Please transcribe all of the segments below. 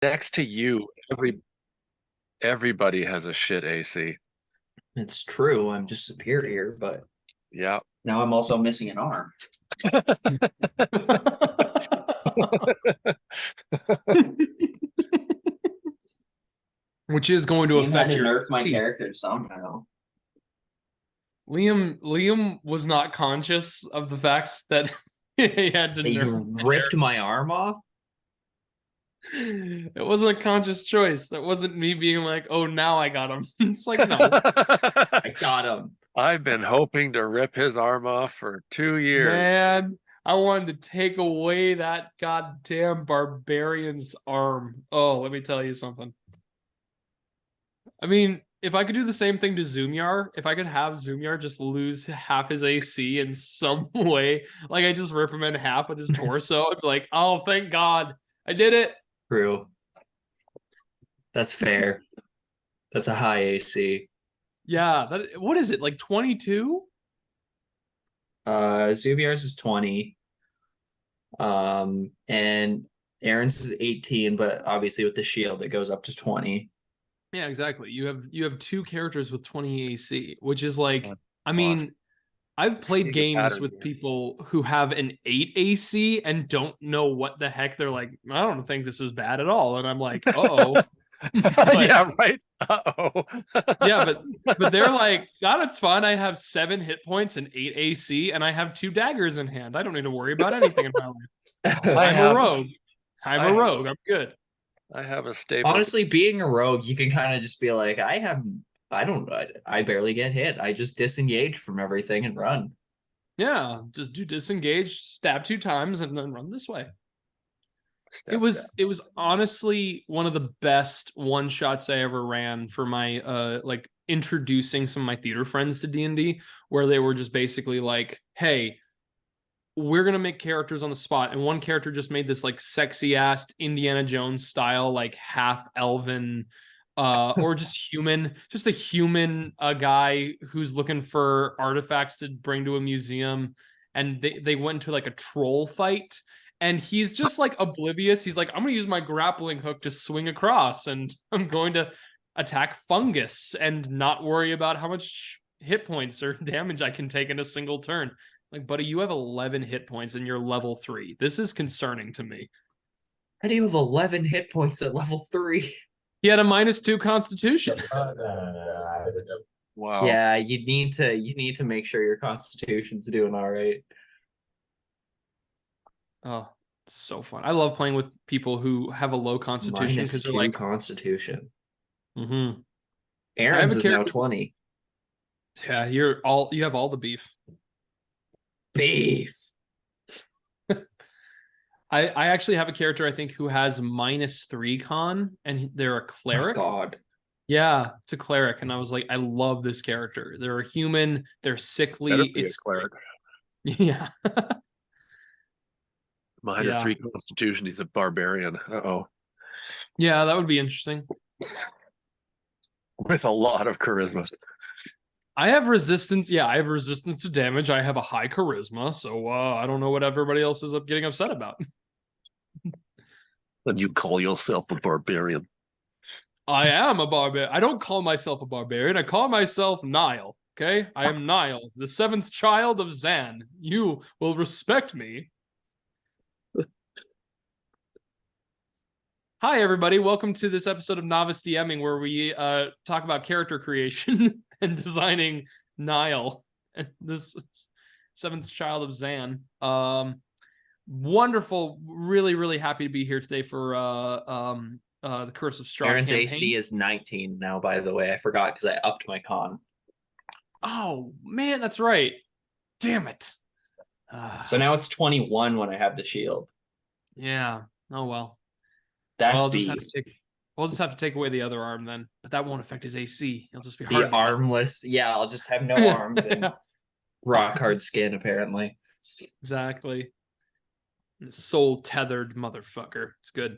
Next to you, everybody has a shit AC. It's true. I'm just superior, but Yeah. now I'm also missing an arm. Which is going to Liam had affect to your nerf my AC. character somehow. Liam was not conscious of the fact that he had to nerf. You ripped my arm off? It wasn't a conscious choice. That wasn't me being like, "Oh, now I got him." It's like, no, I got him. I've been hoping to rip his arm off for 2 years. man, I wanted to take away that goddamn barbarian's arm. Oh, let me tell you something. I mean, if I could do the same thing to Zoomyar, if I could have Zoomyar just lose half his AC in some way, like I just rip him in half with his torso, I'd be like, oh, thank God, I did it. True. That's fair. That's a high AC. Yeah, what is it, like 22? Zubier's is 20. And Eren's is 18, but obviously with the shield it goes up to 20. Yeah, exactly. You have two characters with 20 AC, which is like, I mean, I've played Seeing a games pattern with here. people who have an 8 AC and don't know what the heck they're like. I don't think this is bad at all. And I'm like, uh-oh. Yeah, right. Uh-oh. Yeah, but they're like, God, it's fine. I have 7 hit points and 8 AC, and I have 2 daggers in hand. I don't need to worry about anything in my life. I'm a rogue. I'm a rogue. I'm good. I have a staple. Honestly, being a rogue, you can kind of just be like, I barely get hit. I just disengage from everything and run. Yeah, just do disengage, stab 2 times, and then run this way. Step It was honestly one of the best one shots I ever ran for my like introducing some of my theater friends to D&D, where they were just basically like, hey, we're gonna make characters on the spot. And one character just made this like sexy ass Indiana Jones style, like half elven or just a human guy who's looking for artifacts to bring to a museum. And they went into like a troll fight, and he's just like oblivious. He's like, I'm gonna use my grappling hook to swing across, and I'm going to attack fungus and not worry about how much hit points or damage I can take in a single turn. Like, buddy, you have 11 hit points and you're level 3. This is concerning to me. How do you have 11 hit points at level 3? He had a -2 constitution. Wow. Yeah, you need to make sure your constitution's doing all right. Oh, it's so fun. I love playing with people who have a low constitution because they're -2 like, constitution. mm-hmm. Aaron's is now 20. Yeah, you have all the beef. Beef. I actually have a character I think who has -3 con, and they're a Oh cleric. God. Yeah, it's a cleric, and I was like, I love this character. They're a human. They're sickly. It's It's cleric. yeah. -3 constitution. He's a barbarian. Uh-oh. Yeah, that would be interesting. With a lot of charisma. I have resistance. Yeah, I have resistance to damage. I have a high charisma, so I don't know what everybody else is getting upset about. And you call yourself a barbarian. I am a barbarian. I don't call myself a barbarian. I call myself Nile. Okay, I am Nile, the 7th child of Zan. You will respect me. Hi, everybody. Welcome to this episode of Novice DMing, where we talk about character creation and designing Nile, this 7th child of Zan. Wonderful. Really, really happy to be here today for the Curse of Strahd Aaron's campaign. AC is 19 now, by the way. I forgot because I upped my con. Oh, man, that's right. Damn it. So now it's 21 when I have the shield. Yeah. Oh, well. That's I'll beef. we'll just have to take away the other arm then, but that won't affect his AC. He'll just be The hard. armless. Yeah, I'll just have no arms and rock hard skin, apparently. Exactly. Soul tethered motherfucker. It's good.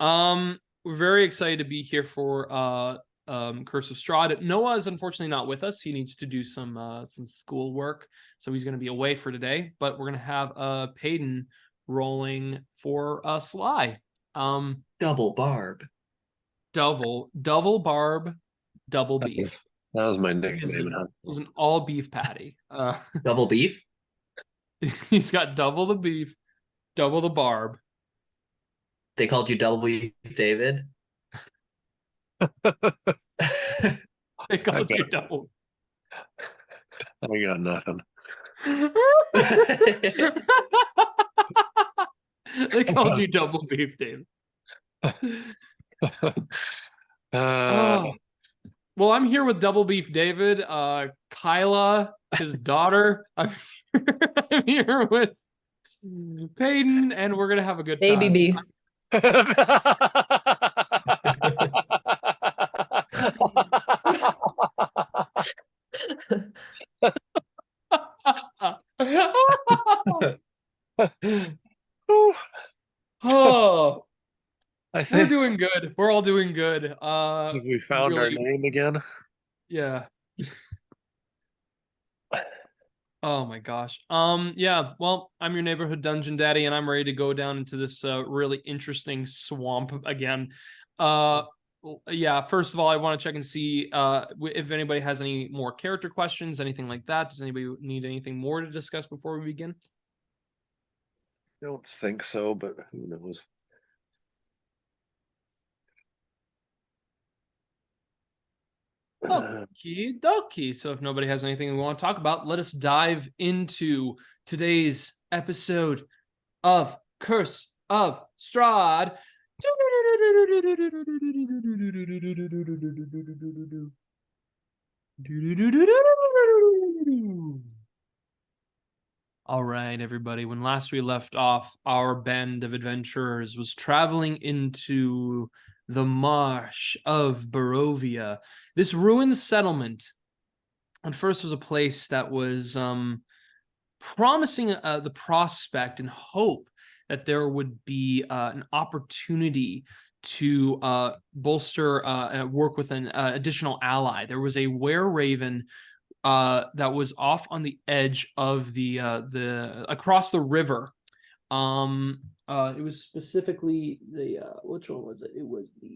We're very excited to be here for Curse of Strahd. Noah is unfortunately not with us. He needs to do some school work, so he's going to be away for today. But we're going to have Padon rolling for Sly. Double barb. Double barb, double beef. That was my It was nickname. an, it was an all beef patty. Double beef? He's got double the beef, double the barb. They called you Double Beef David? They called you double. I got nothing. They called you double beef, Dave. Oh. Well, I'm here with double beef David, Kylah, his daughter. I'm here with Padon, and we're gonna have a good Baby time. beef. Oh, I we're think doing good. We're all doing good. we found our really- name again. Yeah. Oh my gosh. Yeah, well, I'm your neighborhood dungeon daddy, and I'm ready to go down into this really interesting swamp again. Yeah, first of all, I want to check and see if anybody has any more character questions, anything like that. Does anybody need anything more to discuss before we begin? I don't think so, but who knows? Okie dokie. So if nobody has anything we want to talk about, let us dive into today's episode of Curse of Strahd. All right, everybody. When last we left off, our band of adventurers was traveling into the marsh of Barovia. This ruined settlement at first was a place that was promising the prospect and hope that there would be an opportunity to bolster work with an additional ally. There was a were-raven that was off on the edge of the across the river. It was specifically the which one was it? It was I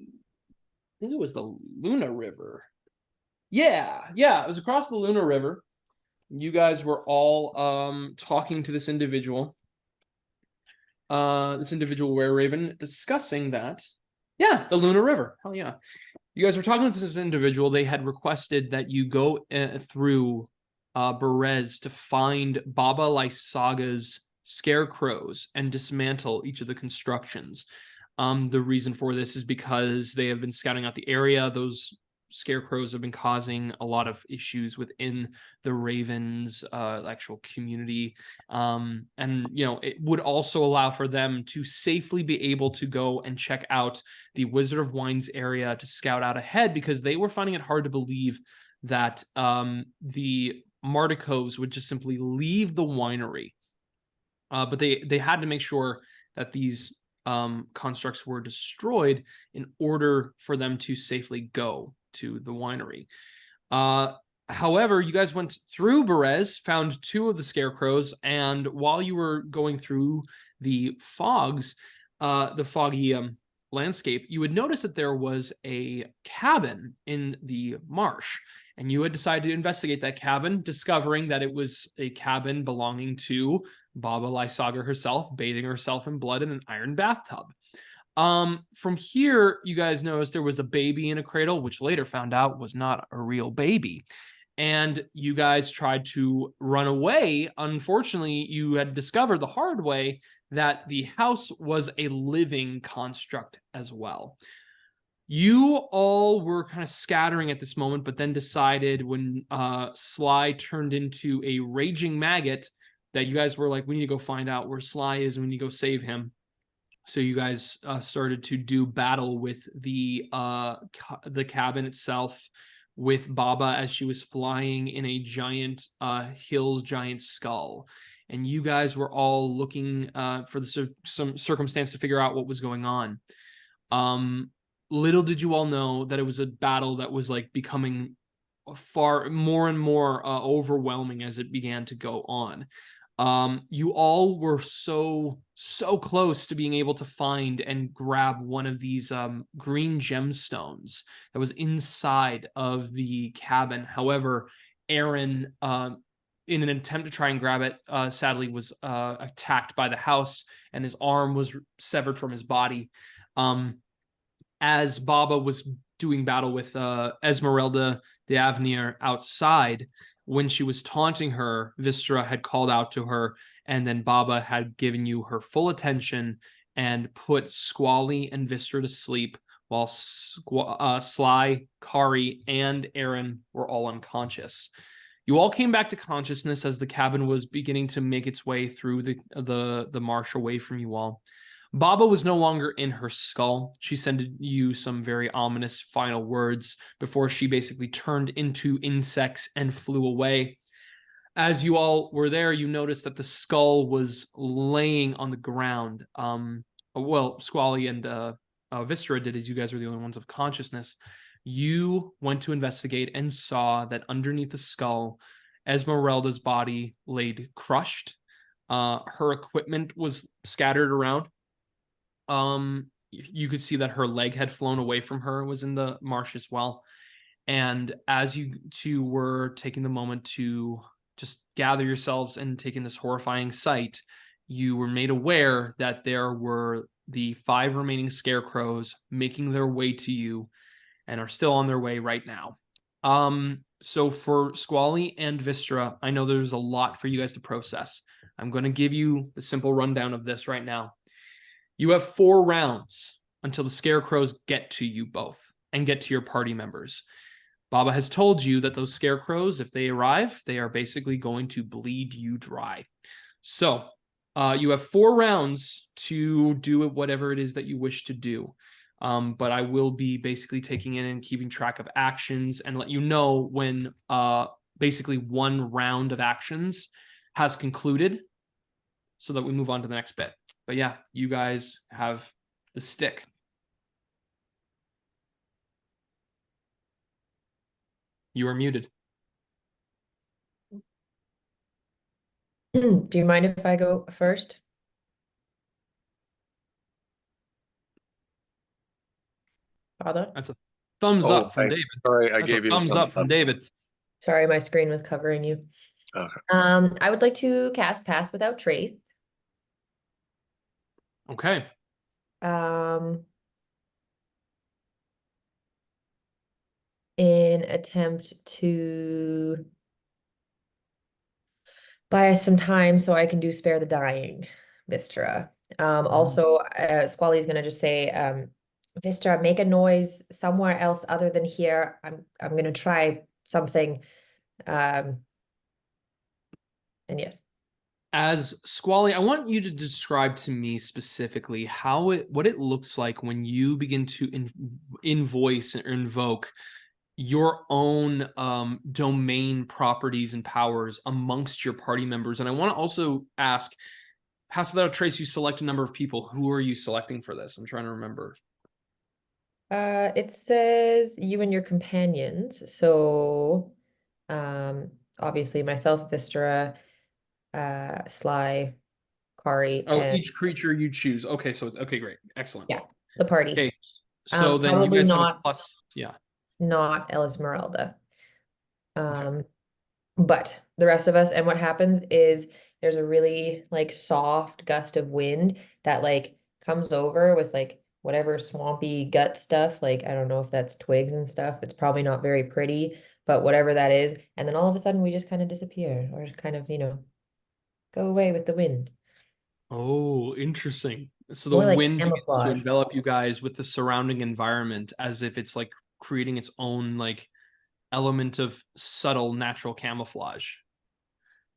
think it was the Luna River. Yeah, it was across the Luna River. You guys were all talking to this individual were-raven, discussing that. Yeah, the Luna River. Hell yeah. You guys were talking to this individual. They had requested that you go through Berez to find Baba Lysaga's scarecrows and dismantle each of the constructions. The reason for this is because they have been scouting out the area. Those scarecrows have been causing a lot of issues within the Ravens actual community. And it would also allow for them to safely be able to go and check out the Wizard of Wines area to scout out ahead, because they were finding it hard to believe that the Mardicoves would just simply leave the winery. But they had to make sure that these constructs were destroyed in order for them to safely go to the winery. However, you guys went through Berez, found two of the scarecrows, and while you were going through the foggy landscape, you would notice that there was a cabin in the marsh, and you had decided to investigate that cabin, discovering that it was a cabin belonging to Baba Lysaga herself, bathing herself in blood in an iron bathtub. From here, you guys noticed there was a baby in a cradle, which later found out was not a real baby. And you guys tried to run away. Unfortunately, you had discovered the hard way that the house was a living construct as well. You all were kind of scattering at this moment, but then decided when Sly turned into a raging maggot that you guys were like, we need to go find out where Sly is and we need to go save him. So you guys started to do battle with the cabin itself, with Baba as she was flying in a giant giant skull. And you guys were all looking for some circumstance to figure out what was going on. Little did you all know that it was a battle that was like becoming far more and more overwhelming as it began to go on. You all were so close to being able to find and grab one of these green gemstones that was inside of the cabin. However, Eren, in an attempt to try and grab it, sadly was attacked by the house, and his arm was severed from his body. As Baba was doing battle with Esmeralda the Avenir outside, when she was taunting her, Wystera had called out to her, and then Baba had given you her full attention and put Squally and Wystera to sleep, while Sly, Kari, and Eren were all unconscious. You all came back to consciousness as the cabin was beginning to make its way through the marsh away from you all. Baba was no longer in her skull. She sent you some very ominous final words before she basically turned into insects and flew away. As you all were there, you noticed that the skull was laying on the ground. Well, Squally and Wystera did, as you guys were the only ones of consciousness. You went to investigate and saw that underneath the skull, Esmeralda's body laid crushed. Her equipment was scattered around. You could see that her leg had flown away from her and was in the marsh as well. And as you two were taking the moment to just gather yourselves and taking this horrifying sight, you were made aware that there were the 5 remaining scarecrows making their way to you and are still on their way right now. So for Squally and Wystera, I know there's a lot for you guys to process. I'm going to give you the simple rundown of this right now. You have 4 rounds until the scarecrows get to you both and get to your party members. Baba has told you that those scarecrows, if they arrive, they are basically going to bleed you dry. So you have 4 rounds to do whatever it is that you wish to do. But I will be basically taking in and keeping track of actions and let you know when basically 1 round of actions has concluded so that we move on to the next bit. But yeah, you guys have the stick. You are muted. Do you mind if I go first? Father? That's a thumbs up from David. Sorry, I That's gave a you thumbs up from David. Sorry, my screen was covering you. Okay. I would like to cast Pass Without Trace. Okay. In attempt to buy us some time so I can do Spare the Dying, Wystera. Also, Squally is gonna just say, Wystera, make a noise somewhere else other than here. I'm gonna try something. And yes. As Squally, I want you to describe to me specifically what it looks like when you begin to invoice or invoke your own domain properties and powers amongst your party members. And I want to also ask, Pass Without Trace, you select a number of people. Who are you selecting for this? I'm trying to remember. It says you and your companions. So, obviously myself, Wystera, Sly, Kari, Oh, and each creature you choose. Okay, so okay, great, excellent. yeah, the party. Okay, so then you probably guys have a not plus. Yeah. not Esmeralda. But the rest of us, and what happens is there's a really like soft gust of wind that like comes over with like whatever swampy gut stuff. Like I don't know if that's twigs and stuff. It's probably not very pretty, but whatever that is. And then all of a sudden we just kind of disappear or kind of, go away with the wind. Oh, interesting. So the More like wind begins to camouflage. envelop you guys with the surrounding environment as if it's like creating its own like element of subtle natural camouflage.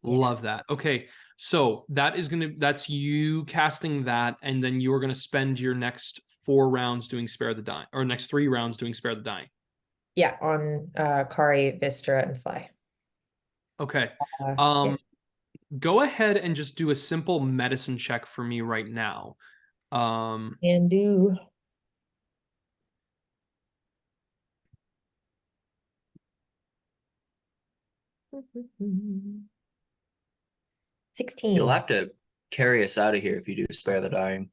Yeah. Love that. Okay, so that's you casting that, and then you are gonna spend your next 4 rounds doing Spare the Dying, or next 3 rounds doing Spare the Dying. Yeah, on Kari, Wystera, and Sly. Okay. Yeah. Go ahead and just do a simple medicine check for me right now. And do. You'll 16. have to carry us out of here if you do spare the dying.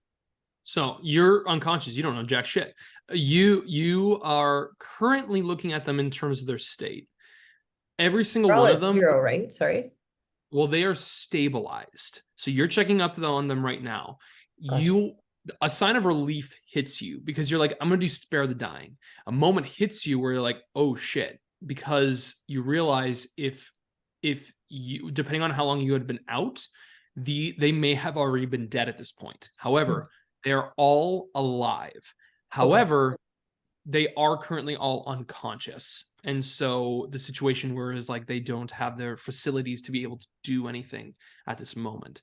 So you're unconscious. You don't know jack shit. You are currently looking at them in terms of their state. Every single We're all one at of them, 0, right? Sorry. well, they are stabilized. So you're checking up on them right now. Gotcha. A sign of relief hits you because you're like, I'm gonna do spare the dying. A moment hits you where you're like, oh shit, because you realize if you, depending on how long you had been out, they may have already been dead at this point. However, they are all alive. However, they are currently all unconscious. And so the situation where is like they don't have their facilities to be able to do anything at this moment.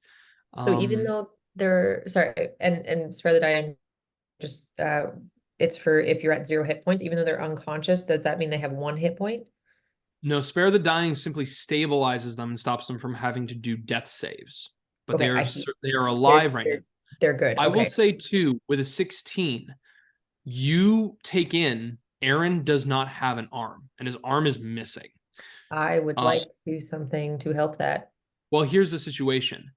So even though they're sorry, and spare the die, just it's for if you're at 0 hit points, even though they're unconscious, does that mean they have 1 hit point? No, spare the dying simply stabilizes them and stops them from having to do death saves. But Okay, they are alive right now. They're good. I will Okay. say too, with a 16, you take in Eren does not have an arm, and his arm is missing. I would like to do something to help that. Well, here's the situation.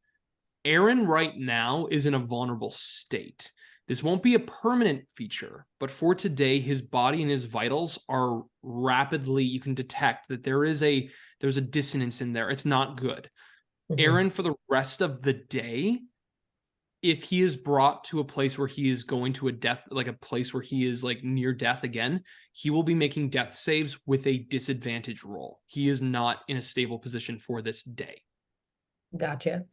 Eren right now is in a vulnerable state. This won't be a permanent feature, but for today, his body and his vitals are rapidly, you can detect that there's a dissonance in there. It's not good. Mhm. Eren, for the rest of the day, if he is brought to a place where he is going to a death, like a place where he is like near death again, he will be making death saves with a disadvantage roll. He is not in a stable position for this day. Gotcha.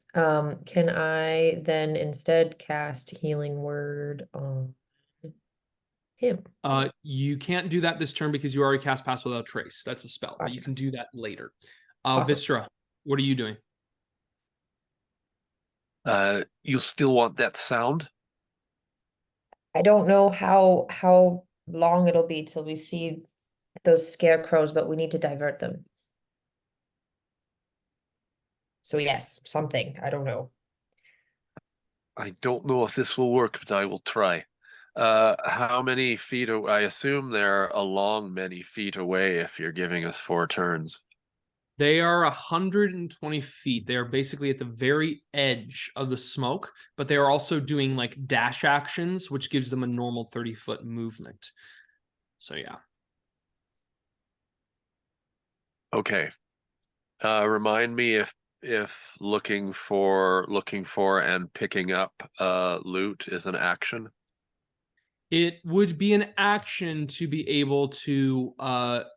Can I then instead cast Healing Word on him? You can't do that this turn because you already cast Pass Without Trace. That's a spell, but you can do that later. Awesome. Wystera, what are you doing? You still want that sound? I don't know how long it'll be till we see those scarecrows, but we need to divert them. So yes, something. I don't know. I don't know if this will work, but I will try. How many feet? I assume they're along many feet away if you're giving us 4 turns. They are 120 feet. They are basically at the very edge of the smoke, but they are also doing like dash actions, which gives them a normal 30-foot movement. So yeah. Okay. Remind me if looking for and picking up loot is an action. It would be an action to be able to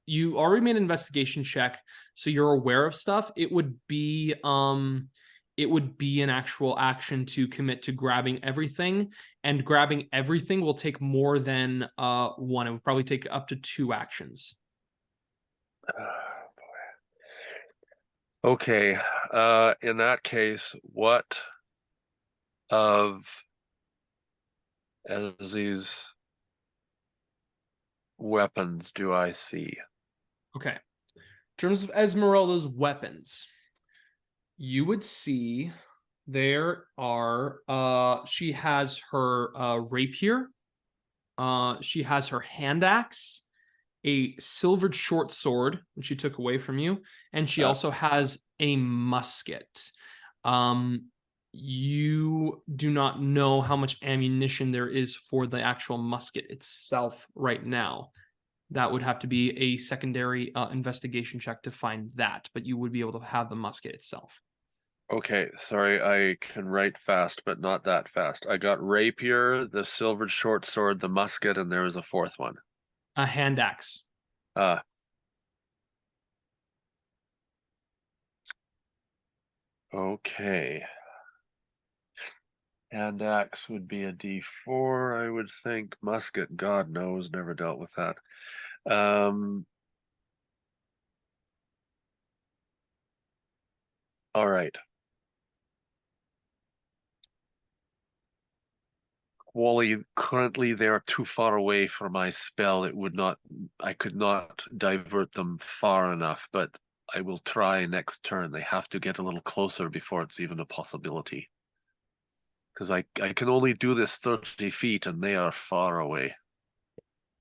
you already made an investigation check, so you're aware of stuff. It would be an actual action to commit to grabbing everything, and grabbing everything will take more than 1. It would probably take up to 2 actions. Okay. In that case, what of these weapons do I see? Okay. In terms of Esmeralda's weapons, you would see there are she has her rapier, she has her hand axe, a silvered short sword, which she took away from you, and she also has a musket. You do not know how much ammunition there is for the actual musket itself right now. That would have to be a secondary investigation check to find that, but you would be able to have the musket itself. Okay, sorry, I can write fast, but not that fast. I got rapier, the silvered short sword, the musket, and there was a 4th one. A hand axe. Okay. Hand axe would be a D4, I would think. Musket, God knows, never dealt with that. All right. Wally, currently they are too far away for my spell. I could not divert them far enough, but I will try next turn. They have to get a little closer before it's even a possibility. Because I can only do this 30 feet and they are far away.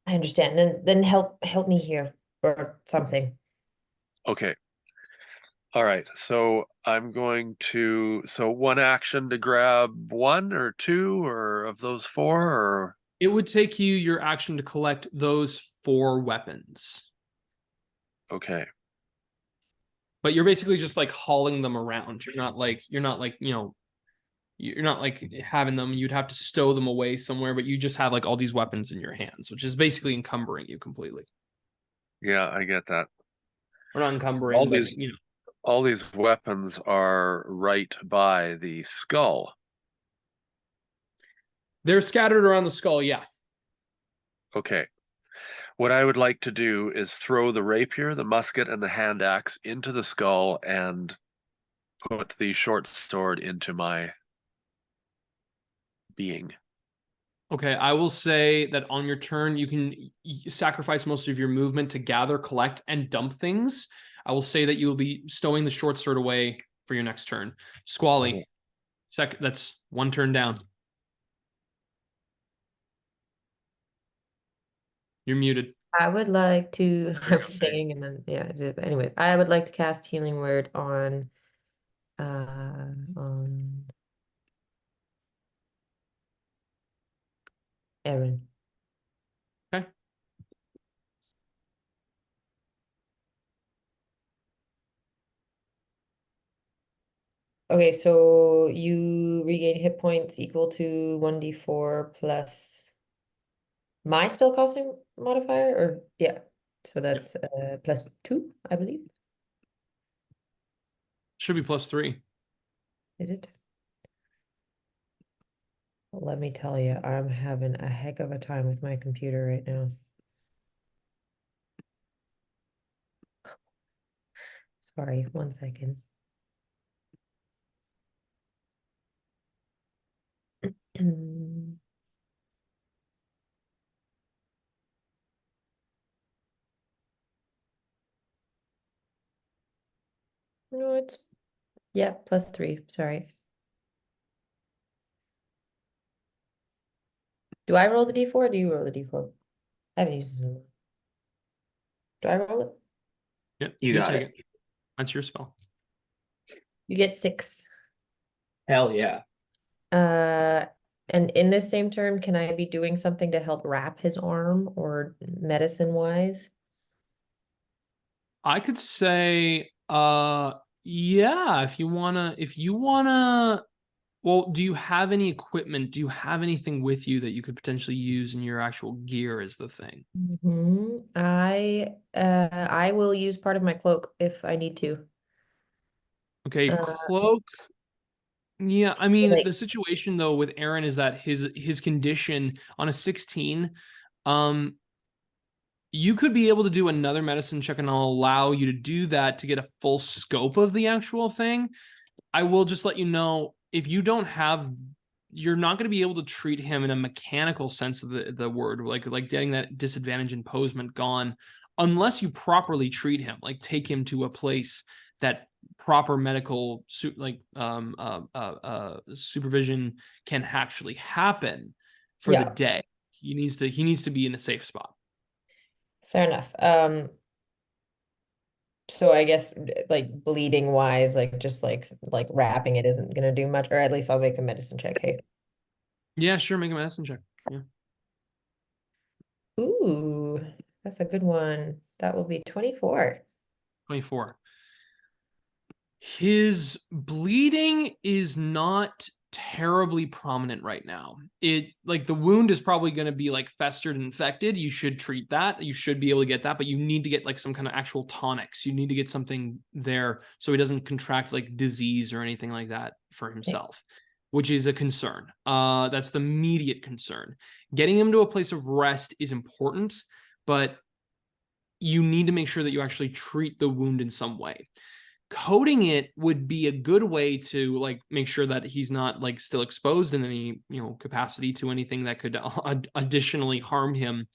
I understand. Then help me here or something. Okay. All right, so I'm going to, so one action to grab one or two or of those four, or It would take you your action to collect those 4 weapons. okay. But you're basically just like hauling them around. You're not like, you're not like having them, you'd have to stow them away somewhere, but you just have like all these weapons in your hands, which is basically encumbering you completely. Yeah, I get that. Or not All encumbering, but these all these weapons are right by the skull. they're scattered around the skull, yeah. Okay. What I would like to do is throw the rapier, the musket, and the hand axe into the skull and put the short sword into my being. Okay, I will say that on your turn, you can sacrifice most of your movement to gather, collect, and dump things. I will say that you will be stowing the short sword away for your next turn. Squally, that's 1 turn down. You're muted. I would like to, I was singing and then, yeah, but anyways, I would like to cast Healing Word on Eren. Okay. Okay, so you regain hit points equal to 1d4 plus my spellcasting modifier, or yeah. So that's +2, I believe. Should be +3. Is it? Well, let me tell you, I'm having a heck of a time with my computer right now. Sorry, 1 second. No, it's yeah, +3. Sorry. Do I roll the d4 or do you roll the d4? I haven't used this in a while. Do I roll it? Yep, You got take it. That's your spell. You get 6. Hell yeah. And in this same turn, can I be doing something to help wrap his arm or medicine wise? I could say, yeah, if you wanna, well, do you have any equipment? Do you have anything with you that you could potentially use in your actual gear is the thing? I will use part of my cloak if I need to. Okay, Uh, cloak. Yeah, I mean, like the situation though with Eren is that his condition on a 16, um, you could be able to do another medicine check and I'll allow you to do that to get a full scope of the actual thing. I will just let you know if you don't have, you're not going to be able to treat him in a mechanical sense of the word, like getting that disadvantage imposement gone, unless you properly treat him, like take him to a place that proper medical supervision can actually happen for the yeah, day. He needs to be in a safe spot. fair enough. So I guess like bleeding wise, like just like wrapping it isn't gonna do much, or at least I'll make a medicine check. Hey. Yeah, sure. Make a medicine check. Yeah. Ooh, that's a good one. That will be 24. 24. His bleeding is not terribly prominent right now. It like the wound is probably going to be like festered and infected. You should treat that. You should be able to get that, but you need to get like some kind of actual tonics. You need to get something there so he doesn't contract like disease or anything like that for himself, which is a concern. That's the immediate concern. Getting him to a place of rest is important, but you need to make sure that you actually treat the wound in some way. Coating it would be a good way to like make sure that he's not like still exposed in any capacity to anything that could additionally harm him,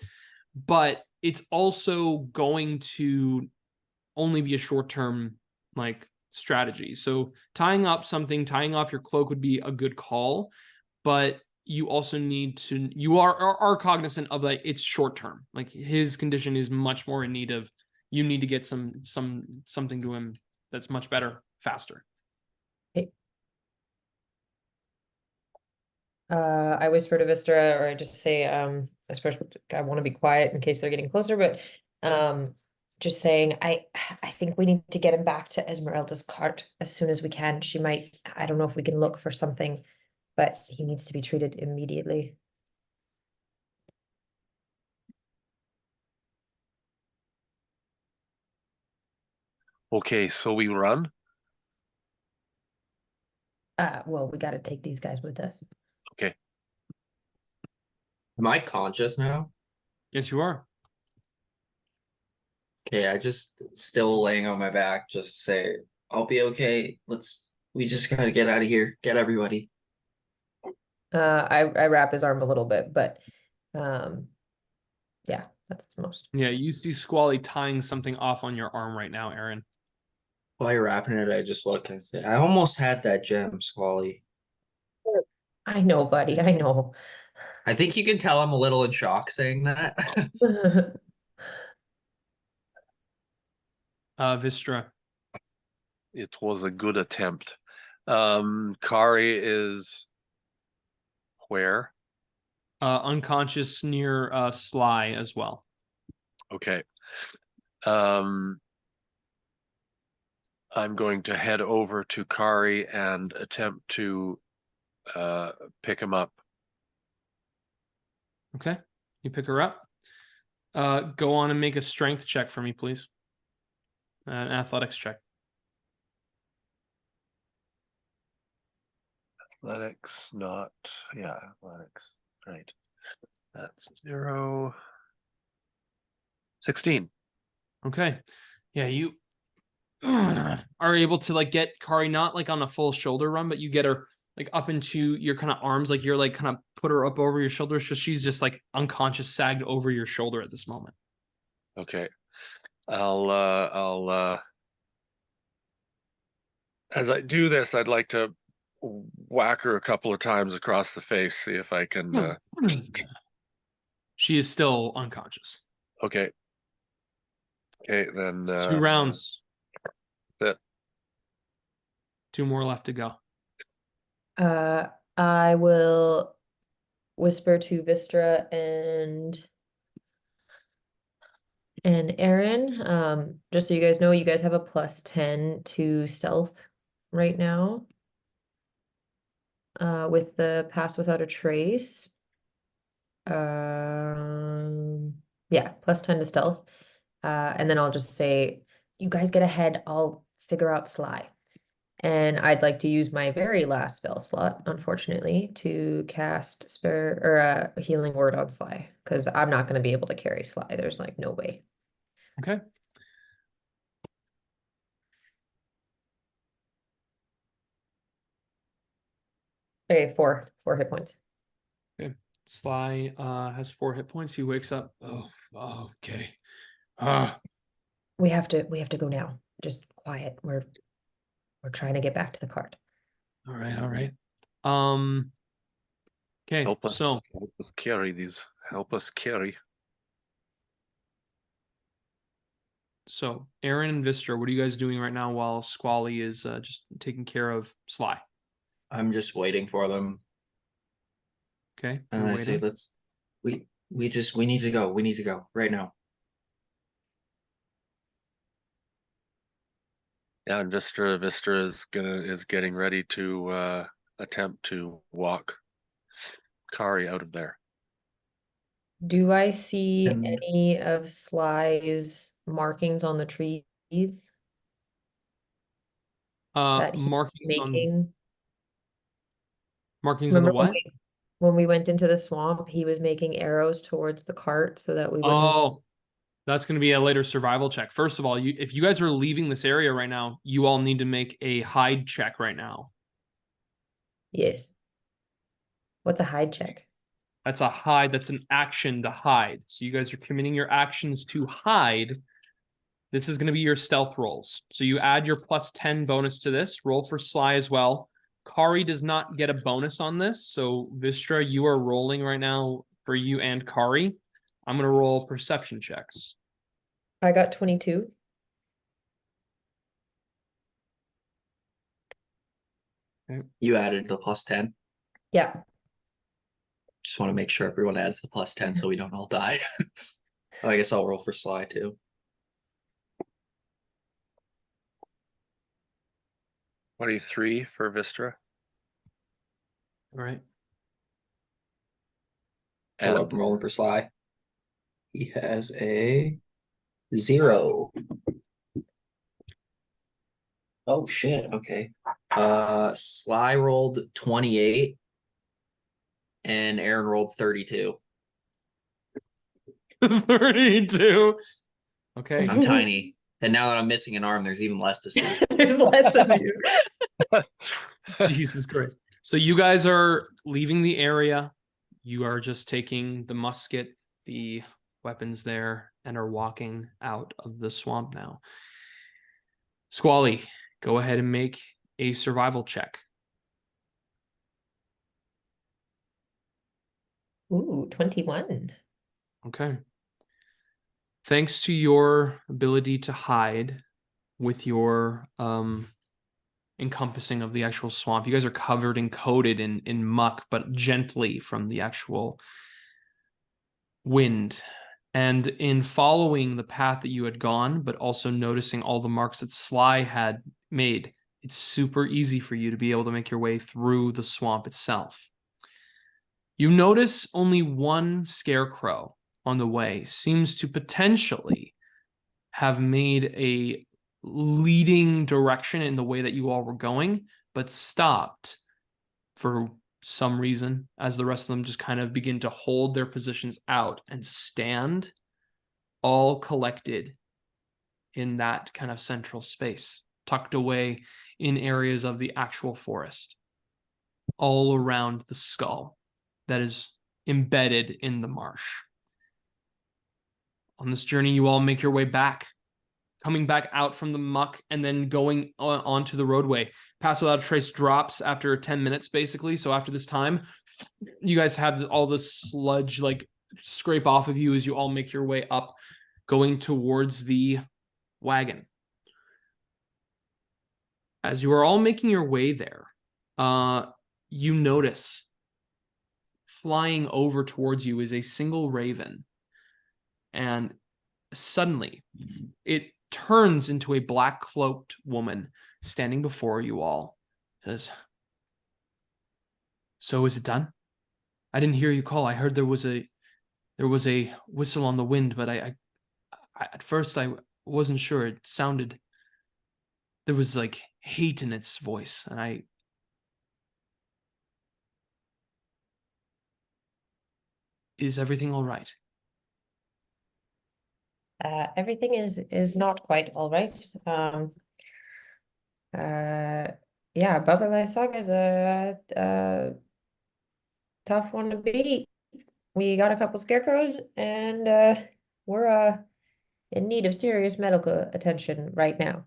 but it's also going to only be a short-term like strategy. So tying off your cloak would be a good call, but you also need to, you are cognizant of like it's short term. Like his condition is much more in need of, you need to get something to him that's much better, faster. I whisper to Wystera, or I just say, especially I want to be quiet in case they're getting closer, but just saying, I think we need to get him back to Esmeralda's cart as soon as we can. She might, I don't know if we can look for something, but he needs to be treated immediately. Okay, so we run. Well, we got to take these guys with us. Okay. Am I conscious now? Yes, you are. Okay, I just still laying on my back, just say, I'll be okay. We just gotta get out of here. Get everybody. I wrap his arm a little bit, but yeah, that's the most. Yeah, you see Squally tying something off on your arm right now, Eren. While you're wrapping it, I just look and say, I almost had that gem, Squally. I know, buddy, I know. I think you can tell I'm a little in shock saying that. Wystera. It was a good attempt. Kari is where? Unconscious near Sly as well. Okay. I'm going to head over to Kari and attempt to pick him up. Okay, you pick her up. Go on and make a strength check for me, please. An athletics check. Athletics, not, yeah, athletics, right. That's 0. 16. Okay. Yeah, you are able to like get Kari not like on a full shoulder run, but you get her like up into your kind of arms, like you're like kind of put her up over your shoulders, so she's just like unconscious, sagged over your shoulder at this moment. Okay. I'll as I do this, I'd like to whack her a couple of times across the face, see if I can She is still unconscious. okay. Okay, then 2 rounds. That 2 more left to go. I will whisper to Wystera and Eren. Just so you guys know, you guys have a +10 to stealth right now. With the pass without a trace. Yeah, +10 to stealth. And then I'll just say, you guys get ahead, I'll figure out Sly. And I'd like to use my very last spell slot, unfortunately, to cast spare or a healing word on Sly, because I'm not going to be able to carry Sly. There's like no way. Okay. Okay, four hit points. Okay. Sly has 4 hit points. He wakes up. Oh, okay. We have to go now. Just quiet. We're trying to get back to the cart. All right. Okay, help us carry these. Help us carry. So Eren and Wystera, what are you guys doing right now while Squally is just taking care of Sly? I'm just waiting for them. Okay. And I say, we need to go. We need to go right now. Yeah, and Wystera is getting ready to attempt to walk Kari out of there. Do I see And- any of Sly's markings on the trees that he's Markings on making? markings on the Remember what? when we went into the swamp, he was making arrows towards the cart so that we wouldn't. Oh, that's going to be a later survival check. First of all, if you guys are leaving this area right now, you all need to make a hide check right now. Yes. What's a hide check? That's a hide. That's an action to hide. So you guys are committing your actions to hide. This is going to be your stealth rolls. So you add your +10 bonus to this. Roll for Sly as well. Kari does not get a bonus on this. So Wystera, you are rolling right now for you and Kari. I'm going to roll perception checks. I got 22. You added the +10. Yeah. Just want to make sure everyone adds the +10 so we don't all die. Oh, I guess I'll roll for Sly too. 23 for Wystera. All right. Hold And up, I'm rolling for Sly. He has a 0. Oh shit, okay. Sly rolled 28 and Aaron rolled 32. 32. Okay. I'm tiny. And now that I'm missing an arm, there's even less to see. There's less of you. Jesus Christ. So you guys are leaving the area. You are just taking the musket, the weapons there, and are walking out of the swamp now. Squally, go ahead and make a survival check. Ooh, 21. Okay. Thanks to your ability to hide with your encompassing of the actual swamp, you guys are covered and coated in muck, but gently from the actual wind. And in following the path that you had gone, but also noticing all the marks that Sly had made, it's super easy for you to be able to make your way through the swamp itself. You notice only one scarecrow on the way seems to potentially have made a leading direction in the way that you all were going, but stopped for some reason as the rest of them just kind of begin to hold their positions out and stand all collected in that kind of central space, tucked away in areas of the actual forest, all around the skull that is embedded in the marsh. On this journey, you all make your way back, coming back out from the muck and then going onto the roadway. Pass Without a Trace drops after 10 minutes, basically. So after this time, you guys have all the sludge like scrape off of you as you all make your way up, going towards the wagon. As you are all making your way there, you notice flying over towards you is a single raven. And suddenly, it turns into a black-cloaked woman standing before you all. Says, "So is it done? I didn't hear you call. I heard there was a whistle on the wind, but I at first I wasn't sure. It sounded there was like hate in its voice, and is everything all right?" Everything is not quite all right. Yeah, Baba Lysaga is a tough one to beat. We got a couple scarecrows, and we're in need of serious medical attention right now.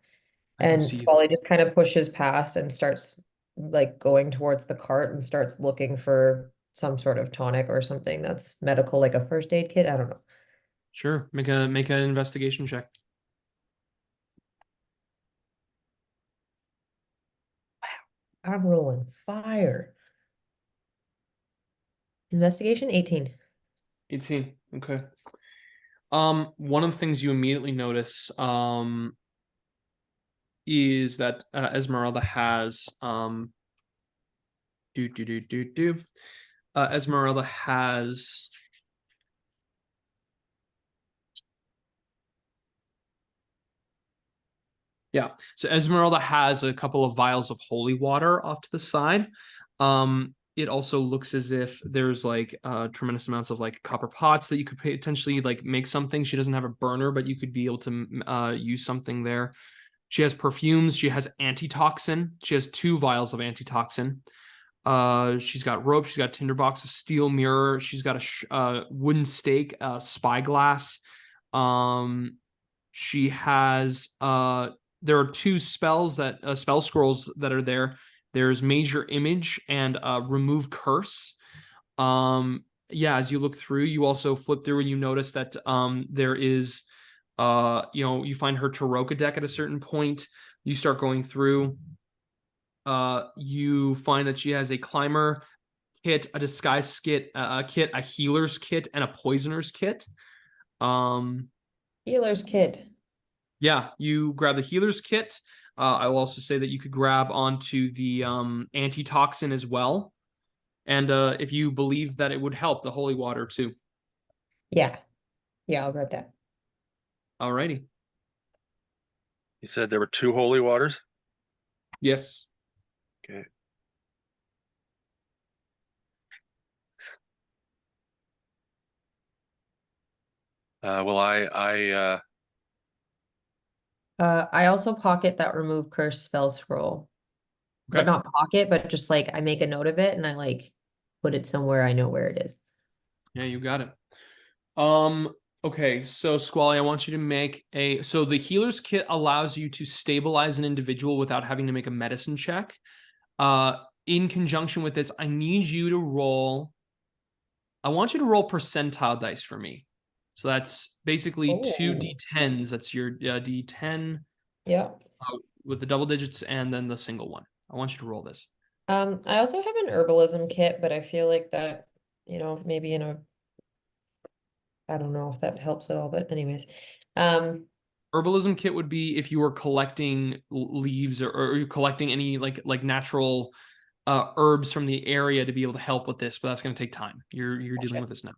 I can And see Squally just kind of pushes past and starts like going towards the cart and starts looking for some sort of tonic or something that's medical, like a first aid kit. I don't know. Sure, make an investigation check. I'm rolling fire. Investigation 18. 18. Okay. One of the things you immediately notice is that Esmeralda has Esmeralda has so Esmeralda has a couple of vials of holy water off to the side. It also looks as if there's like tremendous amounts of like copper pots that you could potentially like make something. She doesn't have a burner, but you could be able to use something there. She has perfumes. She has antitoxin. She has 2 vials of antitoxin. She's got rope. She's got a tinderbox, a steel mirror. She's got a wooden stake, a spyglass. She has there are 2 spells that spell scrolls that are there. There's Major Image and Remove Curse. As you look through, you also flip through and you notice that there is you find her Taroka deck at a certain point. You start going through. You find that she has a climber kit, a disguise kit, a healer's kit, and a poisoner's kit. Healer's kit. Yeah, you grab the healer's kit. I will also say that you could grab onto the antitoxin as well. And if you believe that it would help, the holy water too. Yeah. Yeah, I'll grab that. Alrighty. You said there were 2 holy waters? Yes. Okay. Well, I also pocket that remove curse spell scroll. But Okay. not pocket, but just like I make a note of it and I like put it somewhere I know where it is. Yeah, you got it. Okay, so Squally, I want you to make so the healer's kit allows you to stabilize an individual without having to make a medicine check. In conjunction with this, I want you to roll percentile dice for me. So that's basically 2 Oh. d10s. That's your d10 Yeah. with the double digits and then the single one. I want you to roll this. I also have an herbalism kit, but I feel like that, maybe I don't know if that helps at all, but anyways. Herbalism kit would be if you were collecting leaves or you're collecting any like natural herbs from the area to be able to help with this, but that's going to take time. You're dealing with this now.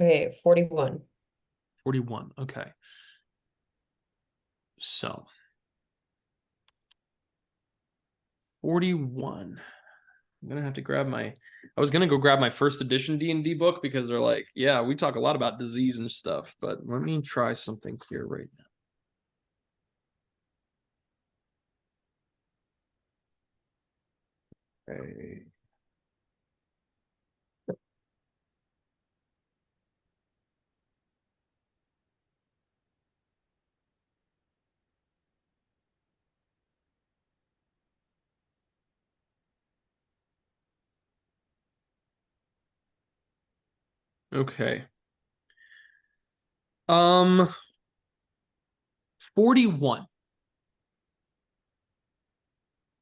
Okay, 41. 41. Okay. So 41. I'm gonna have to grab I was gonna go grab my first edition D&D book because they're like, yeah, we talk a lot about disease and stuff, but let me try something here right now. Okay. Okay. 41.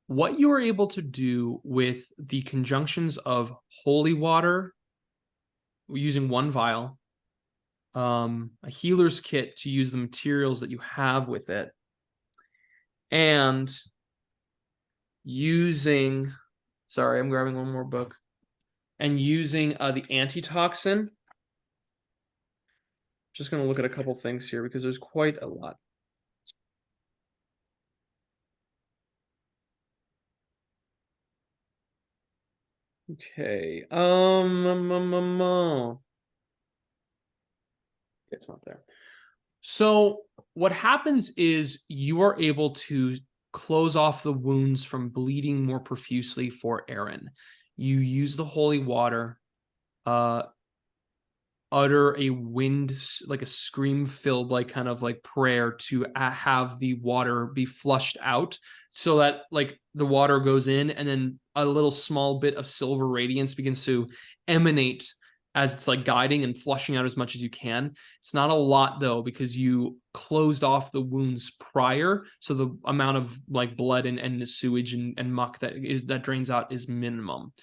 What you are able to do with the conjunctions of holy water using 1 vial, a healer's kit to use the materials that you have with it, and using, sorry, I'm grabbing one more book, and using the antitoxin. Just going to look at a couple things here because there's quite a lot. Okay. It's not there. So what happens is you are able to close off the wounds from bleeding more profusely for Eren. You use the holy water, utter a wind, like a scream filled like kind of like prayer to have the water be flushed out so that like the water goes in and then a little small bit of silver radiance begins to emanate as it's like guiding and flushing out as much as you can. It's not a lot though because you closed off the wounds prior, so the amount of like blood and the sewage and muck that drains out is minimum.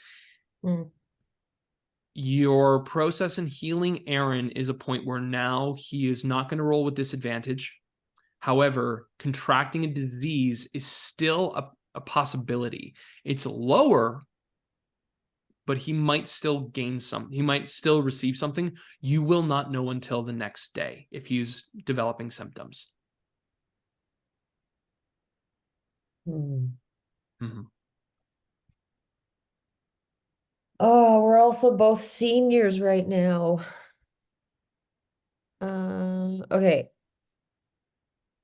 Your process in healing Eren is a point where now he is not going to roll with disadvantage. However, contracting a disease is still a possibility. It's lower, but he might still gain some. He might still receive something. You will not know until the next day if he's developing symptoms. Mm-hmm. Oh, we're also both seniors right now. Okay.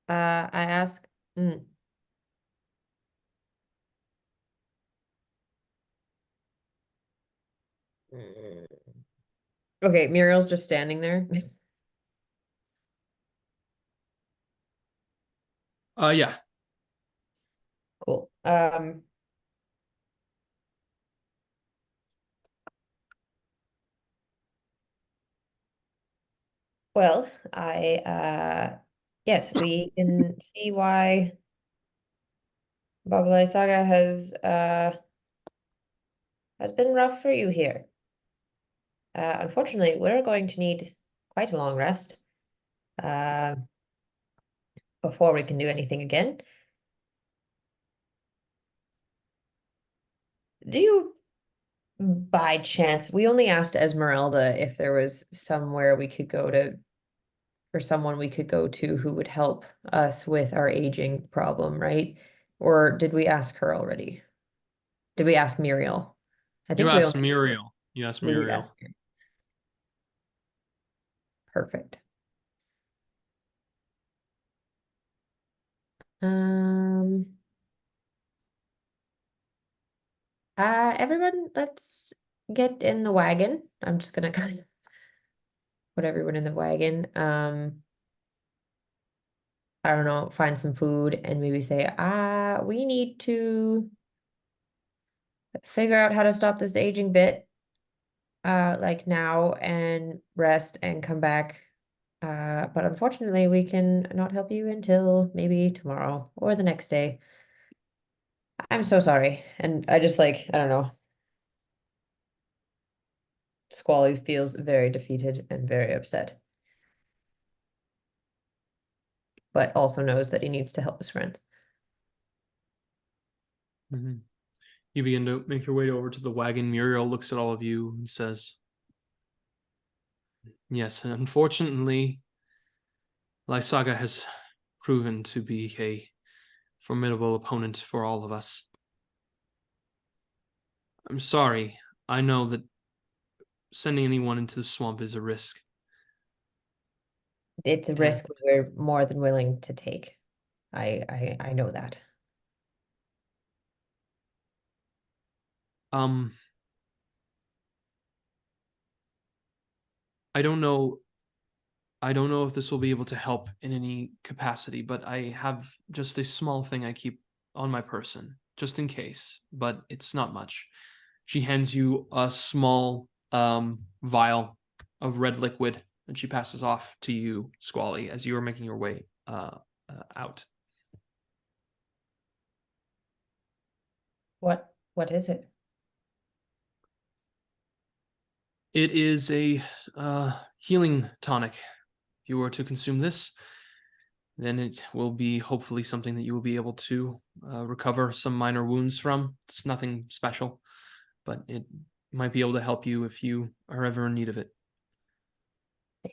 I ask. Okay, Muriel's just standing there. Yeah. Cool. Well, yes, we can see why Babalai Saga has been rough for you here. Unfortunately, we're going to need quite a long rest before we can do anything again. Do you, by chance, we only asked Esmeralda if there was somewhere we could go to, or someone we could go to who would help us with our aging problem, right? Or did we ask her already? Did we ask Muriel? I You think we asked only Muriel. You asked we did Muriel. ask her. Perfect. Everyone, let's get in the wagon. I'm just gonna kind of put everyone in the wagon. I don't know, find some food and maybe say, we need to figure out how to stop this aging bit, like now and rest and come back. But unfortunately, we can not help you until maybe tomorrow or the next day. I'm so sorry. And I just like, I don't know. Squally feels very defeated and very upset, but also knows that he needs to help his friend. Mhm. You begin to make your way over to the wagon. Muriel looks at all of you and says, yes, unfortunately, Lysaga has proven to be a formidable opponent for all of us. I'm sorry. I know that sending anyone into the swamp is a risk. It's a Yeah. risk we're more than willing to take. I know that. I don't know if this will be able to help in any capacity, but I have just a small thing I keep on my person, just in case, but it's not much. She hands you a small vial of red liquid, and she passes off to you, Squally, as you are making your way out. What is it? It is a healing tonic. If you were to consume this, then it will be hopefully something that you will be able to recover some minor wounds from. It's nothing special, but it might be able to help you if you are ever in need of it.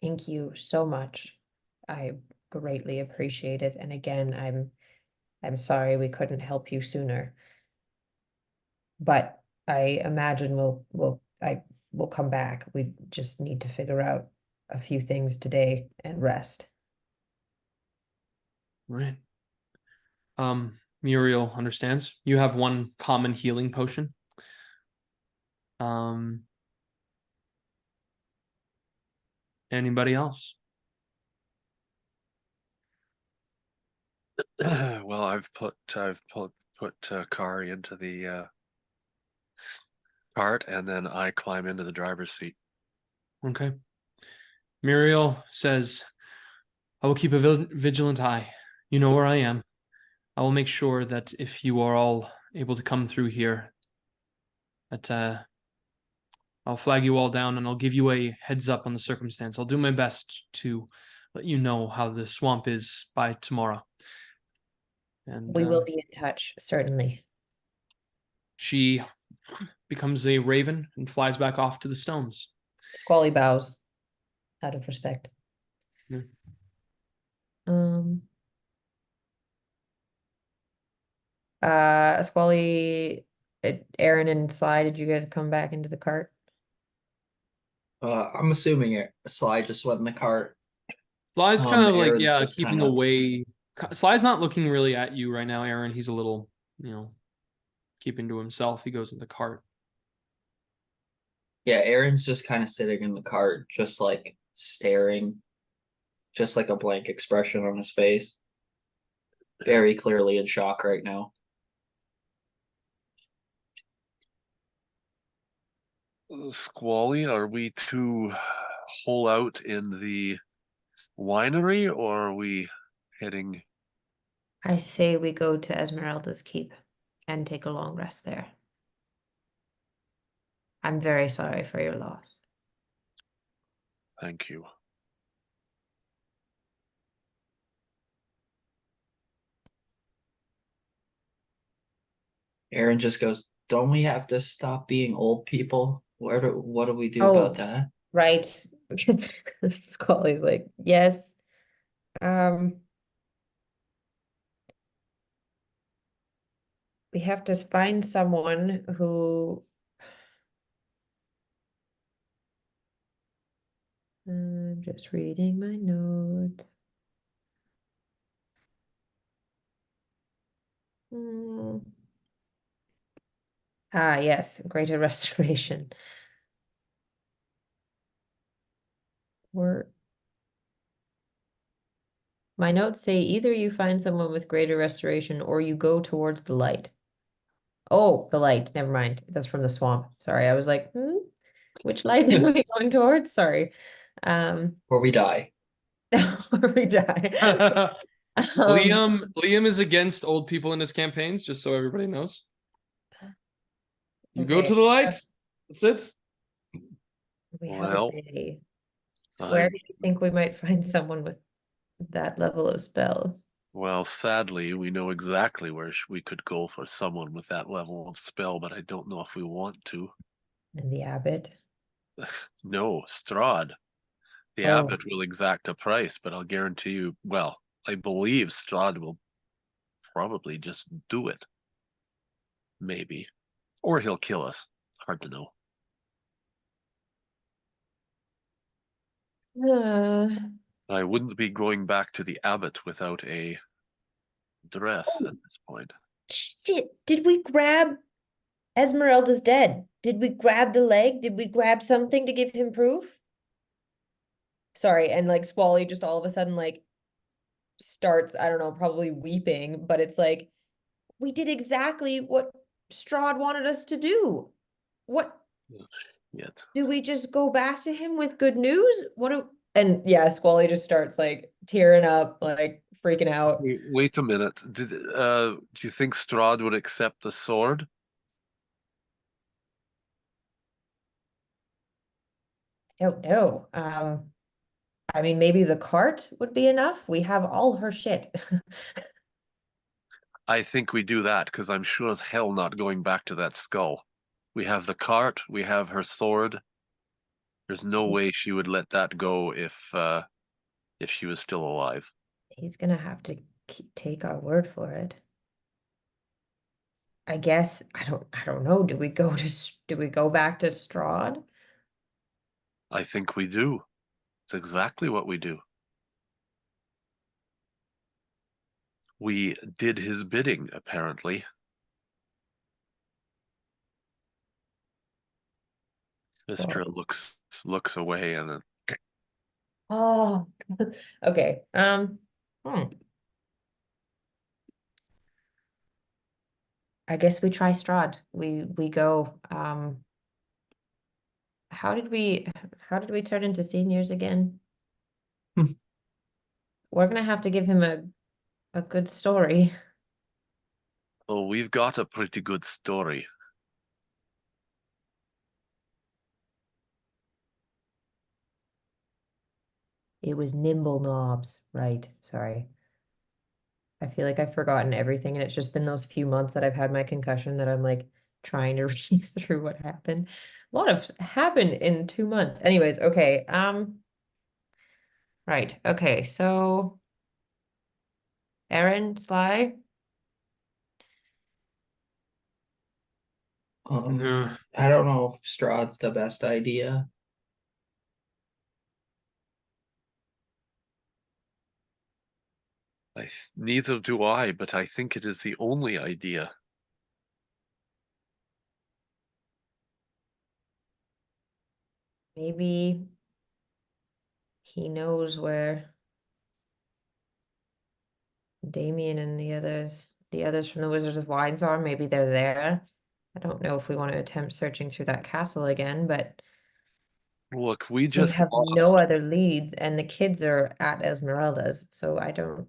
Thank you so much. I greatly appreciate it. And again, I'm sorry we couldn't help you sooner. But I imagine we'll come back. We just need to figure out a few things today and rest. Right. Muriel understands. You have one common healing potion. Anybody else? Well, I've put Kari into the cart, and then I climb into the driver's seat. Okay. Muriel says, I will keep a vigilant eye. You know where I am. I will make sure that if you are all able to come through here, that I'll flag you all down and I'll give you a heads up on the circumstance. I'll do my best to let you know how the swamp is by tomorrow. And We will be in touch, certainly. she becomes a raven and flies back off to the stones. Squally bows out of respect. Yeah. Squally, Eren and Sly, did you guys come back into the cart? I'm assuming Sly just went in the cart. Sly's kind of like, Aaron's yeah, just keeping kind of away. Sly's not looking really at you right now, Eren. He's a little, keeping to himself. He goes in the cart. Yeah, Aaron's just kind of sitting in the cart, just like staring, just like a blank expression on his face. Very clearly in shock right now. Squally, are we to hole out in the winery, or are we heading? I say we go to Esmeralda's keep. and take a long rest there. I'm very sorry for your loss. Thank you. Eren just goes, "Don't we have to stop being old people? What do we do Oh. about that?" Right. Squally's like, yes. We have to find someone who I'm just reading my notes. Ah, yes, greater restoration. My notes say either you find someone with greater restoration or you go towards the light. Oh, the light. Never mind. That's from the swamp. Sorry, I was like, which light are we going towards? Sorry. Or we die. Or we die. Liam is against old people in his campaigns, just so everybody knows. You go Okay. to the lights. That's it. We have Well, a day. I- Where do you think we might find someone with that level of spell? Well, sadly, we know exactly where we could go for someone with that level of spell, but I don't know if we want to. And the abbot. No, Strahd. The Oh. abbot will exact a price, but I'll guarantee you, well, I believe Strahd will probably just do it. Maybe. Or he'll kill us. Hard to know. I wouldn't be going back to the abbot without a dress at this point. Shit, did we grab Esmeralda's dead? Did we grab the leg? Did we grab something to give him proof? Sorry, and like Squally just all of a sudden like starts, I don't know, probably weeping, but it's like we did exactly what Strahd wanted us to do. What Yet. do we just go back to him with good news? And yeah, Squally just starts like tearing up, like freaking out. Wait a minute. Do you think Strahd would accept the sword? I don't know. I mean, maybe the cart would be enough. We have all her shit. I think we do that because I'm sure as hell not going back to that skull. We have the cart, we have her sword. There's no way she would let that go if she was still alive. He's gonna have to take our word for it. I guess I don't know. Do we go back to Strahd? I think we do. It's exactly what we do. We did his bidding, apparently. Wystera looks away and Oh, okay. I guess we try Strahd. We go. How did we turn into seniors again? We're gonna have to give him a good story. oh, we've got a pretty good story. It was Nimble Knobs, right? Sorry. I feel like I've forgotten everything, and it's just been those few months that I've had my concussion that I'm like trying to read through what happened. A lot of happened in 2 months. Anyways, okay. Right. Okay, so Eren, Sly. No. I don't know if Strahd's the best idea. Neither do I, but I think it is the only idea. Maybe he knows where Damien and the others from the Wizards of Wines are. Maybe they're there. I don't know if we want to attempt searching through that castle again, but Look, we we just have lost. no other leads, and the kids are at Esmeralda's, so I don't.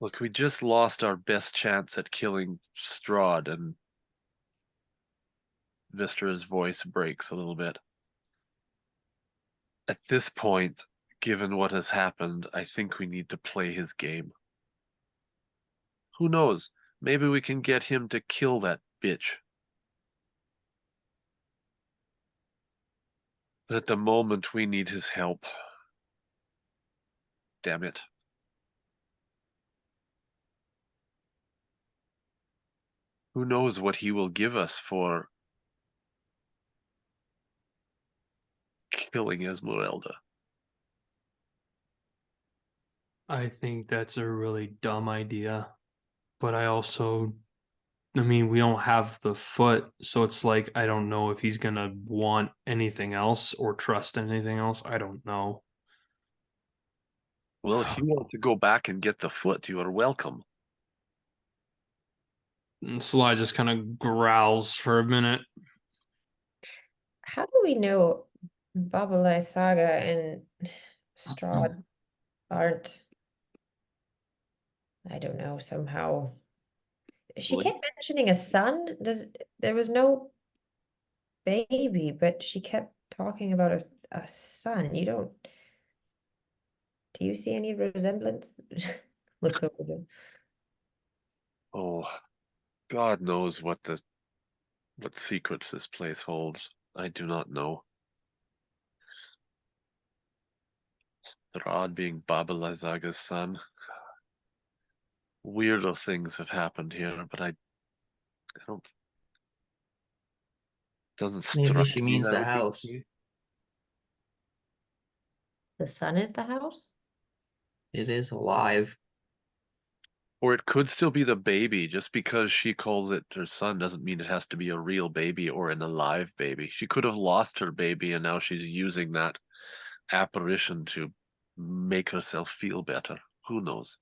Look, we just lost our best chance at killing Strahd, and Wystera's voice breaks a little bit. At this point, given what has happened, I think we need to play his game. Who knows? Maybe we can get him to kill that bitch. But at the moment, we need his help. Damn it. Who knows what he will give us for killing Esmeralda? I think that's a really dumb idea. But I mean, we don't have the foot, so it's like I don't know if he's gonna want anything else or trust anything else. I don't know. Well, if you want to go back and get the foot, you are welcome. And Sly just kind of growls for a minute. How do we know Babalai Saga and Strahd aren't, I don't know, somehow. She Like- kept mentioning a son. There was no baby, but she kept talking about a son. Do you see any resemblance? Looks over there. Oh, God knows what secrets this place holds. I do not know. Strahd being Baba Lyzaga's son. Weirder things have happened here, but I don't. Doesn't Maybe strike she me means that the would be house. the case. The son is the house? It is alive. Or it could still be the baby. Just because she calls it her son doesn't mean it has to be a real baby or an alive baby. She could have lost her baby and now she's using that apparition to make herself feel better. Who knows?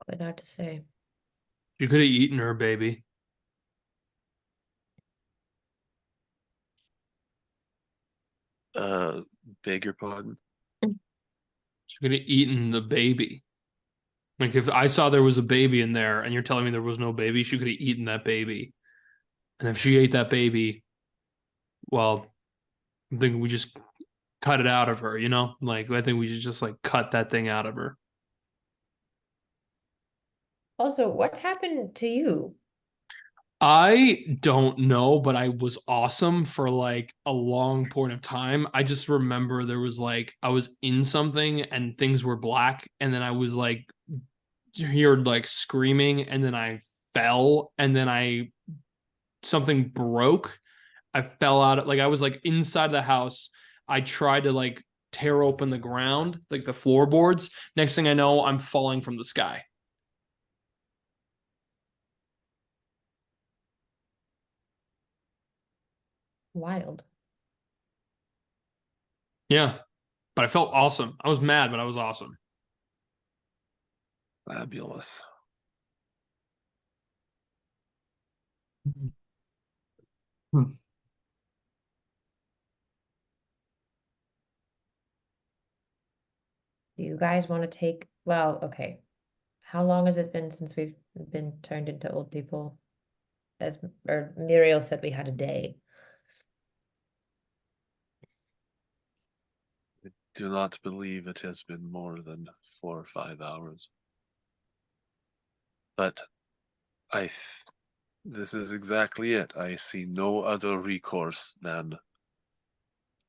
Quite hard to say. You could have eaten her, baby. Beg your pardon? She could have eaten the baby. Like if I saw there was a baby in there and you're telling me there was no baby, she could have eaten that baby. And if she ate that baby, well, I think we just cut it out of her, you know? Like I think we should just like cut that thing out of her. Also, what happened to you? I don't know, but I was awesome for like a long point of time. I just remember there was like I was in something and things were black, and then I was like heard like screaming, and then I fell, and then I something broke. I fell out like I was like inside the house. I tried to like tear open the ground, like the floorboards. Next thing I know, I'm falling from the sky. Wild. Yeah, but I felt awesome. I was mad, but I was awesome. Fabulous. Do you guys want to take, well, okay. How long has it been since we've been turned into old people? Or Muriel said we had a day. I do not believe it has been more than 4 or 5 hours. But this is exactly it. I see no other recourse than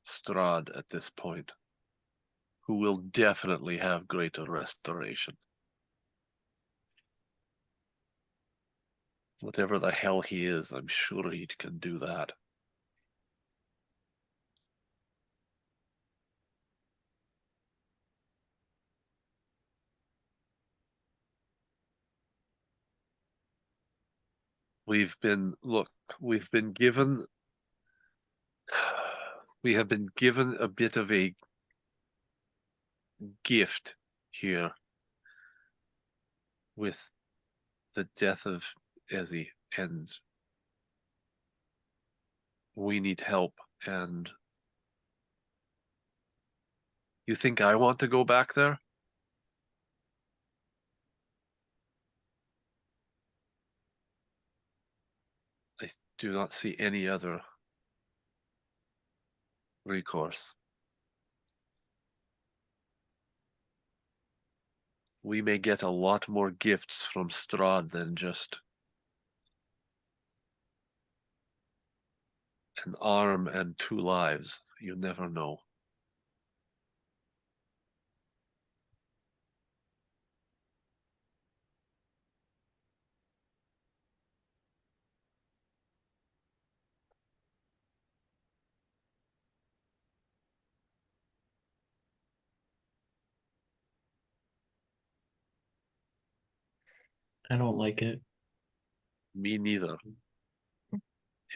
Strahd at this point, who will definitely have greater restoration. Whatever the hell he is, I'm sure he can do that. We've been given we have been given a bit of a gift here with the death of Ezzy, and we need help. And you think I want to go back there? do not see any other recourse. We may get a lot more gifts from Strahd than just an arm and 2 lives. You never know. I don't like it. Me neither.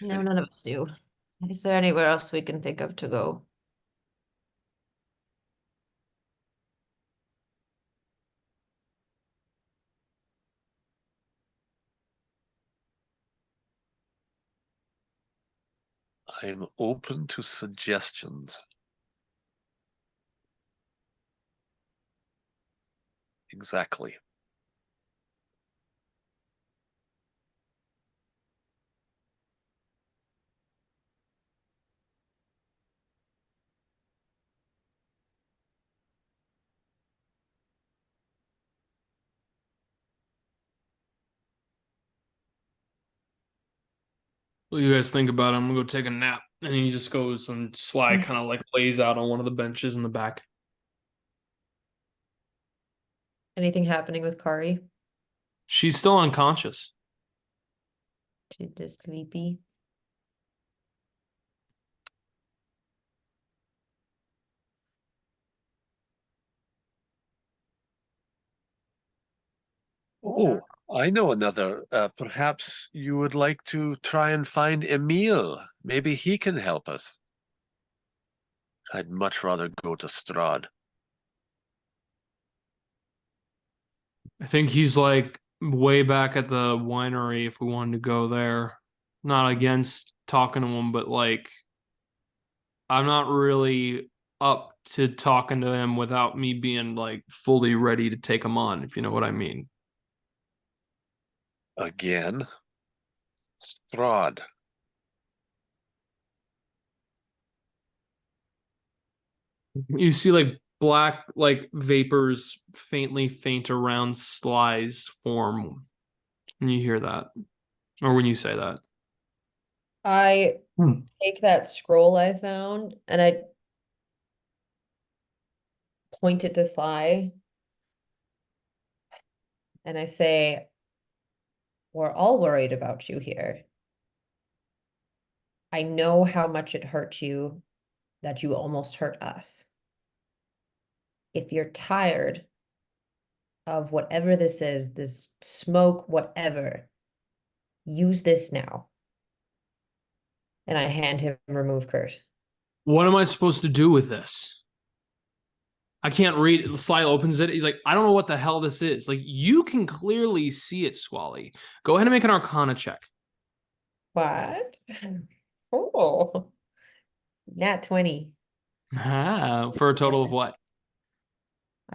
No, none of us do. Is there anywhere else we can think of to go? I'm open to suggestions. Exactly. What do you guys think about it? I'm gonna go take a nap. And he just goes and Sly kind of like lays out on one of the benches in the back. Anything happening with Kari? She's still unconscious. She's just sleepy. Oh, I know another. Perhaps you would like to try and find Emil. Maybe he can help us. I'd much rather go to Strahd. I think he's like way back at the winery if we wanted to go there. Not against talking to him, but like I'm not really up to talking to him without me being like fully ready to take him on, if you know what I mean. Again? Strahd. You see like black like vapors faintly faint around Sly's form when you hear that. Or when you say that. I take that scroll I found and I point it to Sly and I say, we're all worried about you here. I know how much it hurt you that you almost hurt us. If you're tired of whatever this is, this smoke, whatever, use this now. And I hand him remove curse. What am I supposed to do with this? I can't read. Sly opens it. He's like, I don't know what the hell this is. Like, you can clearly see it, Squally. Go ahead and make an Arcana check. What? Oh, nat 20. For a total of what?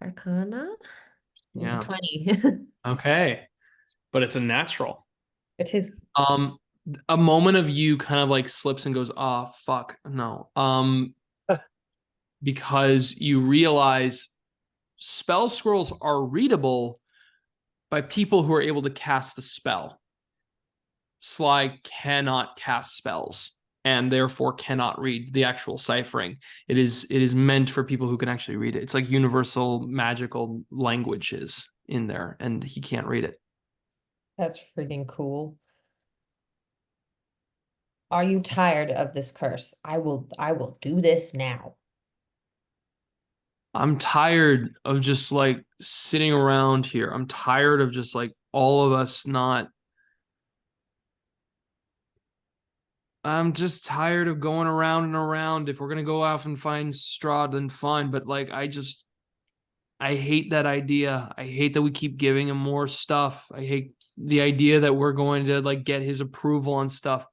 Arcana? Yeah. 20. Okay. But it's a natural. It is. A moment of you kind of like slips and goes, oh, fuck, no. Because you realize spell scrolls are readable by people who are able to cast the spell. Sly cannot cast spells and therefore cannot read the actual ciphering. It is meant for people who can actually read it. It's like universal magical languages in there, and he can't read it. That's freaking cool. Are you tired of this curse? I will do this now. I'm tired of just like sitting around here. I'm tired of just like all of us not. I'm just tired of going around and around. If we're gonna go off and find Strahd, then fine. But like, I hate that idea. I hate that we keep giving him more stuff. I hate the idea that we're going to like get his approval on stuff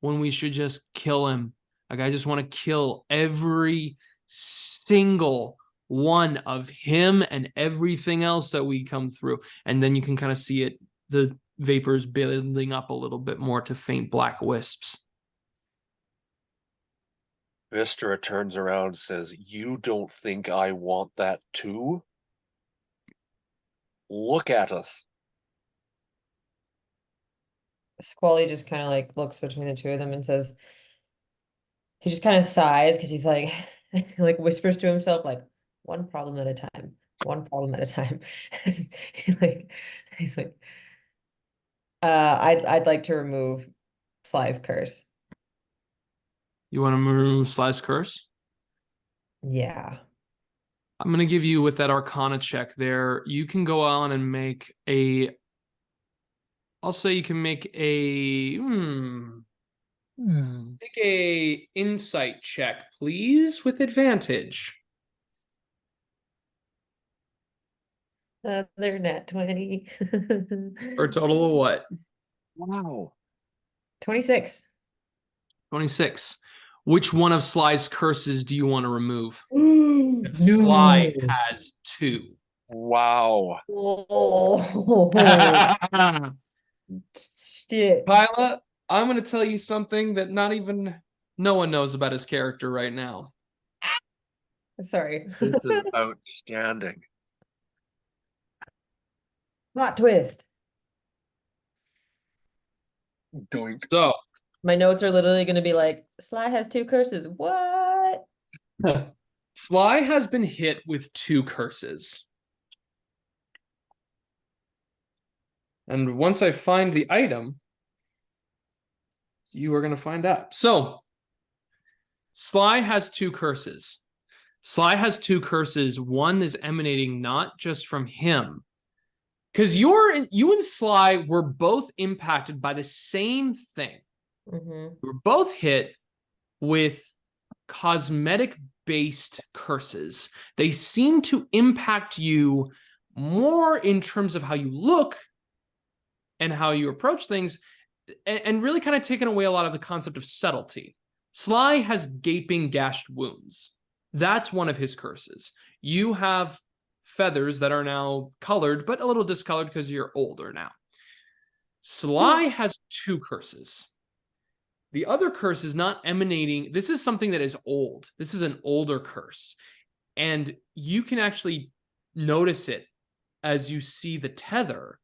when we should just kill him. Like, I just want to kill every single one of him and everything else that we come through. And then you can kind of see it, the vapors building up a little bit more to faint black wisps. Wystera turns around and says, "You don't think I want that too? Look at us." Squally just kind of like looks between the two of them and says, he just kind of sighs because he's like, like whispers to himself, like, one problem at a time, one problem at a time. Like, he's like, I'd like to remove Sly's curse. You want to remove Sly's curse? Yeah. I'm going to give you, with that Arcana check there, you can go on and make a, I'll say you can make a, make a insight check, please, with advantage. They're net 20. For a total of what? Wow. 26. 26. Which one of Sly's curses do you want to remove? No. Sly has 2. Wow. Oh, shit. Kylah, I'm going to tell you something that no one knows about his character right now. I'm sorry. This is outstanding. Plot twist. Doink. So, My notes are literally going to be like, Sly has 2 curses. What? Sly has been hit with 2 curses. And once I find the item, you are going to find out. So, Sly has 2 curses. Sly has 2 curses. One is emanating not just from him, because you and Sly were both impacted by the same thing. Mm-hmm. You were both hit with cosmetic-based curses. They seem to impact you more in terms of how you look and how you approach things, and really kind of taken away a lot of the concept of subtlety. Sly has gaping, gashed wounds. That's one of his curses. You have feathers that are now colored, but a little discolored because you're older now. Sly has 2 curses. The other curse is not emanating. This is something that is old. This is an older curse. And you can actually notice it as you see the tether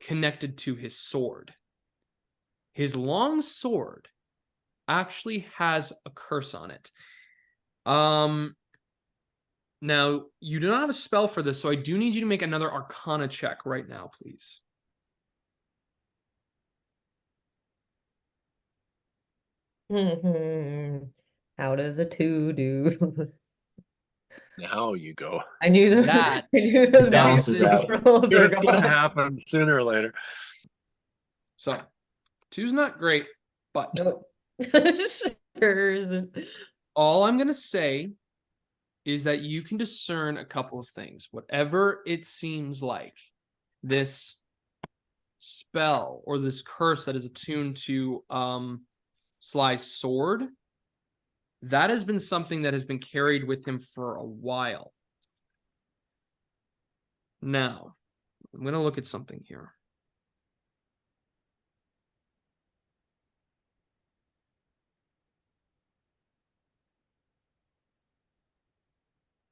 connected to his sword. His long sword actually has a curse on it. Now, you do not have a spell for this, so I do need you to make another Arcana check right now, please. How does a 2 do? Now you go. I knew those. That I knew those balances dice out. rolls were It's gonna gone. happen sooner or later. So, 2's not great, but Nope. Sure isn't. all I'm going to say is that you can discern a couple of things. Whatever it seems like, this spell or this curse that is attuned to Sly's sword, that has been something that has been carried with him for a while. Now, I'm going to look at something here.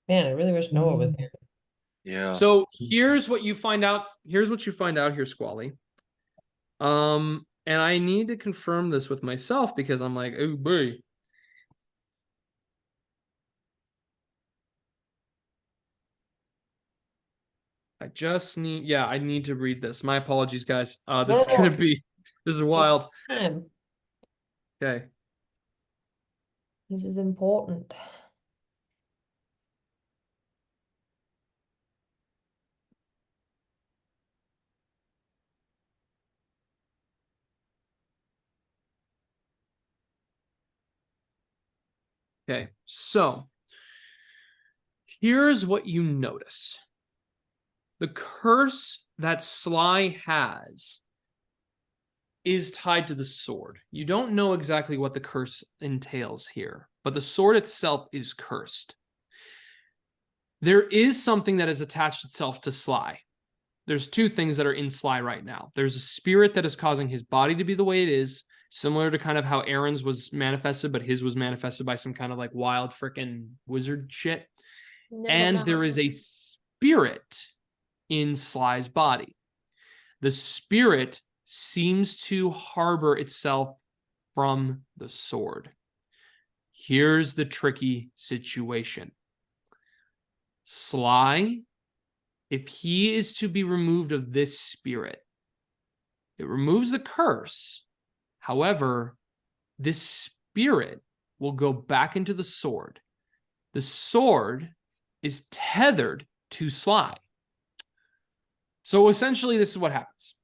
Man, I really wish Noah was here. Yeah. So here's what you find out. Here's what you find out here, Squally. And I need to confirm this with myself because I'm like, oh boy. I just need, yeah, I need to read this. My apologies, guys. This is gonna be, this is wild. Time. Okay. This is important. Okay. So here's what you notice. The curse that Sly has is tied to the sword. You don't know exactly what the curse entails here, but the sword itself is cursed. There is something that has attached itself to Sly. there's two things that are in Sly right now. There's a spirit that is causing his body to be the way it is, similar to kind of how Eren's was manifested, but his was manifested by some kind of like wild freaking wizard shit. And there is a spirit in Sly's body. The spirit seems to harbor itself from the sword. Here's the tricky situation. Sly, if he is to be removed of this spirit, it removes the curse. However, this spirit will go back into the sword. The sword is tethered to Sly. So essentially, this is what happens.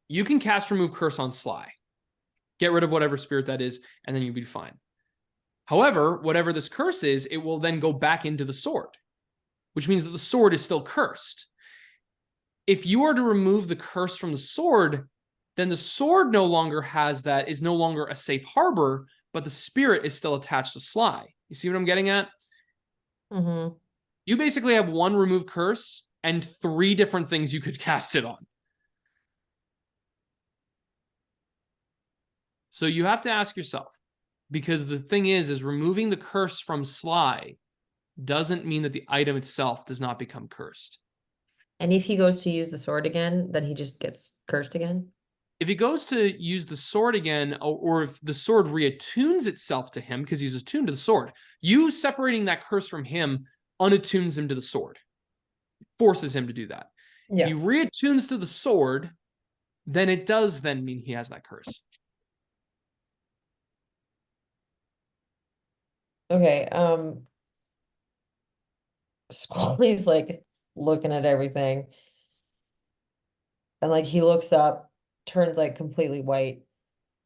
You can cast Remove Curse on Sly. Get rid of whatever spirit that is, and then you'll be fine. However, whatever this curse is, it will then go back into the sword, which means that the sword is still cursed. If you are to remove the curse from the sword, then the sword no longer has that, is no longer a safe harbor, but the spirit is still attached to Sly. You see what I'm getting at? Mm-hmm. You basically have one remove curse and 3 different things you could cast it on. So you have to ask yourself, because the thing is removing the curse from Sly doesn't mean that the item itself does not become cursed. And if he goes to use the sword again, then he just gets cursed again? If he goes to use the sword again, or if the sword reattunes itself to him, because he's attuned to the sword, you separating that curse from him unattunes him to the sword. It forces him to do that. Yeah. If he reattunes to the sword, then it does then mean he has that curse. Okay, Squally's like looking at everything. And like he looks up, turns like completely white,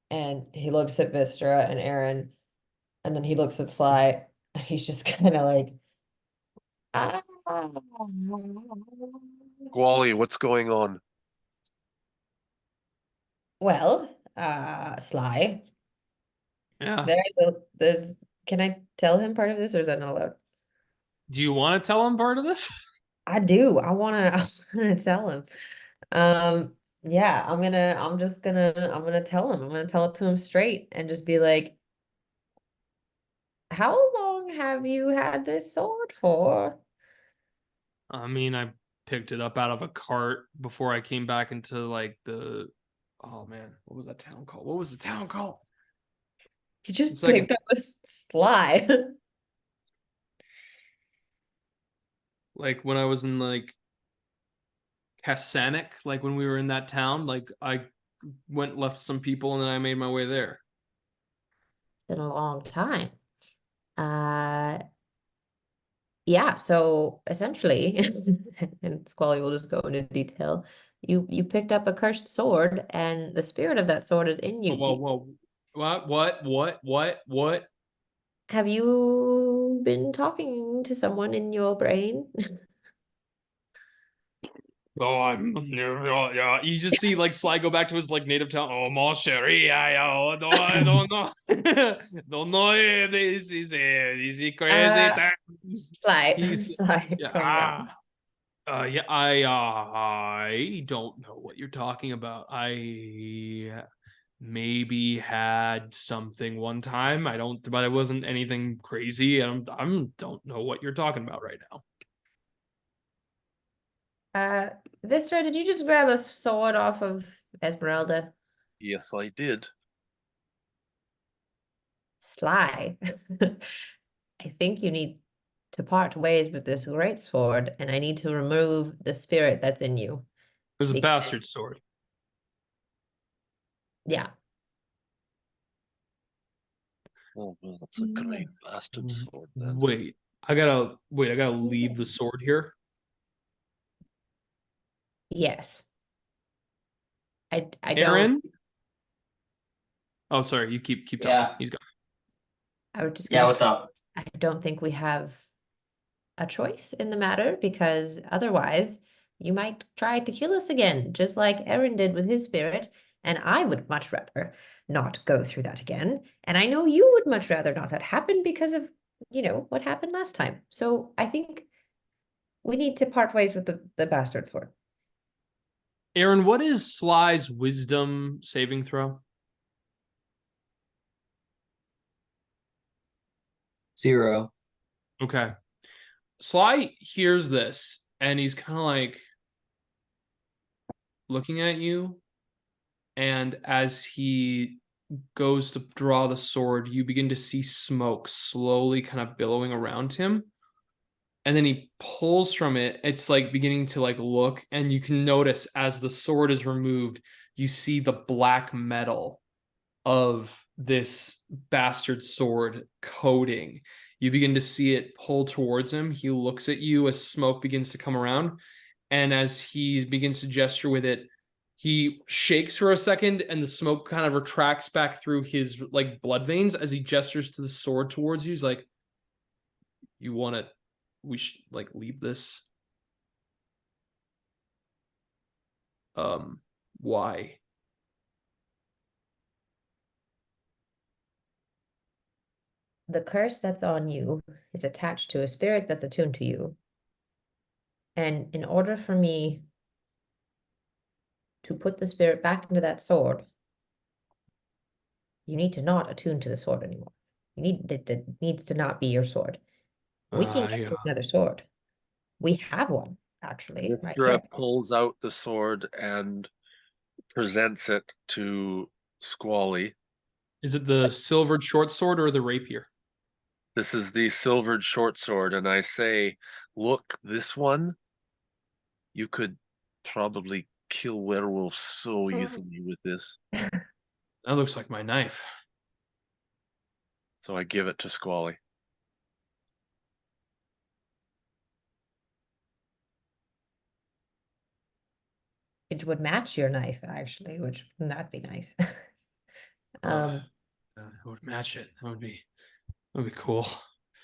and he looks at Wystera and Eren, and then he looks at Sly, and he's just kind of like, ah. Squally, what's going on? Well, Sly, Yeah. there's can I tell him part of this, or is that not allowed? Do you want to tell him part of this? I do. I wanna tell him. Yeah, I'm gonna tell him. I'm gonna tell it to him straight and just be like, how long have you had this sword for? I mean, I picked it up out of a cart before I came back into like the, oh man, what was that town called? What was the town called? You just It's like picked up a Sly. like when I was in like Kasanic, like when we were in that town, like I went left some people and then I made my way there. It's been a long time. Yeah, so essentially, and Squally will just go into detail. You picked up a cursed sword, and the spirit of that sword is in you. Whoa. What? Have you been talking to someone in your brain? Oh, yeah. You just see like Sly go back to his like native town. Oh, mon chéri, I don't know. Don't know. Is he crazy? Sly, He's Sly, yeah. calm down. Yeah. I don't know what you're talking about. I maybe had something one time. I don't, but it wasn't anything crazy. I don't know what you're talking about right now. Wystera, did you just grab a sword off of Esmeralda? Yes, I did. Sly, I think you need to part ways with this great sword, and I need to remove the spirit that's in you. It was a Because- bastard sword. Yeah. Oh, well, that's a great bastard sword then. Wait, I gotta leave the sword here. Yes. I don't. Eren? Oh, sorry. You keep talking. Yeah. He's gone. I was just Yeah, gonna what's say, up? I don't think we have a choice in the matter, because otherwise you might try to kill us again, just like Eren did with his spirit. And I would much rather not go through that again. And I know you would much rather not that happen because of, what happened last time. So I think we need to part ways with the bastard sword. Eren, what is Sly's wisdom saving throw? 0. Okay. Sly hears this and he's kind of like looking at you. And as he goes to draw the sword, you begin to see smoke slowly kind of billowing around him. And then he pulls from it. It's like beginning to like look, and you can notice as the sword is removed, you see the black metal of this bastard sword coating. You begin to see it pull towards him. He looks at you as smoke begins to come around. And as he begins to gesture with it, he shakes for a second and the smoke kind of retracts back through his like blood veins as he gestures to the sword towards you. He's like, you want to, we should like leave this. Why? The curse that's on you is attached to a spirit that's attuned to you. And in order for me to put the spirit back into that sword, you need to not attune to the sword anymore. You need it needs to not be your sword. We can get you another sword. We have one, actually, right Wystera here. pulls out the sword and presents it to Squally. Is it the silvered short sword or the rapier? This is the silvered short sword, and I say, look, this one, you could probably kill werewolves so easily with this. That looks like my knife. So I give it to Squally. It would match your knife, actually, which wouldn't that be nice? It would match it. That would be cool.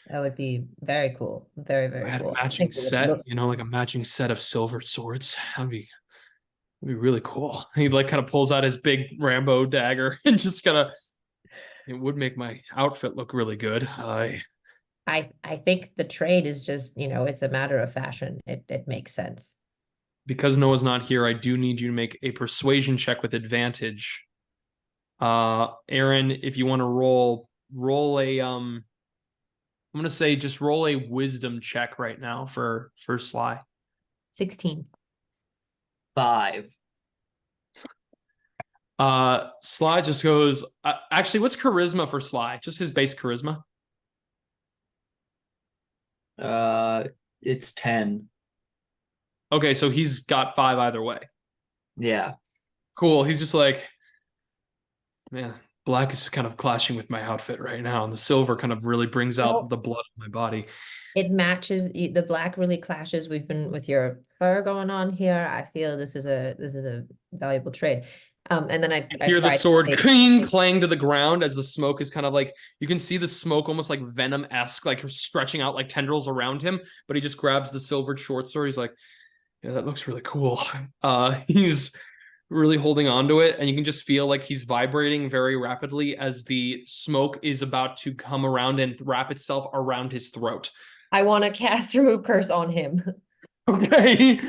That would be very cool. Very, If I very had cool. a I matching think it would set, look- you know, like a matching set of silver swords. That'd be really cool. He like kind of pulls out his big Rambo dagger and just kind of, it would make my outfit look really good. I think the trade is just, it's a matter of fashion. It makes sense. Because Noah's not here, I do need you to make a persuasion check with advantage. Eren, if you want to roll a I'm gonna say just roll a wisdom check right now for Sly. 16. 5. Sly just goes, actually, what's charisma for Sly? Just his base charisma. It's 10. Okay, so he's got 5 either way. Yeah. Cool. He's just like, man, black is kind of clashing with my outfit right now, and the silver kind of really brings out the blood of my body. It matches the black really clashes. We've been with your fur going on here. I feel this is a valuable trade. And then I Hear the tried sword to clang to the ground as the smoke is kind of like, you can see the smoke almost like venom-esque, like stretching out like tendrils around him, but he just grabs the silvered short sword. He's like, yeah, that looks really cool. He's really holding on to it, and you can just feel like he's vibrating very rapidly as the smoke is about to come around and wrap itself around his throat. I want to cast remove curse on him. Okay.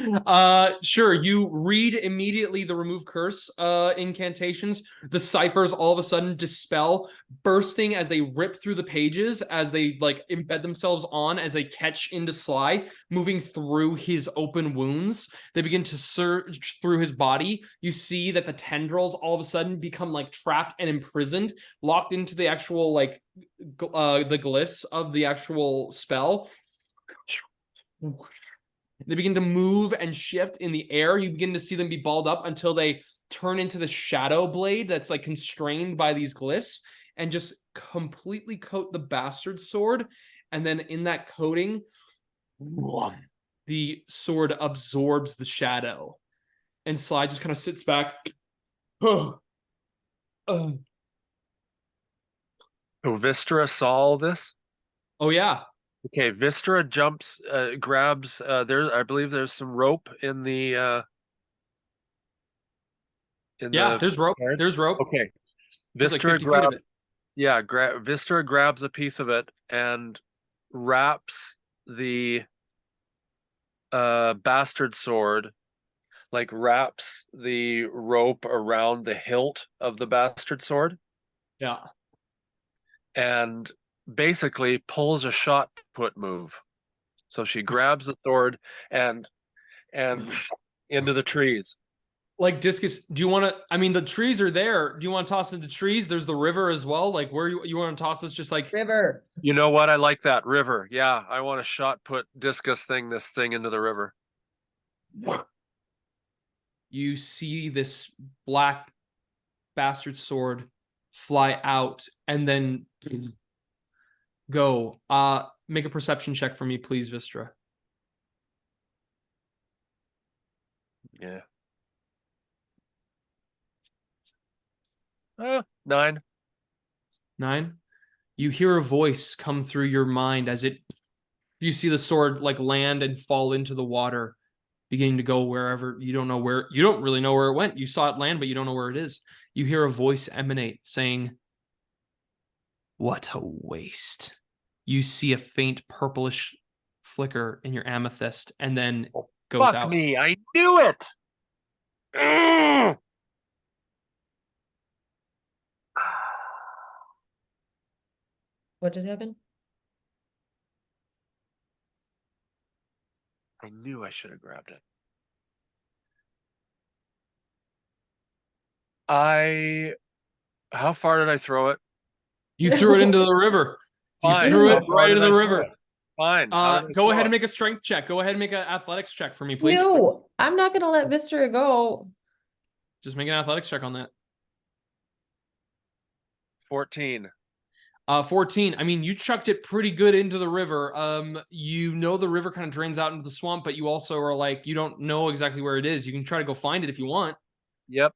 Sure. You read immediately the remove curse incantations. The ciphers all of a sudden dispel, bursting as they rip through the pages, as they like embed themselves on, as they catch into Sly, moving through his open wounds. They begin to surge through his body. You see that the tendrils all of a sudden become like trapped and imprisoned, locked into the actual like the glyphs of the actual spell. They begin to move and shift in the air. You begin to see them be balled up until they turn into the shadow blade that's like constrained by these glyphs and just completely coat the bastard sword. And then in that coating, the sword absorbs the shadow. And Sly just kind of sits back. So Wystera saw all this? Oh, yeah. Okay, Wystera jumps, grabs, there, I believe there's some rope in the, There's rope. card. There's rope. Okay. There's like Wystera 50 feet of it. yeah, Wystera grabs a piece of it and wraps the bastard sword like wraps the rope around the hilt of the bastard sword Yeah. and basically pulls a shot put move. So she grabs the sword and into the trees. Like discus, do you want to? I mean, the trees are there. Do you want to toss into trees? There's the river as well. Like, where you want to toss this? Just like River. You know what? I like that river. Yeah, I want a shot put discus this thing into the river. you see this black bastard sword fly out and then go. Make a perception check for me, please, Wystera. Yeah. 9. 9. You hear a voice come through your mind as you see the sword like land and fall into the water, beginning to go wherever you don't really know where it went. You saw it land, but you don't know where it is. You hear a voice emanate saying, "What a waste." You see a faint purplish flicker in your amethyst and then goes Fuck out. me, I knew it. Ugh! What just happened? I knew I should have grabbed it. How far did I throw it? You threw it into the river. You Fine. threw How it far right did into the I throw river. it? Fine. How did I Go throw ahead it? and make a strength check. Go ahead and make an athletics check for me, please. No, I'm not gonna let Wystera go. Just make an athletics check on that. 14. 14. I mean, you chucked it pretty good into the river. You know the river kind of drains out into the swamp, but you also are like, you don't know exactly where it is. You can try to go find it if you want. Yep.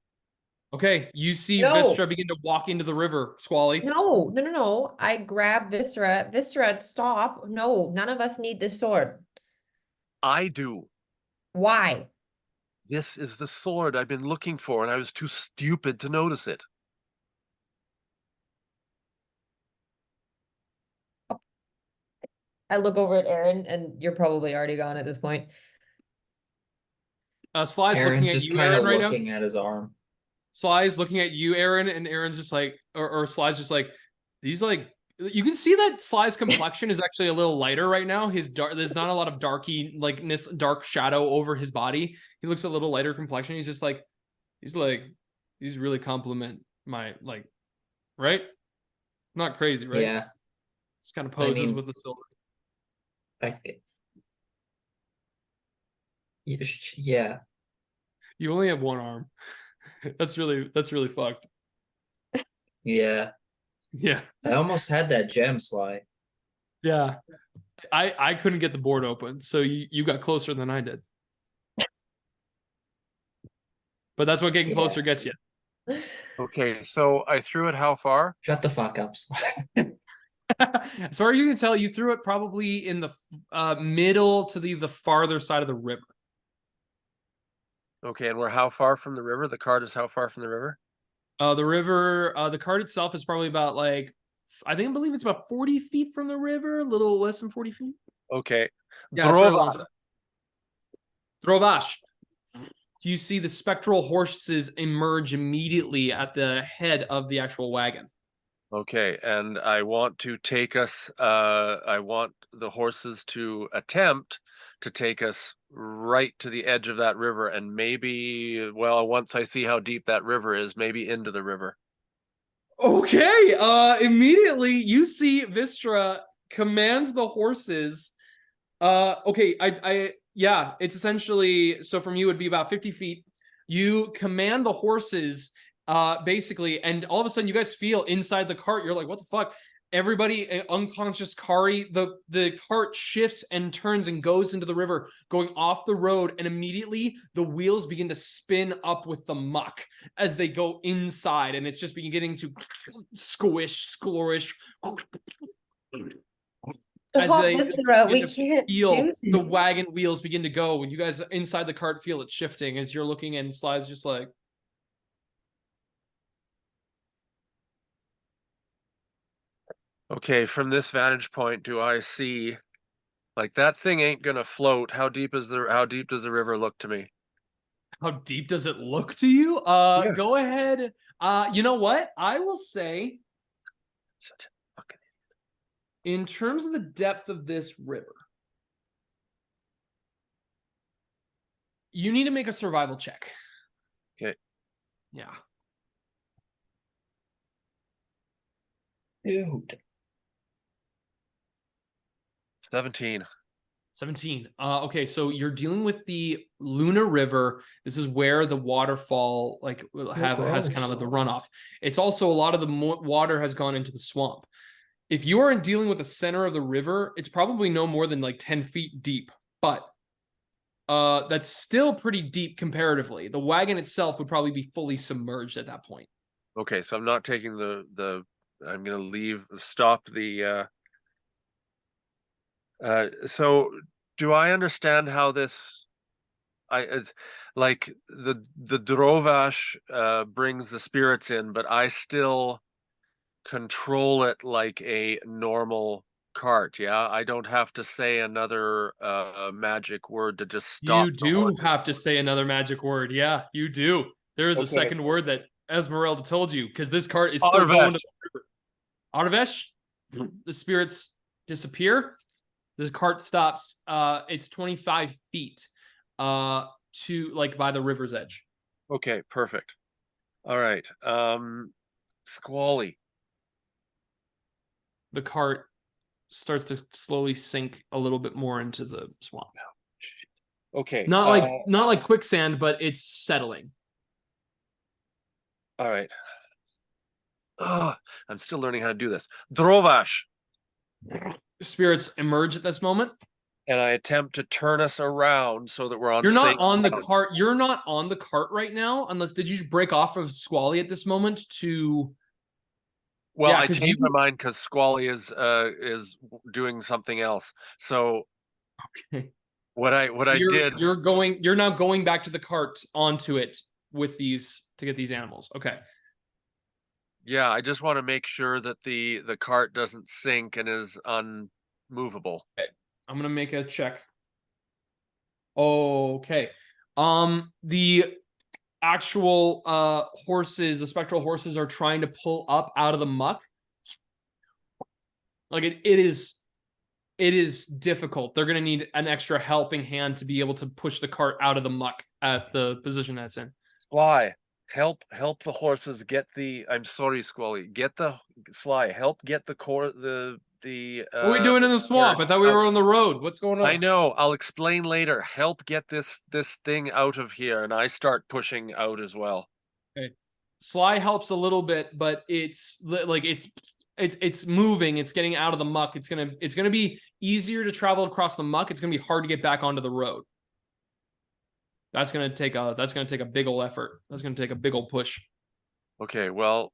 Okay, you see No. Wystera begin to walk into the river, Squally. No. I grab Wystera. Wystera, stop. No, none of us need this sword. I do. Why? This is the sword I've been looking for, and I was too stupid to notice it. I look over at Eren, and you're probably already gone at this point. Sly's Aaron's looking at just you, kind Eren, of right now. looking at his arm. Sly's looking at you, Eren, and Aaron's just like, or Sly's just like, these like, you can see that Sly's complexion is actually a little lighter right now. There's not a lot of dark shadow over his body. He looks a little lighter complexion. He's really compliment my right? Not crazy, right? Yeah. Just kind of poses mean- with the silver. Yeah. You only have one arm. That's really fucked. Yeah. Yeah. I almost had that gem, Sly. Yeah. I couldn't get the board open, so you got closer than I did. But that's what getting closer gets you. Okay, so I threw it how far? Shut the fuck up, Sly. As far as you can tell, you threw it probably in the middle to the farther side of the river. Okay, and we're how far from the river? The card is how far from the river? The river, the card itself is probably about I believe it's about 40 feet from the river, a little less than 40 feet. Okay. Yeah, it's right Drova. alongside. Drovash. You see the spectral horses emerge immediately at the head of the actual wagon. Okay, and I want to take us, I want the horses to attempt to take us right to the edge of that river, and maybe, well, once I see how deep that river is, maybe into the river. Okay, immediately you see Wystera commands the horses. Okay, yeah, it's essentially, so from you, it'd be about 50 feet. You command the horses, basically, and all of a sudden you guys feel inside the cart, you're like, what the fuck? Everybody, unconscious Kari, the cart shifts and turns and goes into the river, going off the road, and immediately the wheels begin to spin up with the muck as they go inside, and it's just beginning to squish, splorish. As Stop, they Wystera, we begin to can't feel do the this. wagon wheels begin to go, and you guys inside the cart feel it shifting as you're looking, and Sly's just like, Okay, from this vantage point, do I see, like, that thing ain't gonna float? How deep does the river look to me? How deep does it look to you? Yeah. Go ahead. You know what? I will say, Such a fucking. in terms of the depth of this river, you need to make a survival check. Okay. Yeah. Dude. 17. 17. Okay, so you're dealing with the Luna River. This is where the waterfall has kind of like the runoff. It's also a lot of the water has gone into the swamp. If you are dealing with the center of the river, it's probably no more than like 10 feet deep, but that's still pretty deep comparatively. The wagon itself would probably be fully submerged at that point. Okay, so I'm not taking I'm gonna stop the so do I understand how this like the Drovash brings the spirits in, but I still control it like a normal cart, yeah? I don't have to say another magic word to just stop You the do horses. have to say another magic word. Yeah, you do. There is a Okay. second word that Esmeralda told you because this cart is still going to the river. Arvesh, the spirits disappear. The cart stops. It's 25 feet to like by the river's edge. Okay, perfect. All right. Squally. The cart starts to slowly sink a little bit more into the swamp. Shit. Okay. Not like quicksand, but it's settling. All right. I'm still learning how to do this. Drovash. Spirits emerge at this moment. And I attempt to turn us around so that we're on You're not safe on the ground. cart. You're not on the cart right now, unless did you break off of Squally at this moment to? Well, Yeah, I 'cause changed you- my mind because Squally is doing something else. So Okay. what I So did. you're now going back to the cart onto it with these to get these animals. Okay. Yeah, I just want to make sure that the cart doesn't sink and is unmovable. I'm gonna make a check. Okay. The actual horses, the spectral horses are trying to pull up out of the muck. Like it is difficult. They're gonna need an extra helping hand to be able to push the cart out of the muck at the position that's in. Sly, help the horses get the. I'm sorry, Squally. Get the Sly. Help get the core the. What are we doing in the swamp? I thought we were on the road. What's going on? I know. I'll explain later. Help get this thing out of here, and I start pushing out as well. Okay. Sly helps a little bit, but it's like it's moving. It's getting out of the muck. It's gonna be easier to travel across the muck. It's gonna be hard to get back onto the road. That's gonna take a big ol' effort. That's gonna take a big ol' push. Okay. Well.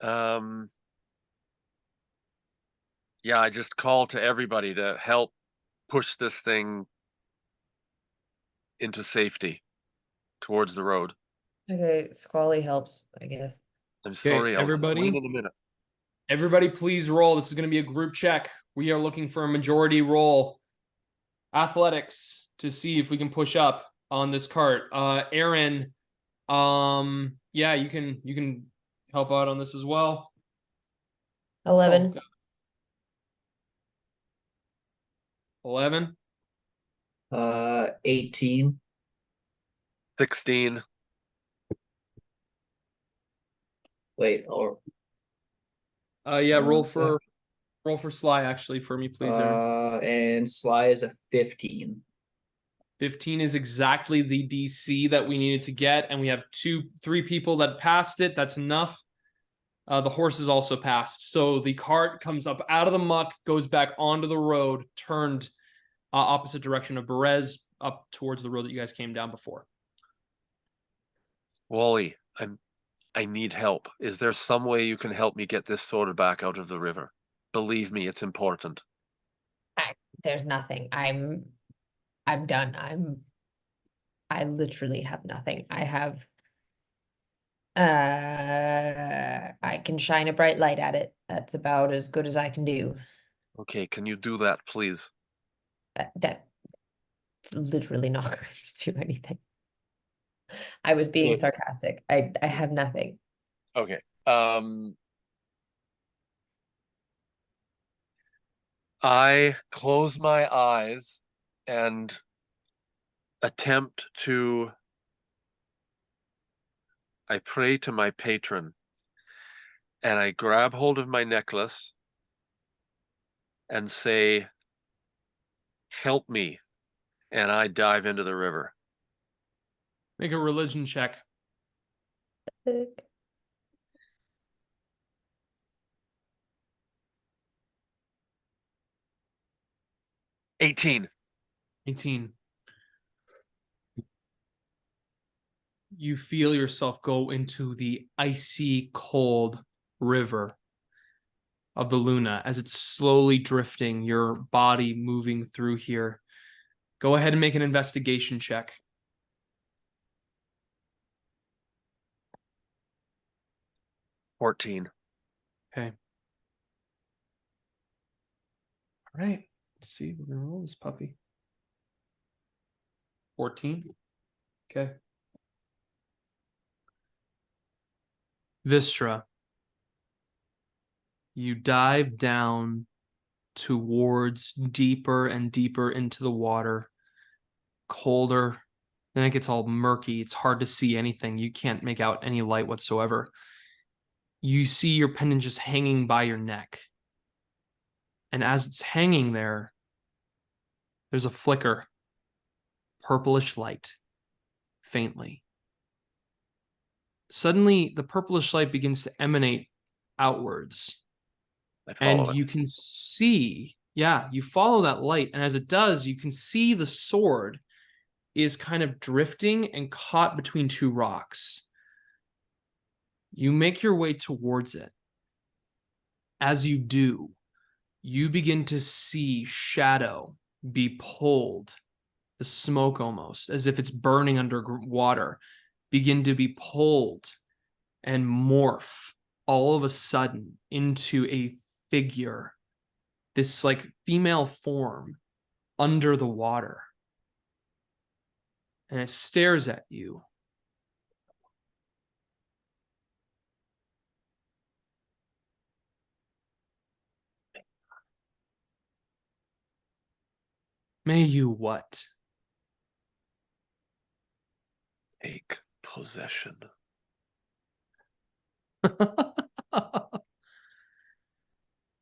Um. Yeah, I just call to everybody to help push this thing into safety towards the road. Okay, Squally helps, I guess. I'm sorry, I'll everybody. explain in a minute. Everybody, please roll. This is going to be a group check. We are looking for a majority roll. Athletics to see if we can push up on this cart. Eren, yeah, you can help out on this as well. 11. 11. 18. 16. Wait, or Yeah, roll so- for Sly actually for me, please, Eren. and Sly is a 15. 15 is exactly the DC that we needed to get, and we have 3 people that passed it. That's enough. The horses also passed. So the cart comes up out of the muck, goes back onto the road, turned opposite direction of Berez, up towards the road that you guys came down before. Wally, I need help. Is there some way you can help me get this sorted back out of the river? Believe me, it's important. There's nothing. I'm done. I literally have nothing. I have I can shine a bright light at it. That's about as good as I can do. Okay, can you do that, please? That's literally not going to do anything. I was being Yeah. sarcastic. I have nothing. Okay. I close my eyes and attempt to. I pray to my patron, and I grab hold of my necklace and say, "Help me," and I dive into the river. Make a religion check. 18. 18. You feel yourself go into the icy cold river of the Luna as it's slowly drifting, your body moving through here. Go ahead and make an investigation check. 14. Okay. All right. Let's see. We're gonna roll this puppy. 14. Okay. Wystera, you dive down towards deeper and deeper into the water, colder. Then it gets all murky. It's hard to see anything. You can't make out any light whatsoever. You see your pendant just hanging by your neck. And as it's hanging there, there's a flicker, purplish light, faintly. Suddenly, the purplish light begins to emanate outwards. I And follow it. you can see, yeah, you follow that light. And as it does, you can see the sword is kind of drifting and caught between two rocks. You make your way towards it. As you do, you begin to see shadow be pulled, the smoke almost, as if it's burning under water, begin to be pulled and morph all of a sudden into a figure, this like female form under the water. And it stares at you. May you what? Take possession.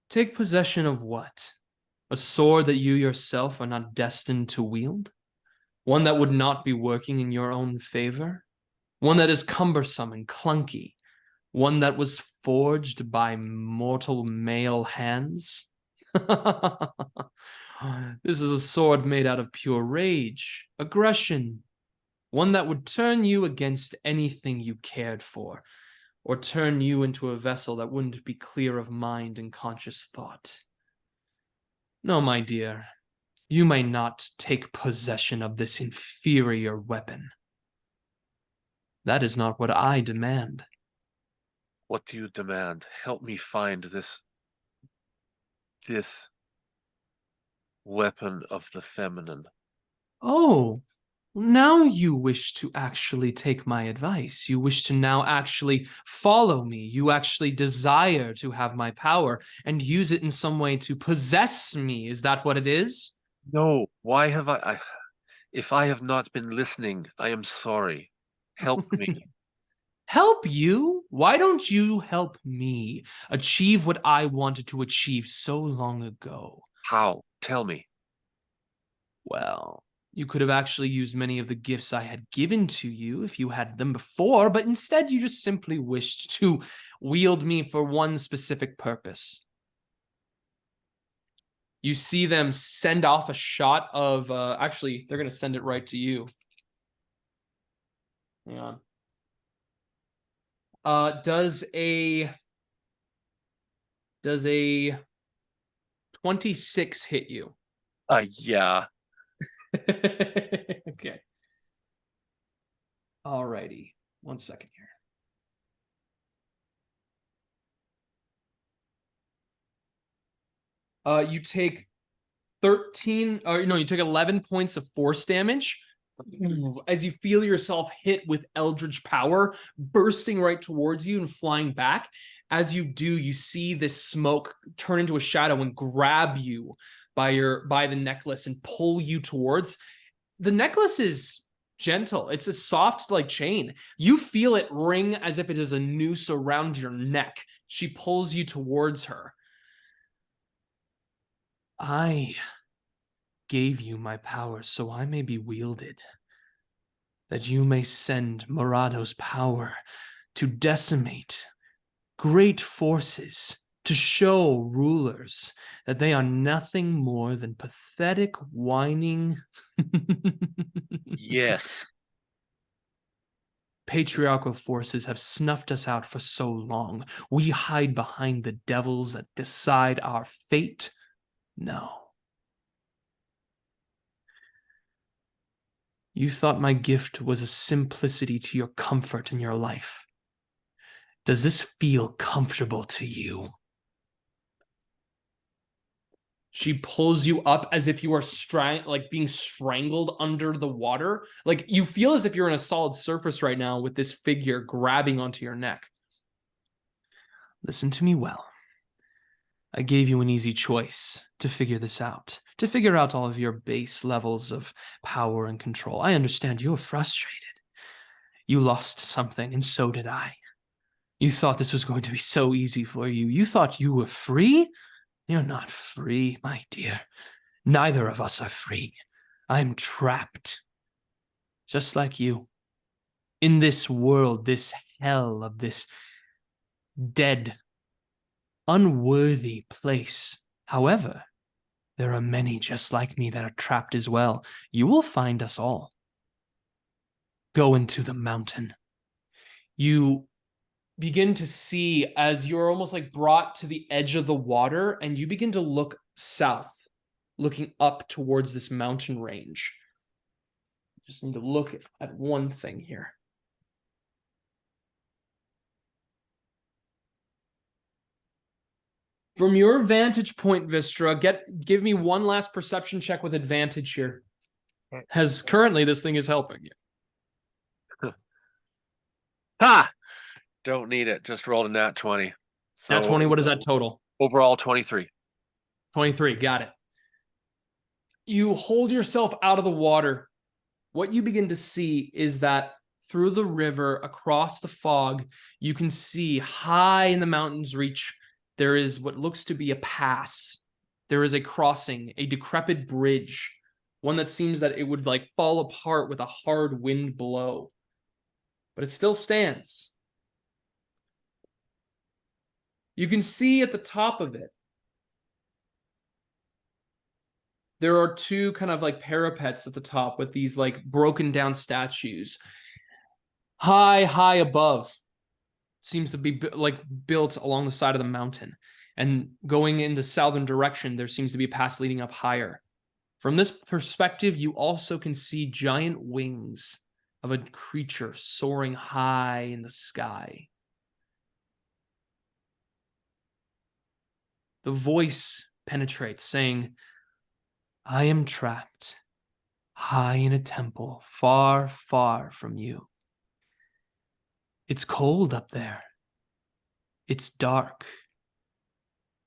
Take possession of what? A sword that you yourself are not destined to wield? One that would not be working in your own favor? One that is cumbersome and clunky? One that was forged by mortal male hands? This is a sword made out of pure rage, aggression. One that would turn you against anything you cared for, or turn you into a vessel that wouldn't be clear of mind and conscious thought. No, my dear, you may not take possession of this inferior weapon. That is not what I demand. What do you demand? Help me find this weapon of the feminine. Oh, now you wish to actually take my advice. You wish to now actually follow me. You actually desire to have my power and use it in some way to possess me. Is that what it is? No, why have if I have not been listening, I am sorry. Help me. Help you? Why don't you help me achieve what I wanted to achieve so long ago? How? Tell me. Well, you could have actually used many of the gifts I had given to you if you had them before, but instead you just simply wished to wield me for one specific purpose. You see them send off a shot of, actually, they're going to send it right to you. Hang on. Does a 26 hit you? Yeah. Okay. Alrighty. 1 second here. You take 13, or no, you took 11 points of force damage as you feel yourself hit with eldritch power, bursting right towards you and flying back. As you do, you see this smoke turn into a shadow and grab you by the necklace and pull you towards. The necklace is gentle. It's a soft like chain. You feel it ring as if it is a noose around your neck. She pulls you towards her. I gave you my power so I may be wielded, that you may send Murado's power to decimate great forces, to show rulers that they are nothing more than pathetic, whining Yes. patriarchal forces have snuffed us out for so long. We hide behind the devils that decide our fate. No. You thought my gift was a simplicity to your comfort in your life. Does this feel comfortable to you? She pulls you up as if you are being strangled under the water. Like you feel as if you're in a solid surface right now with this figure grabbing onto your neck. Listen to me well. I gave you an easy choice to figure this out, to figure out all of your base levels of power and control. I understand you're frustrated. You lost something, and so did I. You thought this was going to be so easy for you. You thought you were free? You're not free, my dear. Neither of us are free. I'm trapped, just like you, in this world, this hell of this dead, unworthy place. However, there are many just like me that are trapped as well. You will find us all. Go into the mountain. You begin to see as you're almost like brought to the edge of the water, and you begin to look south, looking up towards this mountain range. Just need to look at one thing here. From your vantage point, Wystera, give me one last perception check with advantage here. As currently this thing is helping you. Ha! Don't need it. Just rolled a nat 20. So Nat 20, what is that total? overall 23. 23, got it. You hold yourself out of the water. What you begin to see is that through the river, across the fog, you can see high in the mountain's reach, there is what looks to be a pass. There is a crossing, a decrepit bridge, one that seems that it would like fall apart with a hard wind blow. But it still stands. You can see at the top of it, there are two kind of like parapets at the top with these like broken down statues. High above seems to be like built along the side of the mountain. And going in the southern direction, there seems to be a pass leading up higher. From this perspective, you also can see giant wings of a creature soaring high in the sky. The voice penetrates, saying, I am trapped high in a temple, far, far from you. It's cold up there. It's dark.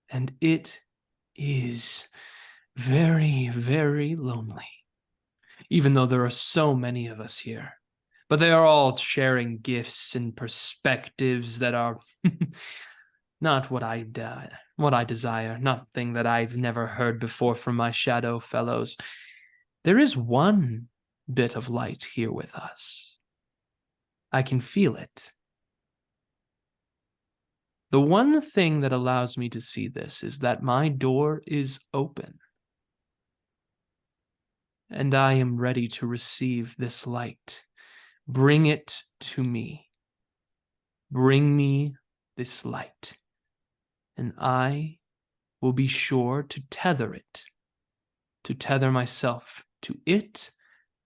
And it is very, very lonely, even though there are so many of us here. But they are all sharing gifts and perspectives that are not what I desire, nothing that I've never heard before from my shadow fellows. There is one bit of light here with us. I can feel it. The one thing that allows me to see this is that my door is open. And I am ready to receive this light. Bring it to me. Bring me this light. And I will be sure to tether it. To tether myself to it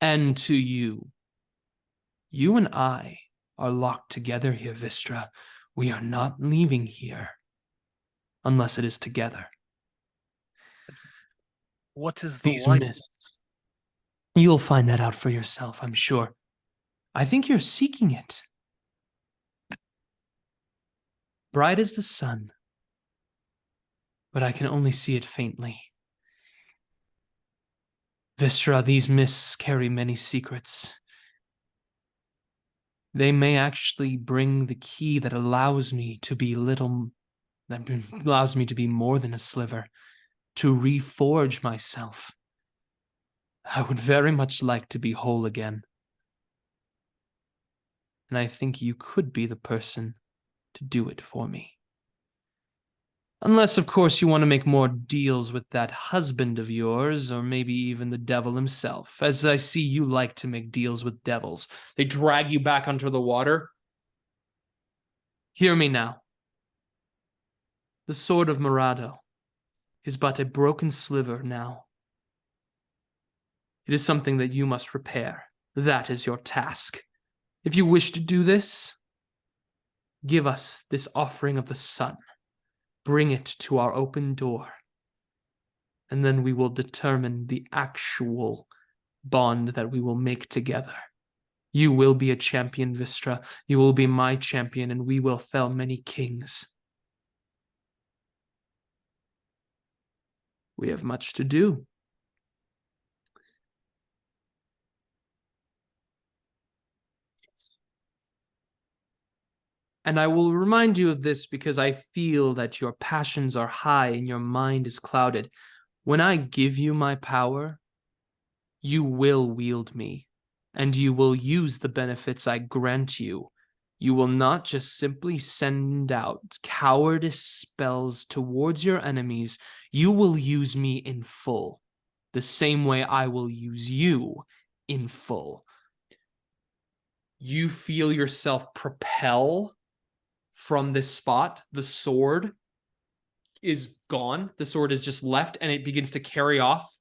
and to you. You and I are locked together here, Wystera. We are not leaving here unless it is together. What is the These light? mists. You'll find that out for yourself, I'm sure. I think you're seeking it. Bright as the sun, but I can only see it faintly. Wystera, these mists carry many secrets. They may actually bring the key that allows me to be more than a sliver, to reforge myself. I would very much like to be whole again. And I think you could be the person to do it for me. Unless, of course, you want to make more deals with that husband of yours, or maybe even the devil himself, as I see you like to make deals with devils. They drag you back onto the water. Hear me now. The sword of Morado is but a broken sliver now. It is something that you must repair. That is your task. If you wish to do this, give us this offering of the sun. Bring it to our open door, and then we will determine the actual bond that we will make together. You will be a champion, Wystera. You will be my champion, and we will fell many kings. We have much to do. And I will remind you of this because I feel that your passions are high and your mind is clouded. When I give you my power, you will wield me, and you will use the benefits I grant you. You will not just simply send out cowardice spells towards your enemies. You will use me in full, the same way I will use you in full. You feel yourself propel from this spot. The sword is gone. The sword is just left, and it begins to carry off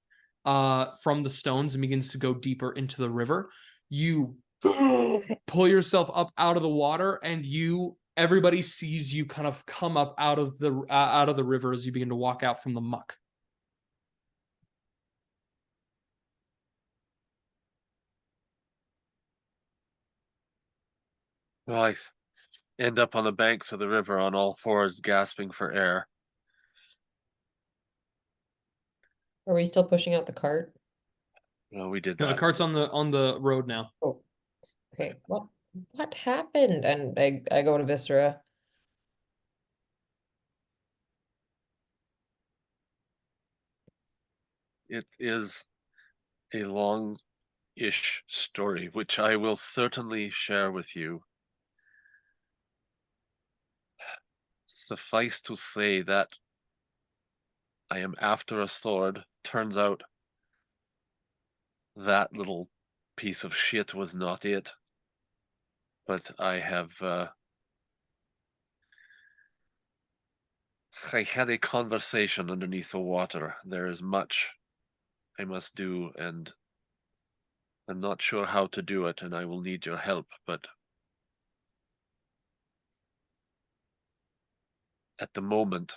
from the stones and begins to go deeper into the river. You pull yourself up out of the water, and everybody sees you kind of come up out of the river as you begin to walk out from the muck. Well, I end up on the banks of the river on all fours, gasping for air. Are we still pushing out the cart? No, we did No, the that. cart's on the road now. Oh, okay. What happened? And I go to Wystera. It is a long-ish story, which I will certainly share with you. Suffice to say that I am after a sword. Turns out that little piece of shit was not it. But I had a conversation underneath the water. There is much I must do, and I'm not sure how to do it, and I will need your help, but at the moment,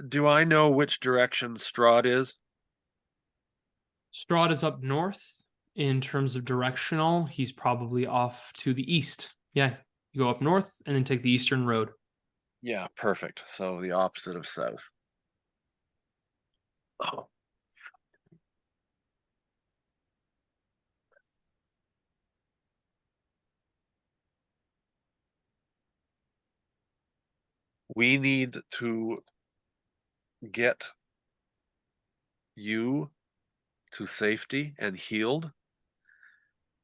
do I know which direction Strahd is? Strahd is up north in terms of directional. He's probably off to the east. Yeah, you go up north and then take the eastern road. Yeah, perfect. So the opposite of south. Oh. We need to get you to safety and healed,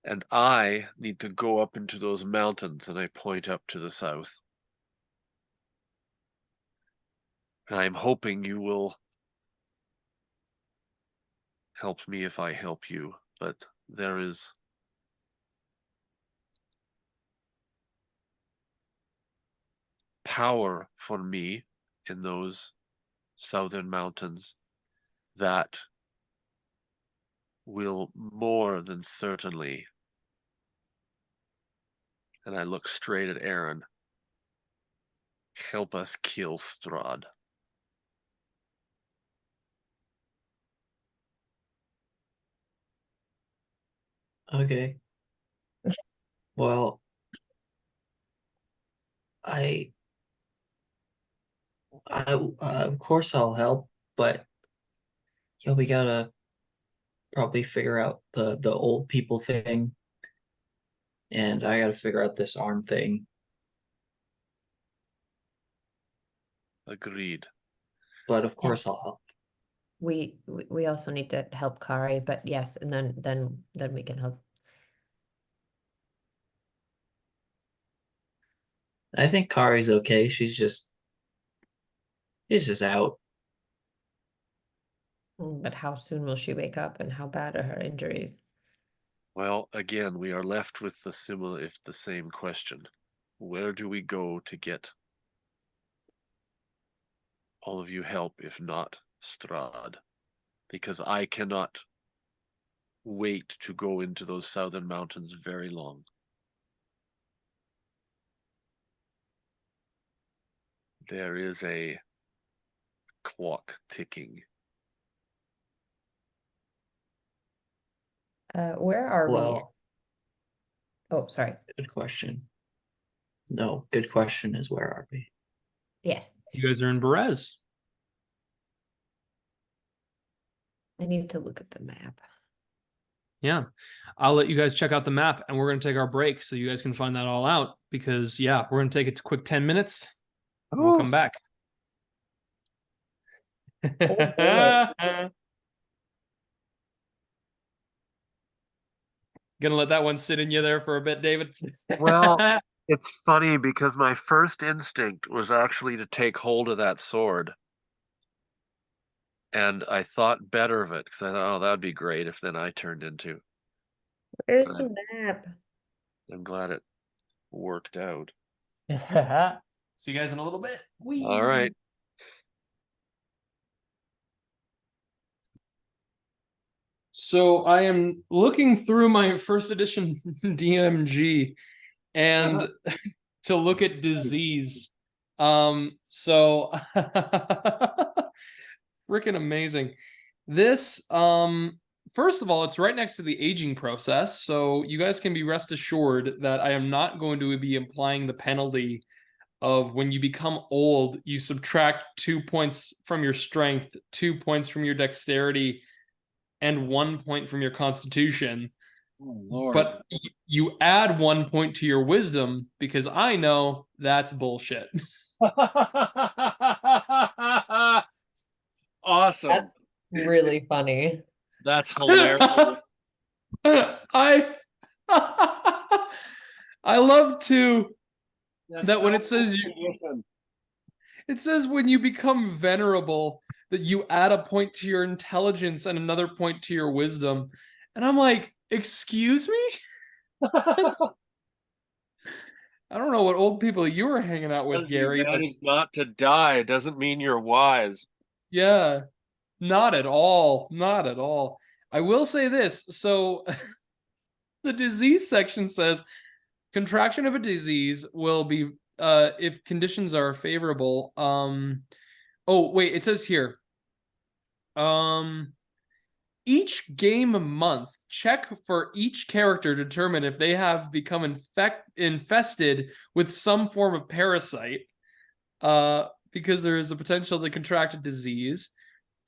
and I need to go up into those mountains, and I point up to the south. And I'm hoping you will help me if I help you, but there is power for me in those southern mountains that will more than certainly, and I look straight at Eren, help us kill Strahd. Okay. Well, I of course I'll help, but yeah, we gotta probably figure out the old people thing, and I gotta figure out this arm thing. Agreed. But of course I'll help. We also need to help Kari, but yes, and then we can help. I think Kari's okay. She's just out. But how soon will she wake up, and how bad are her injuries? Well, again, we are left with the similar, if the same question. Where do we go to get all of you help, if not Strahd? Because I cannot wait to go into those southern mountains very long. There is a clock ticking. Where are we? Well, Oh, sorry. good question. No, good question is where are we? Yes, You guys are in Berez. I need to look at the map. Yeah. I'll let you guys check out the map, and we're going to take our break so you guys can find that all out, because, yeah, we're going to take a quick 10 minutes. And we'll come back. Gonna let that one sit in you there for a bit, David. Well, it's funny because my first instinct was actually to take hold of that sword. And I thought better of it because I thought, oh, that would be great if then I turned into. Where's But the map? I'm glad it worked out. See you guys in a little bit. All right. So I am looking through my first edition DMG and to look at disease. So freaking amazing. This first of all, it's right next to the aging process, so you guys can be rest assured that I am not going to be applying the penalty of when you become old, you subtract 2 points from your strength, 2 points from your dexterity, and 1 point from your constitution. Oh, Lord. But you add 1 point to your wisdom, because I know that's bullshit. Awesome. That's really funny. That's hilarious. I love too that when it says it says when you become venerable that you add a point to your intelligence and another point to your wisdom. And I'm like, excuse me? I don't know what old people you were hanging out with, Gary. But not to die doesn't mean you're wise. yeah, not at all. Not at all. I will say this. So the disease section says contraction of a disease will be if conditions are favorable. Oh, wait, it says here. Each game month, check for each character to determine if they have become infested with some form of parasite, because there is a potential to contract a disease.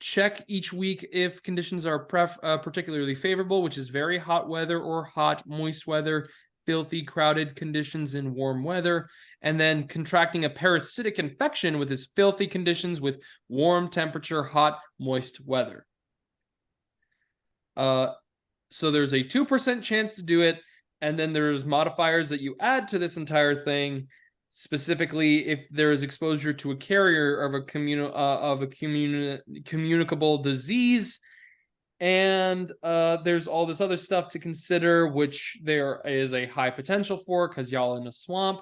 Check each week if conditions are particularly favorable, which is very hot weather or hot, moist weather, filthy, crowded conditions in warm weather, and then contracting a parasitic infection with his filthy conditions with warm temperature, hot, moist weather. So there's a 2% chance to do it, and then there's modifiers that you add to this entire thing. Specifically, if there is exposure to a carrier of a communicable disease, and there's all this other stuff to consider, which there is a high potential for because y'all in a swamp.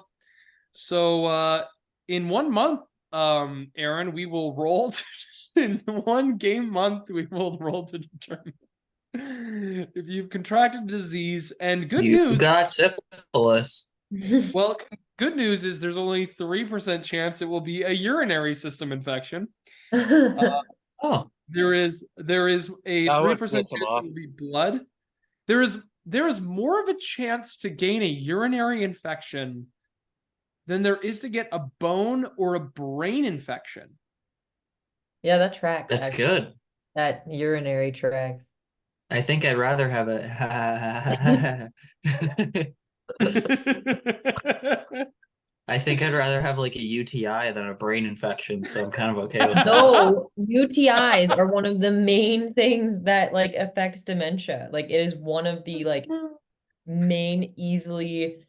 So in 1 month, Eren, we will roll in 1 game month. We will roll to determine if you've contracted disease. And good news, You got syphilis. well, Good news is there's only 3% chance it will be a urinary system infection. Oh, There is a That would 3% piss chance him it off. will be blood. There is more of a chance to gain a urinary infection than there is to get a bone or a brain infection. Yeah, that tracks. that's Actually. good. That urinary tracks. I think I'd rather have a. I think I'd rather have like a UTI than a brain infection, so I'm kind of okay with that. No, UTIs are one of the main things that like affects dementia. Like it is one of the like main easily,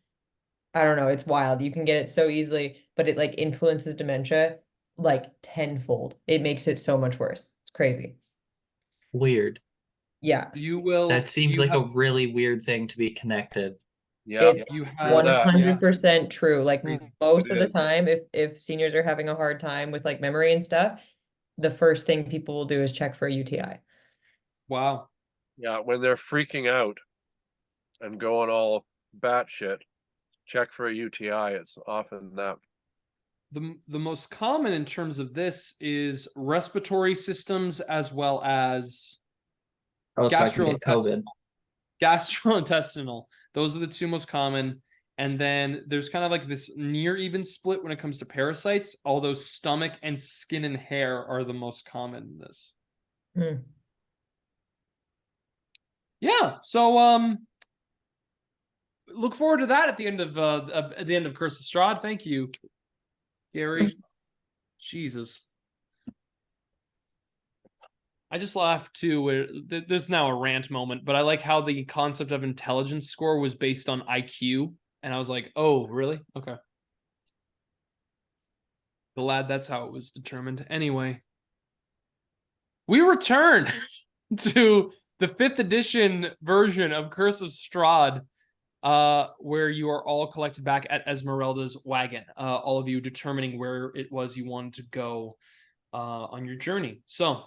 I don't know, it's wild. You can get it so easily, but it like influences dementia like tenfold. It makes it so much worse. It's crazy. Weird. Yeah. That seems like a really weird thing to be connected. Yeah, It's You have- 100% true. Like Crazy. most It of the is. time, if seniors are having a hard time with like memory and stuff, the first thing people will do is check for a UTI. Wow. yeah. When they're freaking out and going all batshit, check for a UTI. It's often that. The most common in terms of this is respiratory systems as well as Oh, so I can get COVID. gastrointestinal. Those are the two most common. And then there's kind of like this near even split when it comes to parasites, although stomach and skin and hair are the most common in this. Hmm. Yeah. So look forward to that at the end of Curse of Strahd. Thank you, Gary. Jesus. I just laughed too. Where there's now a rant moment, but I like how the concept of intelligence score was based on IQ, and I was like, "Oh, really? Okay." Glad that's how it was determined. Anyway, we return to the 5th edition version of Curse of Strahd, where you are all collected back at Esmeralda's wagon. All of you determining where it was you wanted to go on your journey. So.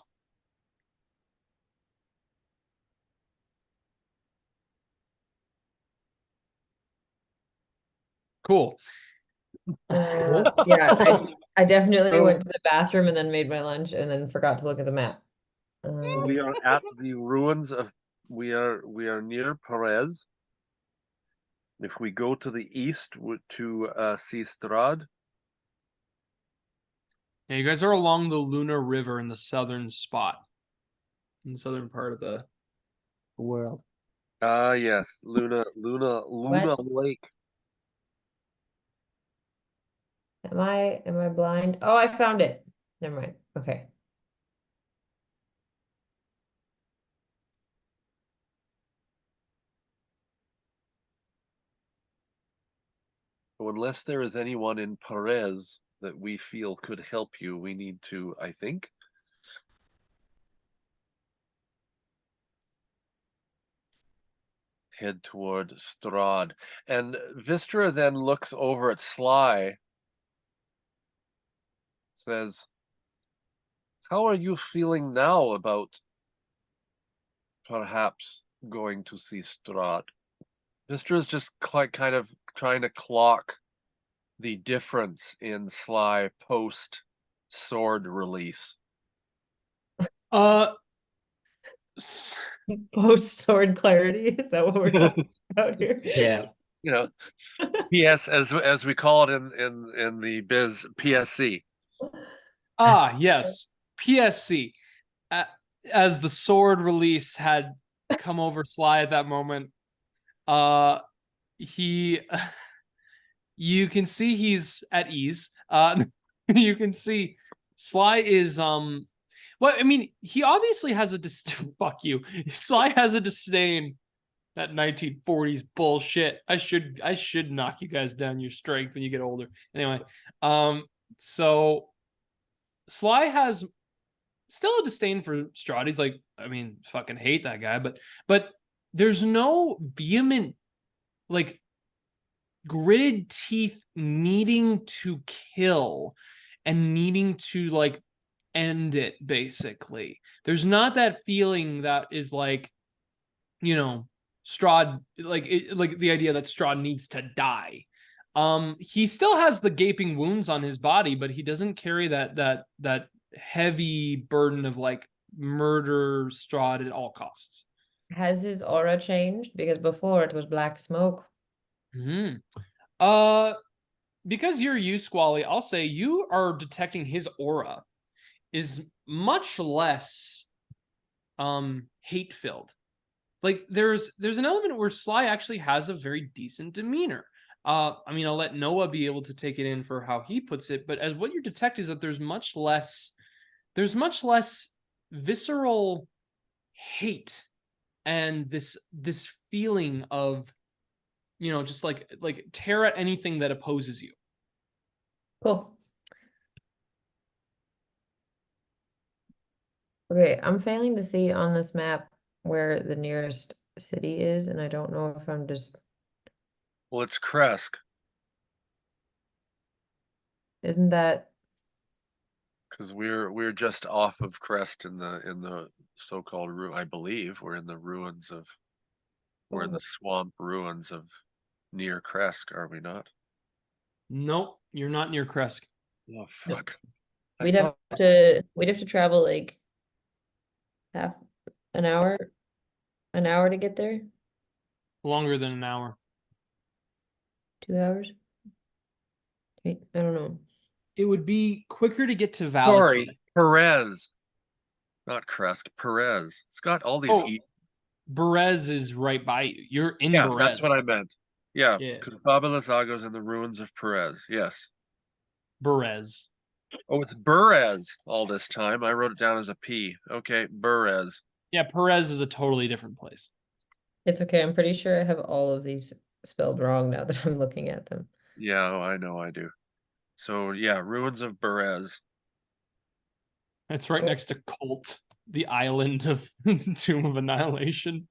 Cool. Yeah, I definitely went to the bathroom and then made my lunch and then forgot to look at the map. We are at the ruins of. We are near Perez. If we go to the east to see Strahd, Yeah, you guys are along the Luna River in the southern spot, in the southern part of the world. yes, Luna Lake. Am I blind? Oh, I found it. Never mind. Okay. So unless there is anyone in Perez that we feel could help you, we need to, I think, head toward Strahd. And Wystera then looks over at Sly, says, "How are you feeling now about perhaps going to see Strahd?" Wystera's just kind of trying to clock the difference in Sly post sword release. Post sword clarity. Is that what we're talking about here? Yeah. You know, PS as we call it in the biz, PSC. Yes, PSC. As the sword release had come over Sly at that moment, he, you can see he's at ease. You can see Sly is well, I mean, he obviously has a fuck you. Sly has a disdain. That 1940s bullshit. I should knock you guys down your strength when you get older. Anyway, so Sly has still a disdain for Strahd. He's like, I mean, fucking hate that guy, but there's no vehement, like, gritted teeth needing to kill and needing to like end it. Basically, there's not that feeling that is like, you know, Strahd, like the idea that Strahd needs to die. He still has the gaping wounds on his body, but he doesn't carry that heavy burden of like murder Strahd at all costs. Has his aura changed? Because before it was black smoke. Hmm. Because you're you, Squally, I'll say you are detecting his aura is much less hate filled. Like there's an element where Sly actually has a very decent demeanor. I mean, I'll let Noah be able to take it in for how he puts it, but as what you detect is that there's much less visceral hate and this feeling of, you know, just like tear at anything that opposes you. Cool. Okay, I'm failing to see on this map where the nearest city is, and I don't know if I'm just... Well, it's Kresk, Isn't that... because we're just off of Crest in the so-called I believe we're in the ruins of we're in the swamp ruins of near Kresk, are we not? Nope, you're not near Kresk. Oh fuck. I We'd have thought- to travel like half an hour to get there. Longer than an hour. 2 hours. I don't know. It would be quicker to get to Valaki. Sorry, Perez. Not Kresk, Perez. It's got all these Oh, Berez is right by you. You're in yeah, Berez. that's what I meant. Yeah, Yeah. because Baba Lazago's in the ruins of Perez. Yes. Berez. Oh, it's Burez all this time. I wrote it down as a P. Okay, Burez. Yeah, Perez is a totally different place. It's okay. I'm pretty sure I have all of these spelled wrong now that I'm looking at them. Yeah, oh, I know I do. So yeah, ruins of Burez. It's right next to Colt, the island of Tomb of Annihilation.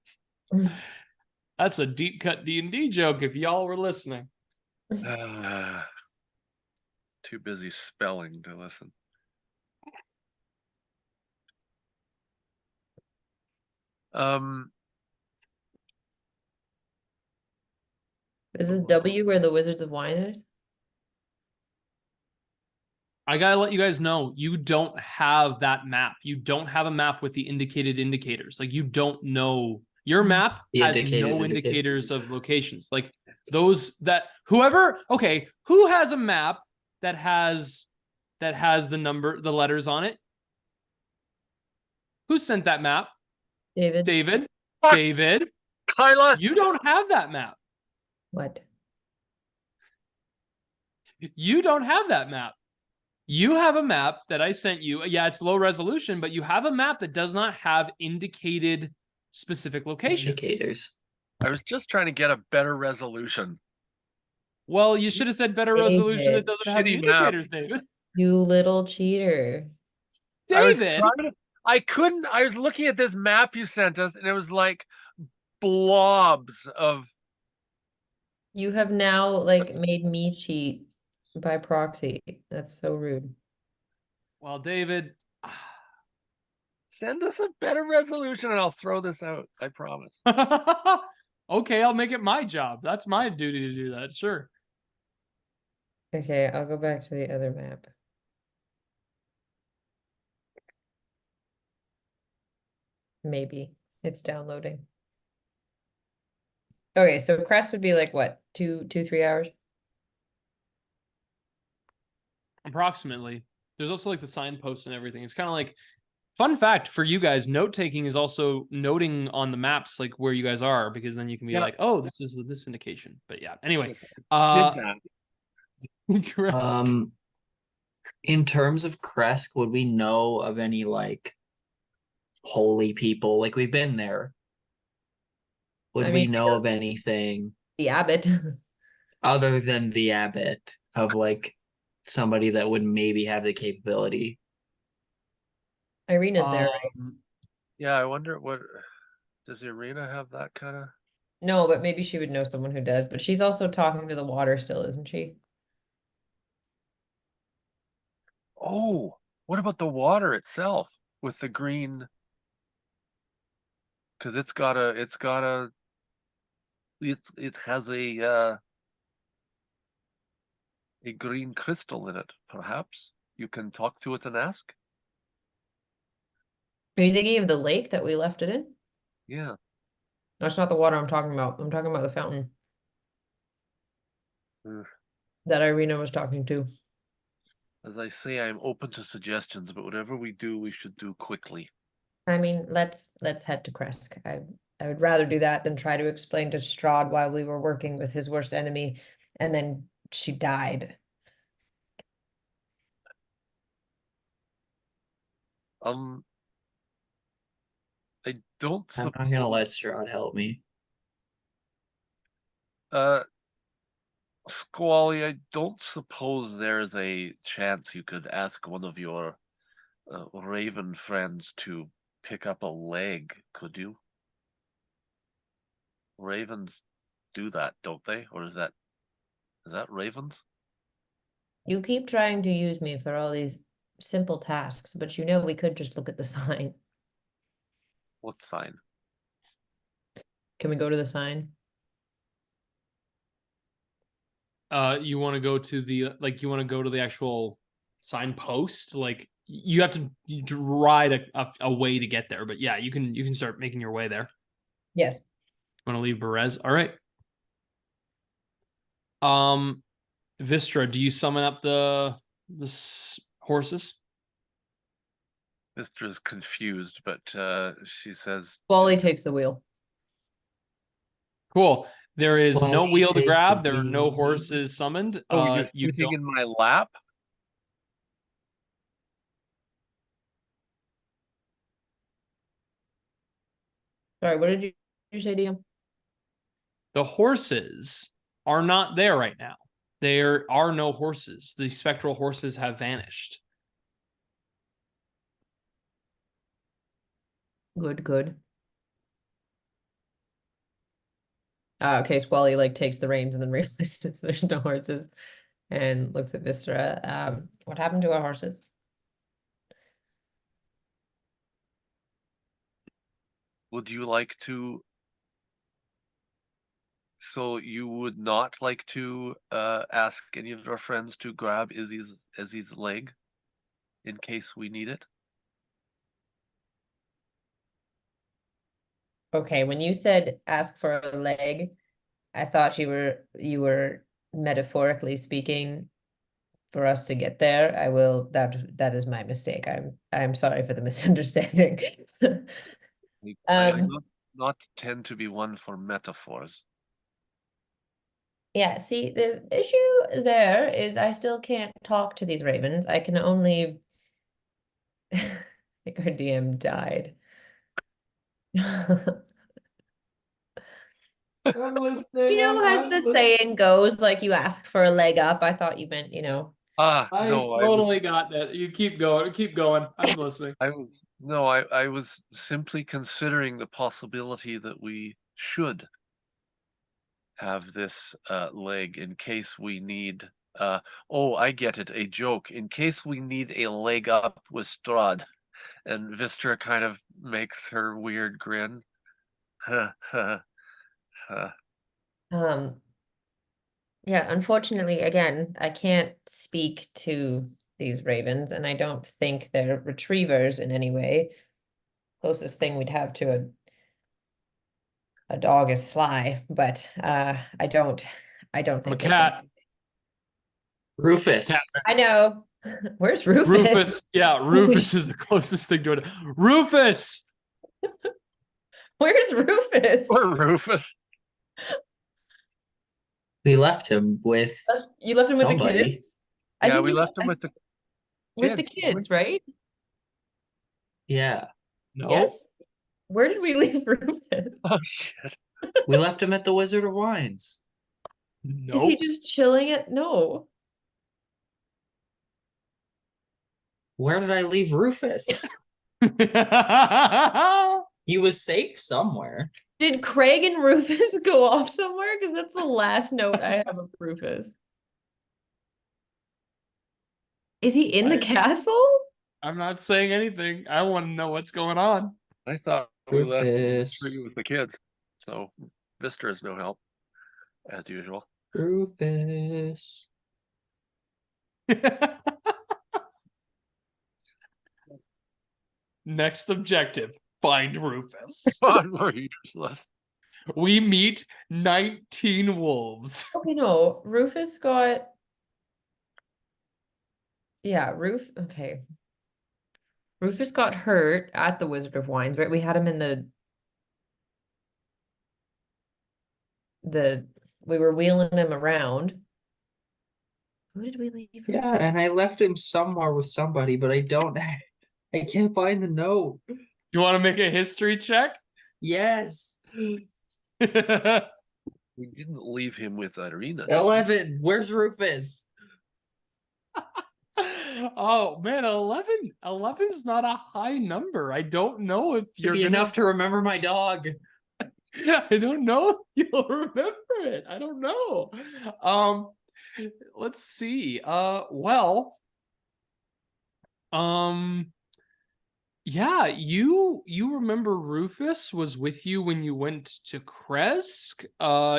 That's a deep cut D&D joke if y'all were listening. Too busy spelling to listen. Is this W where the Wizards of Wine is? I gotta let you guys know, you don't have that map. You don't have a map with the indicated indicators. Like, you don't know. Your map The has indicated no indicators. indicators of locations. Like, those that whoever, okay, who has a map that has the number, the letters on it? Who sent that map? David. David. Fuck. David. Kylah! You don't have that map. What? You don't have that map. You have a map that I sent you. Yeah, it's low resolution, but you have a map that does not have indicated specific locations. Indicators. I was just trying to get a better resolution. Well, you should have said better David. resolution that doesn't have the Shitty map. indicators, David. You little cheater. David, I couldn't. I was looking at this map you sent us, and it was like blobs of. You have now like made me cheat by proxy. That's so rude. well, David, Send us a better resolution, and I'll throw this out. I promise. okay, I'll make it my job. That's my duty to do that. Sure. Okay, I'll go back to the other map. Maybe it's downloading. Okay, so Crest would be like what, 3 hours? Approximately. There's also like the signposts and everything. It's kind of like, fun fact for you guys, note taking is also noting on the maps like where you guys are, because then you can be like, oh, this is this indication. But yeah, anyway. Kresk. In terms of Kresk, would we know of any like holy people? Like, we've been there. Would I we mean, know of anything The abbot. other than the abbot of like somebody that would maybe have the capability? Irina's there, right? Yeah, I wonder what does the arena have that kind of. No, but maybe she would know someone who does. But she's also talking to the water still, isn't she? Oh, what about the water itself with the green? Because it has a a green crystal in it, perhaps. You can talk to it and ask? Are you thinking of the lake that we left it in? Yeah. That's not the water I'm talking about. I'm talking about the fountain Mm. that Irina was talking to. As I say, I'm open to suggestions, but whatever we do, we should do quickly. I mean, let's head to Kresk. I would rather do that than try to explain to Strahd why we were working with his worst enemy, and then she died. I don't I'm not gonna let Strahd help me. Squally, I don't suppose there's a chance you could ask one of your raven friends to pick up a leg, could you? Ravens do that, don't they? Or is that ravens? You keep trying to use me for all these simple tasks, but you know we could just look at the sign. What sign? Can we go to the sign? You want to go to the you want to go to the actual signpost? Like you have to ride a way to get there, but yeah, you can start making your way there. Yes. Want to leave Berez? All right. Wystera, do you summon up the horses? Mister is confused, but she says Squally takes the wheel. Cool. There is no Squally, wheel to take the grab. There are no wheel. horses summoned. "Oh, you're You sitting don't. in my lap?" Sorry, what did you say, DM? The horses are not there right now. There are no horses. The spectral horses have vanished. Good, good. Okay, Squally like takes the reins and then realizes there's no horses and looks at Wystera. What happened to our horses? Would you like to? So you would not like to ask any of our friends to grab Izzy's leg in case we need it? Okay, when you said ask for a leg, I thought you were metaphorically speaking for us to get there. That is my mistake. I'm sorry for the misunderstanding. I Um, not tend to be one for metaphors. yeah, see, the issue there is I still can't talk to these ravens. I can only I think our DM died. I'm listening. You know, as the saying goes, like you ask for a leg up. I thought you meant, Ah, I no, totally got that. You keep going. Keep going. I'm listening. I was simply considering the possibility that we should have this leg in case we need oh, I get it, a joke. In case we need a leg up with Strahd. And Wystera kind of makes her weird grin. um, yeah, unfortunately, again, I can't speak to these ravens, and I don't think they're retrievers in any way. Closest thing we'd have to a dog is Sly, but I don't I'm a think they cat. can. Rufus. Cat. I know. Where's Rufus? Rufus. Yeah, Rufus is the closest thing to it. Rufus. Where's Rufus? Poor Rufus. We left him with You left him with the somebody. kids? I Yeah, think we you left him with the with the kids, didn't we? kids, right? Yeah. No. Yes. Where did we leave Rufus? Oh shit. We left him at the Wizard of Wines. Is he Nope. just chilling at no? Where did I leave Rufus? He was safe somewhere. Did Craig and Rufus go off somewhere? Because that's the last note I have of Rufus. Is he in the castle? I'm not saying anything. I want to know what's going on. I thought we left him in the Rufus. tree with the kids. So Vista is no help, as usual. Rufus. Next objective, find Rufus. God, we're useless. We meet 19 wolves. Okay, no, Rufus got. Yeah, okay. Rufus got hurt at the Wizard of Wines, right? We had him in we were wheeling him around. Who did we leave? Yeah, Rufus? and I left him somewhere with somebody, but I can't find the note. You want to make a history check? Yes. We didn't leave him with Irina. 11. Where's Rufus? Oh man, 11. 11's not a high number. I don't know if Should you're be gonna... enough to remember my dog. I don't know if you'll remember it. I don't know. Let's see. Yeah, you remember Rufus was with you when you went to Kresk.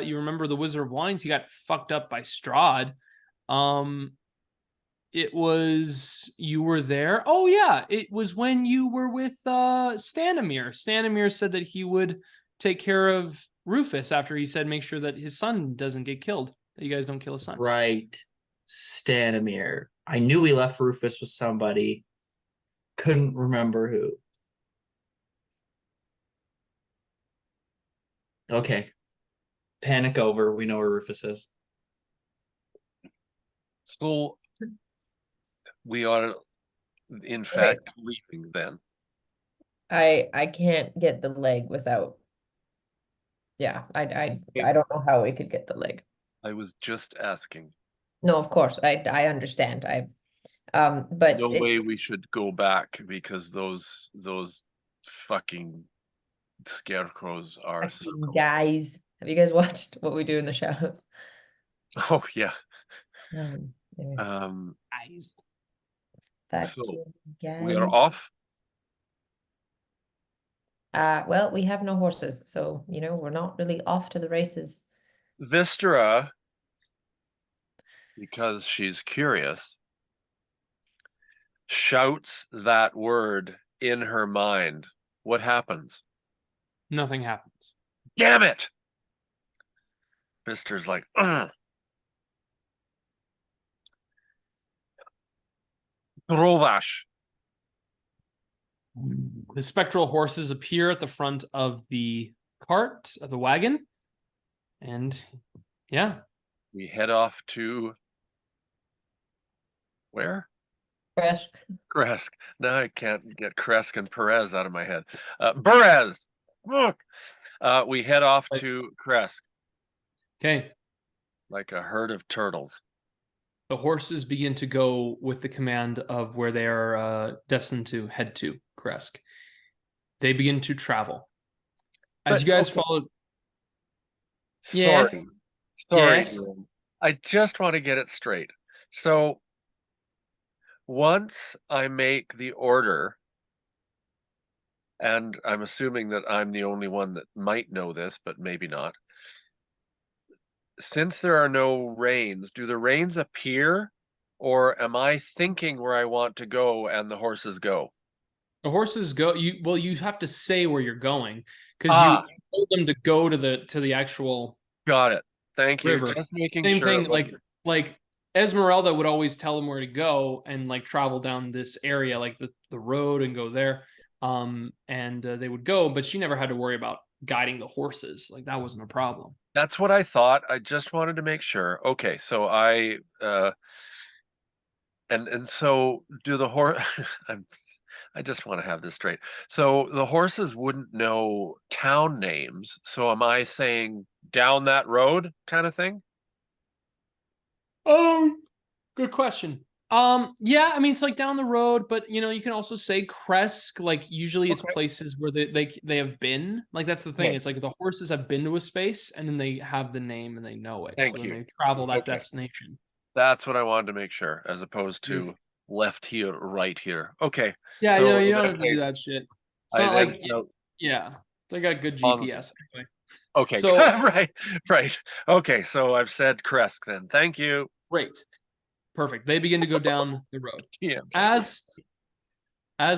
You remember the Wizard of Wines, he got fucked up by Strahd. You were there. Oh yeah, it was when you were with Stanimir. Stanimir said that he would take care of Rufus after he said make sure that his son doesn't get killed. That you guys don't kill his son. Right. Stanimir. I knew we left Rufus with somebody. Couldn't remember who. Okay. Panic over. We know where Rufus is. So we are, in fact, leaving then. I can't get the leg without. Yeah, I don't know how we could get the leg. I was just asking. No, of course, I understand. But No way we should go back because those fucking scarecrows are circling. Guys, have you guys watched What We Do in the Shadows? Oh yeah. Anyway, Guys. So guys. we are off. Well, we have no horses, so we're not really off to the races. Wystera, because she's curious, shouts that word in her mind. What happens? Nothing happens. Damn it! Wystera's like, ugh. Drovash. The spectral horses appear at the front of the cart, of the wagon. And yeah. We head off to where? Fresh. Kresk. Now I can't get Kresk and Perez out of my head. Perez! Look! We head off to Kresk. Okay. Like a herd of turtles. The horses begin to go with the command of where they are destined to head to, Kresk. They begin to travel. As you guys follow... Sorry. Yes. Sorry. Yes. I just want to get it straight. So once I make the order, and I'm assuming that I'm the only one that might know this, but maybe not. Since there are no reins, do the reins appear, or am I thinking where I want to go and the horses go? The horses go. You have to say where you're going because you told them to go to the actual. Got it. Thank you. River. Just making Same sure. thing. Like Esmeralda would always tell them where to go and like travel down this area, like the road, and go there. And they would go, but she never had to worry about guiding the horses. Like that wasn't a problem. That's what I thought. I just wanted to make sure. Okay, so I and so do the horse. I just want to have this straight. So the horses wouldn't know town names. So am I saying down that road kind of thing? Good question. Yeah, I mean it's like down the road, but you can also say Kresk. Like usually it's places where they have been. Like that's the thing. Okay. It's like the horses have been to a space and then they have the name and they know it. Thank so you. They travel that destination. That's what I wanted to make sure, as opposed to left here, right here. Okay. Yeah, so you don't have to do that shit. It's not like yeah, they got good GPS anyway. Okay, so right. Okay, so I've said Kresk then. Thank you. Great. Perfect. They begin to go down the road. Yeah. As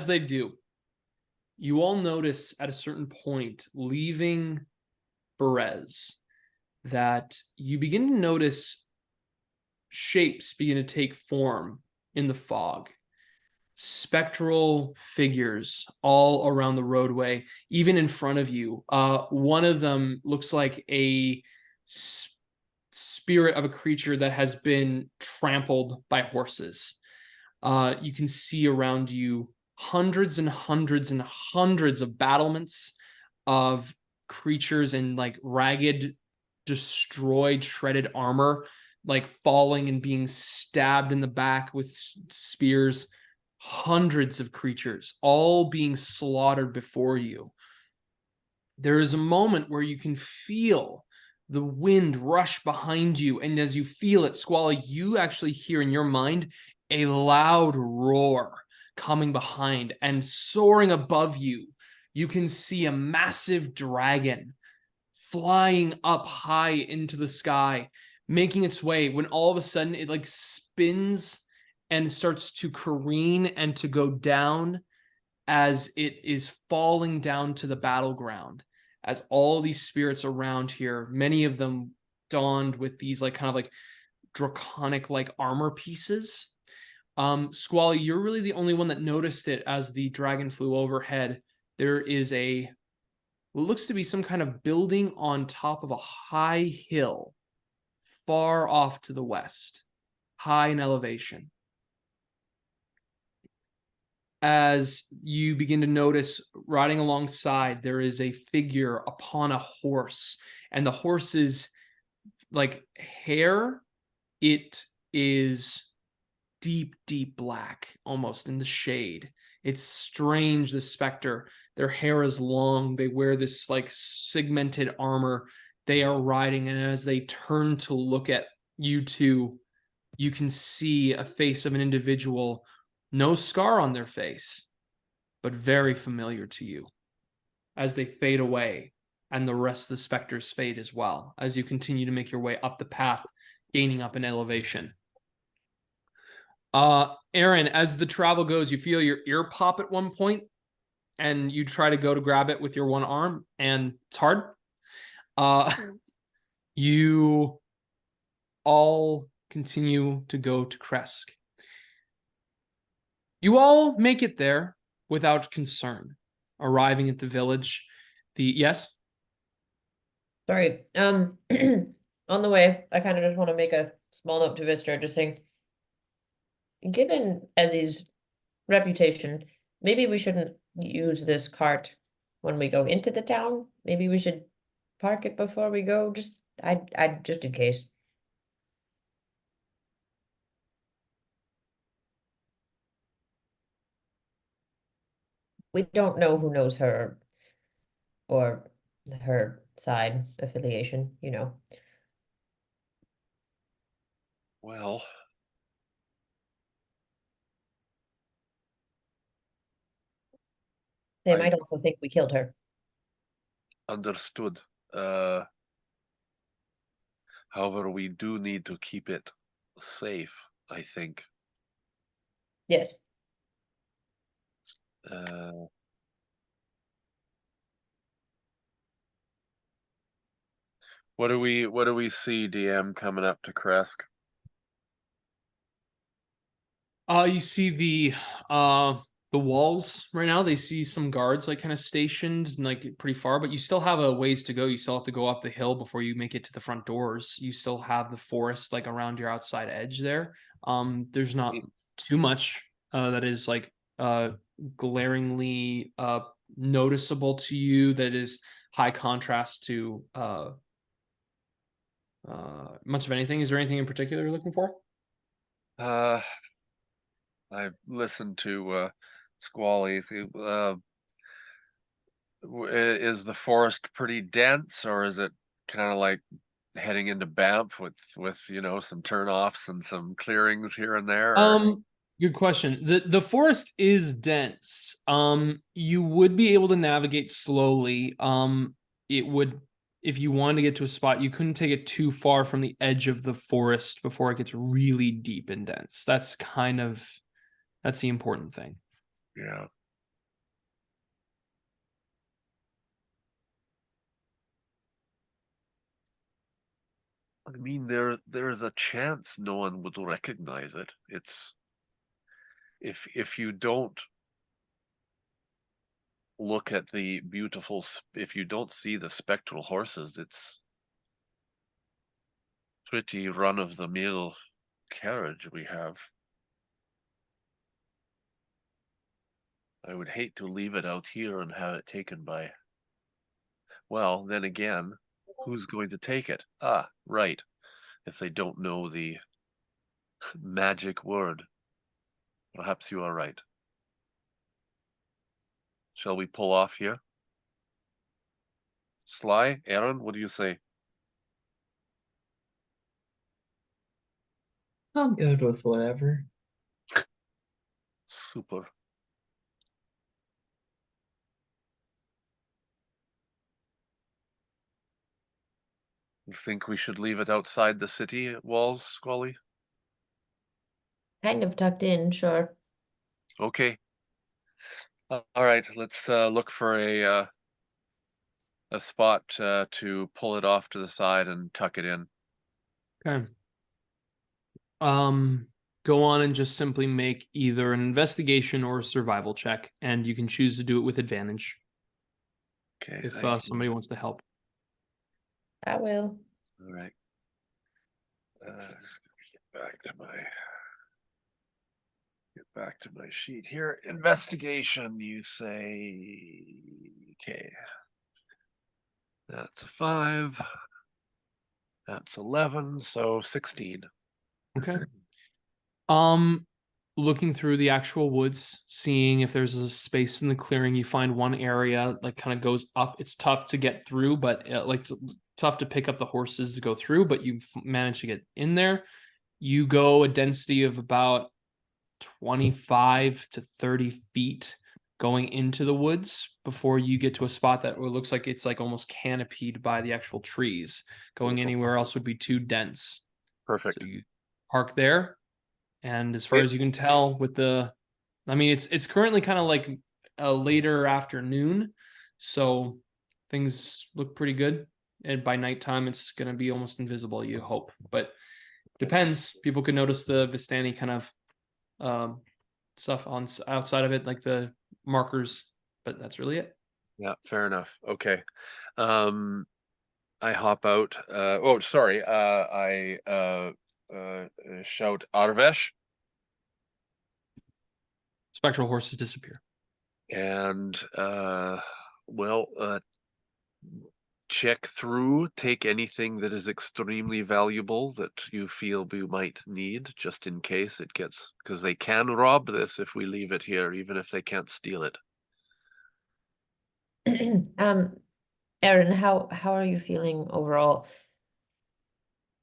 they do, you all notice at a certain point, leaving Perez, that you begin to notice shapes begin to take form in the fog. Spectral figures all around the roadway, even in front of you. One of them looks like a spirit of a creature that has been trampled by horses. You can see around you hundreds and hundreds and hundreds of battlements of creatures in like ragged, destroyed, shredded armor, like falling and being stabbed in the back with spears. Hundreds of creatures all being slaughtered before you. There is a moment where you can feel the wind rush behind you, and as you feel it, Squally, you actually hear in your mind a loud roar coming behind, and soaring above you, you can see a massive dragon flying up high into the sky, making its way, when all of a sudden it like spins and starts to careen and to go down as it is falling down to the battleground. As all these spirits around here, many of them donned with these like kind of like draconic like armor pieces. Squally, you're really the only one that noticed it as the dragon flew overhead. There is what looks to be some kind of building on top of a high hill far off to the west, high in elevation. As you begin to notice, riding alongside, there is a figure upon a horse, and the horse's like hair, it is deep, deep black, almost in the shade. It's strange, the specter. Their hair is long. They wear this like segmented armor. They are riding, and as they turn to look at you two, you can see a face of an individual. No scar on their face, but very familiar to you. As they fade away, and the rest of the specters fade as well, as you continue to make your way up the path, gaining up in elevation. Eren, as the travel goes, you feel your ear pop at one point, and you try to go to grab it with your one arm, and it's hard. You all continue to go to Kresk. You all make it there without concern. Arriving at the village, yes? Sorry. On the way, I kind of just want to make a small note to Wystera, just saying, given Eddie's reputation, maybe we shouldn't use this cart when we go into the town. Maybe we should park it before we go. Just in case. We don't know who knows her or her side affiliation, you know. Well, They I- might also think we killed her. understood. However, we do need to keep it safe, I think. Yes. What do we see, DM, coming up to Kresk? You see the walls right now. They see some guards like kind of stationed and like pretty far, but you still have a ways to go. You still have to go up the hill before you make it to the front doors. You still have the forest like around your outside edge there. There's not too much that is like glaringly noticeable to you that is high contrast to much of anything. Is there anything in particular you're looking for? I've listened to Squally. Is the forest pretty dense, or is it kind of like heading into Banff with some turnoffs and some clearings here and there? Good question. The forest is dense. You would be able to navigate slowly. It would if you wanted to get to a spot, you couldn't take it too far from the edge of the forest before it gets really deep and dense. That's the important thing. Yeah. I mean, there's a chance no one would recognize it. It's if you don't look at the beautiful, if you don't see the spectral horses, it's pretty run-of-the-mill carriage we have. I would hate to leave it out here and have it taken by. Well, then again, who's going to take it? Ah, right. If they don't know the magic word. Perhaps you are right. Shall we pull off here? Sly, Eren, what do you say? I'm good with whatever. Super. You think we should leave it outside the city walls, Squally? Kind of tucked in, sure. Okay. All right, let's look for a spot to pull it off to the side and tuck it in. Okay. Go on and just simply make either an investigation or a survival check, and you can choose to do it with advantage Okay. if somebody wants to help. I will. All right. Just get back to my sheet here. Investigation, you say. Okay. That's a 5. That's 11, so 16. Okay. Looking through the actual woods, seeing if there's a space in the clearing, you find one area like kind of goes up. It's tough to get through, but tough to pick up the horses to go through, but you've managed to get in there. You go a density of about 25 to 30 feet going into the woods before you get to a spot that looks like it's like almost canopied by the actual trees. Going anywhere else would be too dense. Perfect. So you park there. And as far as you can tell with it's currently kind of like a later afternoon. So things look pretty good. And by nighttime, it's going to be almost invisible, you hope. But depends. People could notice the Vistani kind of stuff on outside of it, like the markers. But that's really it. Yeah, fair enough. Okay. I hop out. Oh, sorry. I shout Arvesh. Spectral horses disappear. And check through, take anything that is extremely valuable that you feel we might need, just in case it gets, because they can rob this if we leave it here, even if they can't steal it. Eren, how are you feeling overall,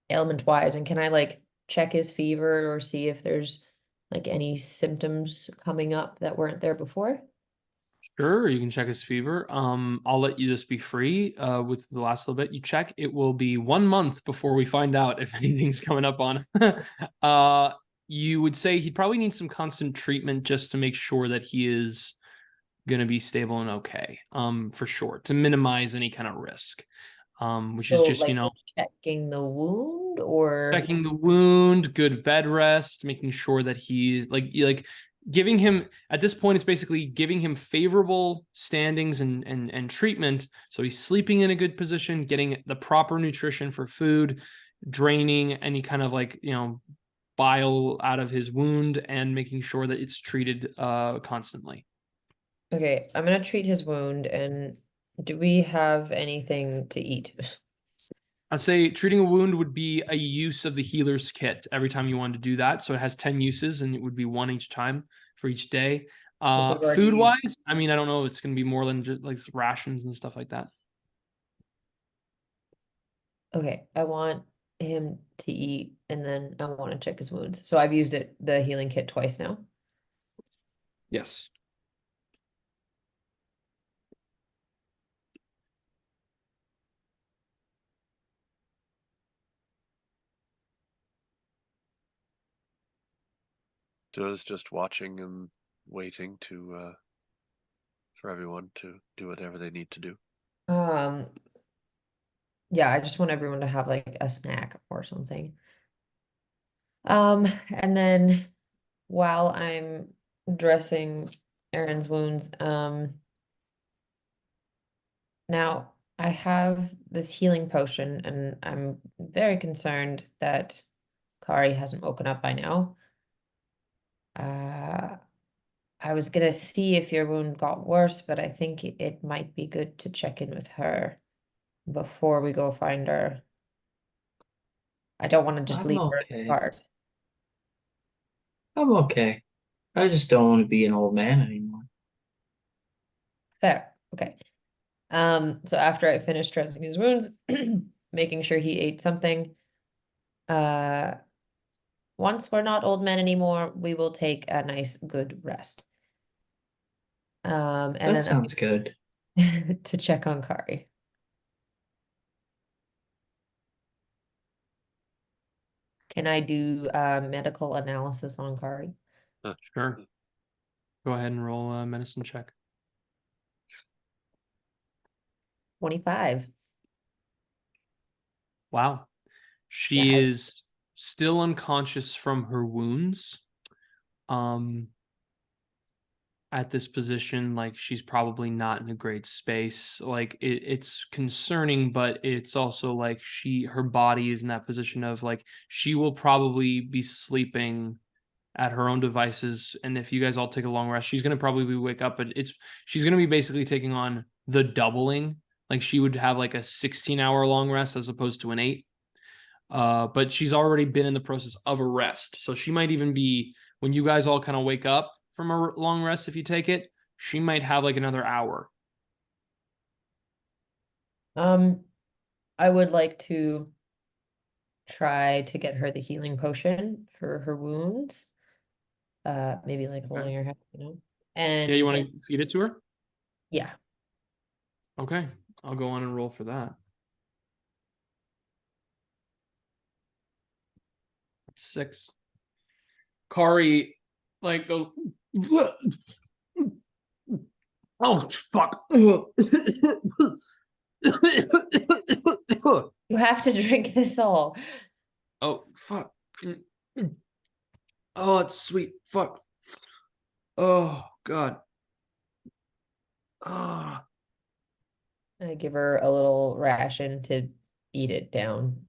ailment wise? And can I like check his fever or see if there's like any symptoms coming up that weren't there before? Sure, you can check his fever. I'll let you just be free with the last little bit. You check. It will be 1 month before we find out if anything's coming up on him. You would say he'd probably need some constant treatment just to make sure that he is going to be stable and okay, for sure, to minimize any kind of risk, which is So just, like checking the wound or checking the wound, good bed rest, making sure that he's like giving him, at this point, it's basically giving him favorable standings and treatment. So he's sleeping in a good position, getting the proper nutrition for food, draining any kind of bile out of his wound, and making sure that it's treated constantly. Okay, I'm gonna treat his wound. And do we have anything to eat? I'd say treating a wound would be a use of the healer's kit every time you wanted to do that. So it has 10 uses, and it would be 1 each time for each day. Food wise, I don't know. It's going to be more than just like rations and stuff like that. Okay, I want him to eat, and then I want to check his wounds. So I've used the healing kit twice now. Yes. Does just watching and waiting to for everyone to do whatever they need to do. Yeah, I just want everyone to have like a snack or something. And then while I'm dressing Eren's wounds, now I have this healing potion, and I'm very concerned that Kari hasn't woken up by now. I was gonna see if your wound got worse, but I think it might be good to check in with her before we go find her. I don't want to just I'm leave her in the okay. cart. I'm okay. I just don't want to be an old man anymore. Fair. Okay. So after I finished dressing his wounds, making sure he ate something, once we're not old men anymore, we will take a nice good rest. And That then sounds good. to check on Kari. Can I do medical analysis on Kari? Sure. Go ahead and roll a medicine check. 25. Wow. She Yeah, is still unconscious from her wounds. At this position, like she's probably not in a great space. Like it's concerning, but it's also like her body is in that position of like she will probably be sleeping at her own devices. And if you guys all take a long rest, she's gonna probably wake up, but she's gonna be basically taking on the doubling. Like she would have like a 16-hour long rest as opposed to an 8. But she's already been in the process of a rest. So she might even be, when you guys all kind of wake up from a long rest, if you take it, she might have like another hour. I would like to try to get her the healing potion for her wounds. Maybe like holding her head, Yeah, you And want to feed it to her? yeah. Okay, I'll go on and roll for that. That's 6. Kari, like, go. Oh, fuck. You have to drink this all. Oh, fuck. Oh, it's sweet. Fuck. Oh, God. Oh. I give her a little ration to eat it down.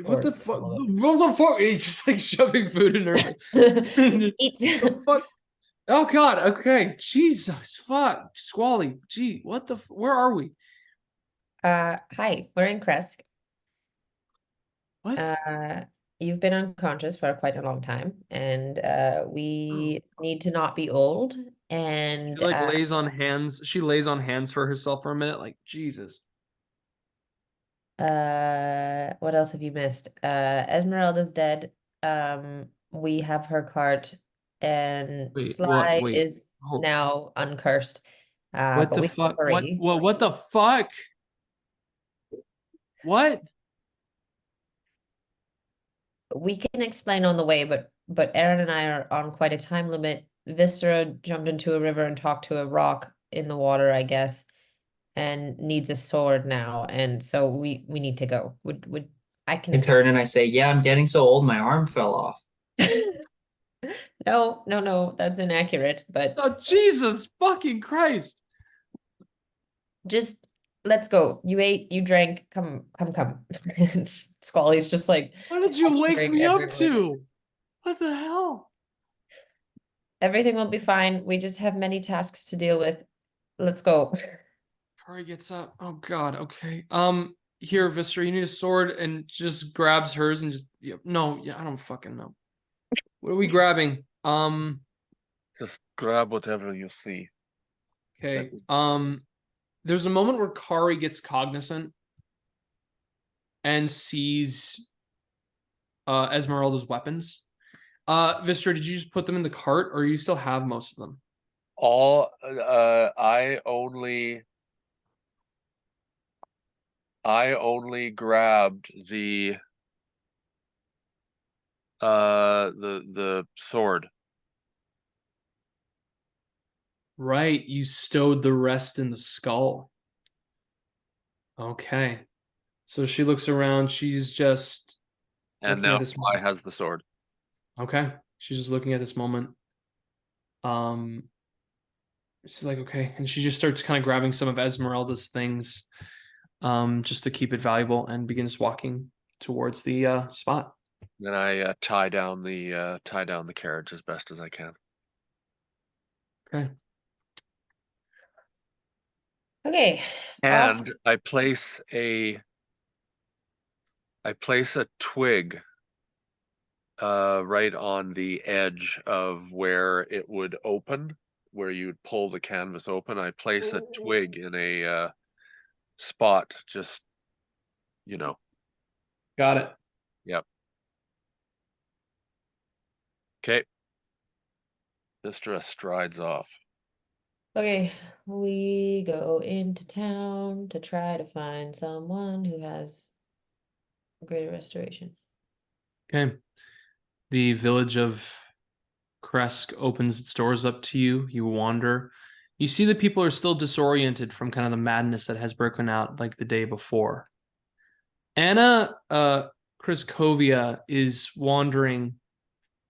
What the Or fuck? swallow What the fuck? He's just like shoving food in her face. it. Eat. The fuck? Oh, God. Okay. Jesus. Fuck. Squally. Gee, what the? Where are we? Hi, we're in Kresk. What? You've been unconscious for quite a long time, and we need to not be old. She And like lays on hands. She lays on hands for herself for a minute. Like, Jesus. what else have you missed? Esmeralda's dead. We have her cart, and Wait, what? Sly Wait. is Hold. now uncursed. What But the we have fuck? Kari. What the fuck? What? We can explain on the way, but Eren and I are on quite a time limit. Wystera jumped into a river and talked to a rock in the water, I guess, and needs a sword now, and so we need to go. Would I I can turn and I say, yeah, I'm getting so old, my arm fell off. No, that's inaccurate, but Oh, Jesus fucking Christ. just let's go. You ate, you drank, come. And Squally's just like What did you wake posturing me up everywhere. to? What the hell? Everything will be fine. We just have many tasks to deal with. Let's go. Kari gets up. Oh God. Okay. Here, Visser, you need a sword, and just grabs hers and just no, yeah, I don't fucking know. What are we grabbing? Just grab whatever you see. Okay. There's a moment where Kari gets cognizant and sees Esmeralda's weapons. Visser, did you just put them in the cart, or you still have most of them? I only grabbed the The sword. Right, you stowed the rest in the skull. Okay. So she looks around, she's just And looking at now this Fly moment. has the sword. Okay. She's just looking at this moment. She's like, okay. And she just starts kind of grabbing some of Esmeralda's things, just to keep it valuable, and begins walking towards the spot. Then I tie down the carriage as best as I can. Okay. Okay. Off. And I place a twig right on the edge of where it would open, where you'd pull the canvas open. I place a twig in a spot, just, you know. Got it. Yep. Okay. Wystera strides off. Okay, we go into town to try to find someone who has greater restoration. Okay. The village of Kresk opens its doors up to you. You wander. You see that people are still disoriented from kind of the madness that has broken out like the day before. Anna Kriskovia is wandering,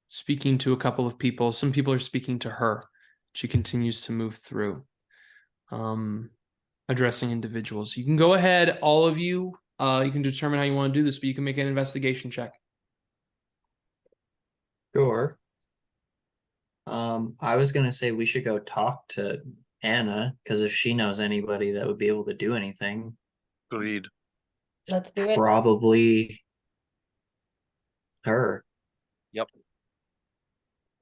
speaking to a couple of people. Some people are speaking to her. She continues to move through, addressing individuals. You can go ahead, all of you. You can determine how you want to do this, but you can make an investigation check. Sure. I was gonna say we should go talk to Anna, because if she knows anybody that would be able to do anything, Agreed. Let's do it. probably her. Yep.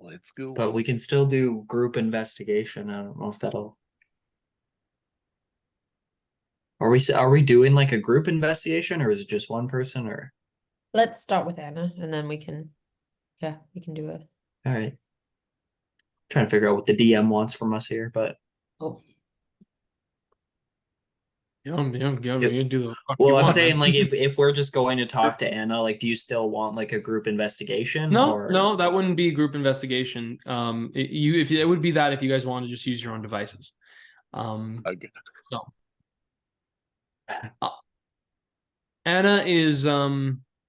Let's go. But we can still do group investigation. I don't know if that'll. Are we doing like a group investigation, or is it just one person? Or Let's start with Anna, and then we can do it. all right. Trying to figure out what the DM wants from us here, but Oh, You do the fuck well, you I'm want, saying man. like if we're just going to talk to Anna, like, do you still want like a group investigation? No, that wouldn't be group investigation. If it would be that if you guys want to just use your own devices. Okay. So Anna is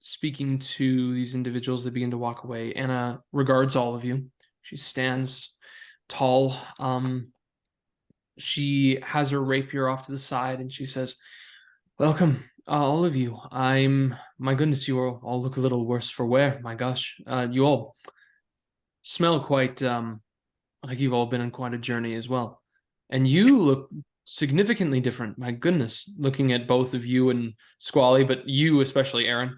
speaking to these individuals that begin to walk away. Anna regards all of you. She stands tall. She has her rapier off to the side and she says, welcome, all of you. My goodness, you all look a little worse for wear. My gosh, you all smell quite like you've all been on quite a journey as well. And you look significantly different. My goodness, looking at both of you and Squally, but you especially, Eren.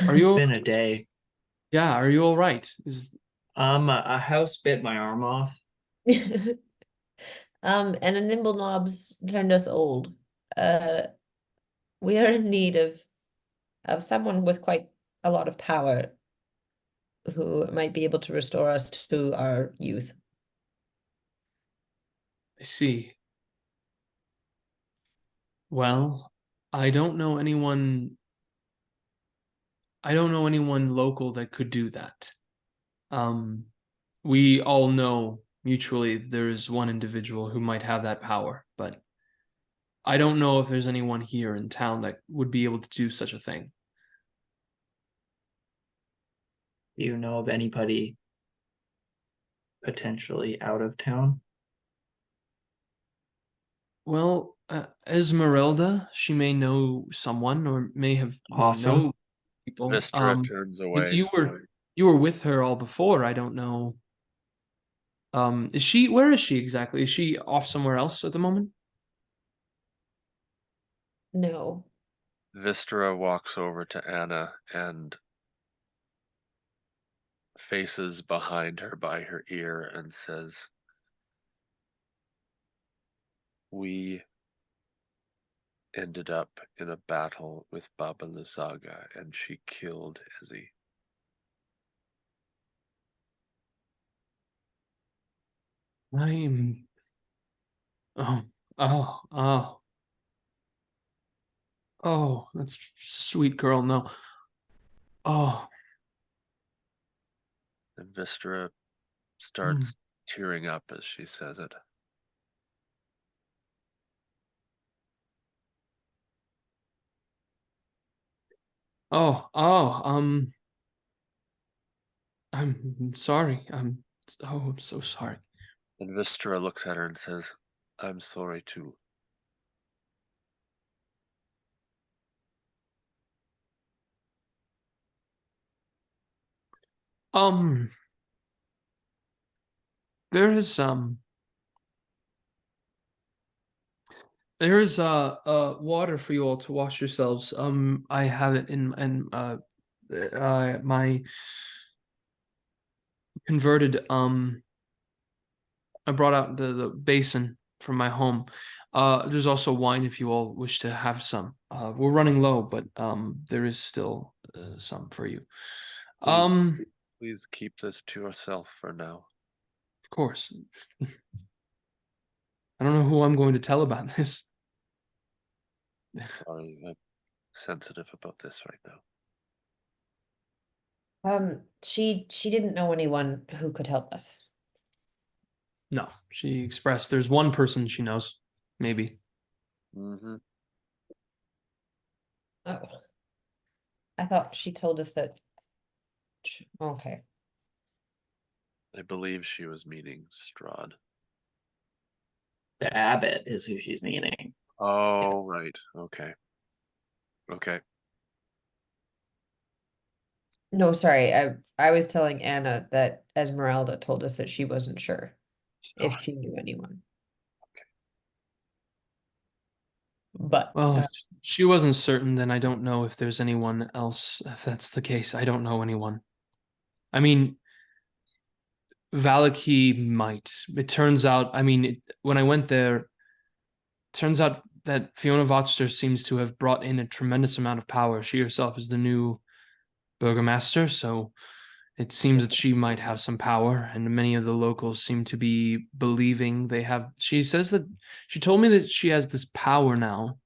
Are you? Been a day. Yeah, are you all right? A house bit my arm off. and a nimble knobs turned us old. We are in need of someone with quite a lot of power who might be able to restore us to our youth. I see. Well, I don't know anyone local that could do that. We all know mutually there is one individual who might have that power, but I don't know if there's anyone here in town that would be able to do such a thing. Do you know of anybody potentially out of town? Well, Esmeralda, she may know someone or may Awesome. know people. Wystera turns away. You were with her all before. I don't know. Where is she exactly? Is she off somewhere else at the moment? No. Wystera walks over to Anna and faces behind her by her ear and says, we ended up in a battle with Baba Lysaga and she killed Ezzy. I'm. Oh, that's sweet girl. No. Oh, And Wystera starts tearing up as she says it. I'm sorry. I'm so sorry. And Wystera looks at her and says, I'm sorry too. Um, there is water for you all to wash yourselves. I have it in my converted I brought out the basin from my home. There's also wine if you all wish to have some. We're running low, but there is still some for you. Please keep this to yourself for now. Of course. I don't know who I'm going to tell about this. Sorry, I'm sensitive about this right now. She didn't know anyone who could help us. No, she expressed there's one person she knows, maybe. Mm-hmm. Oh, I thought she told us that. Okay. I believe she was meaning Strahd. The abbot is who she's meaning. Oh, right. Okay. Okay. No, sorry. I was telling Anna that Esmeralda told us that she wasn't sure if Strahd. she knew anyone. But Well, if she wasn't certain, then I don't know if there's anyone else. If that's the case, I don't know anyone. I mean, Valaki might. It turns out, when I went there, it turns out that Fiona Vodster seems to have brought in a tremendous amount of power. She herself is the new burgomaster, so it seems that she might have some power, and many of the locals seem to be believing they have. She says that she told me that she has this power now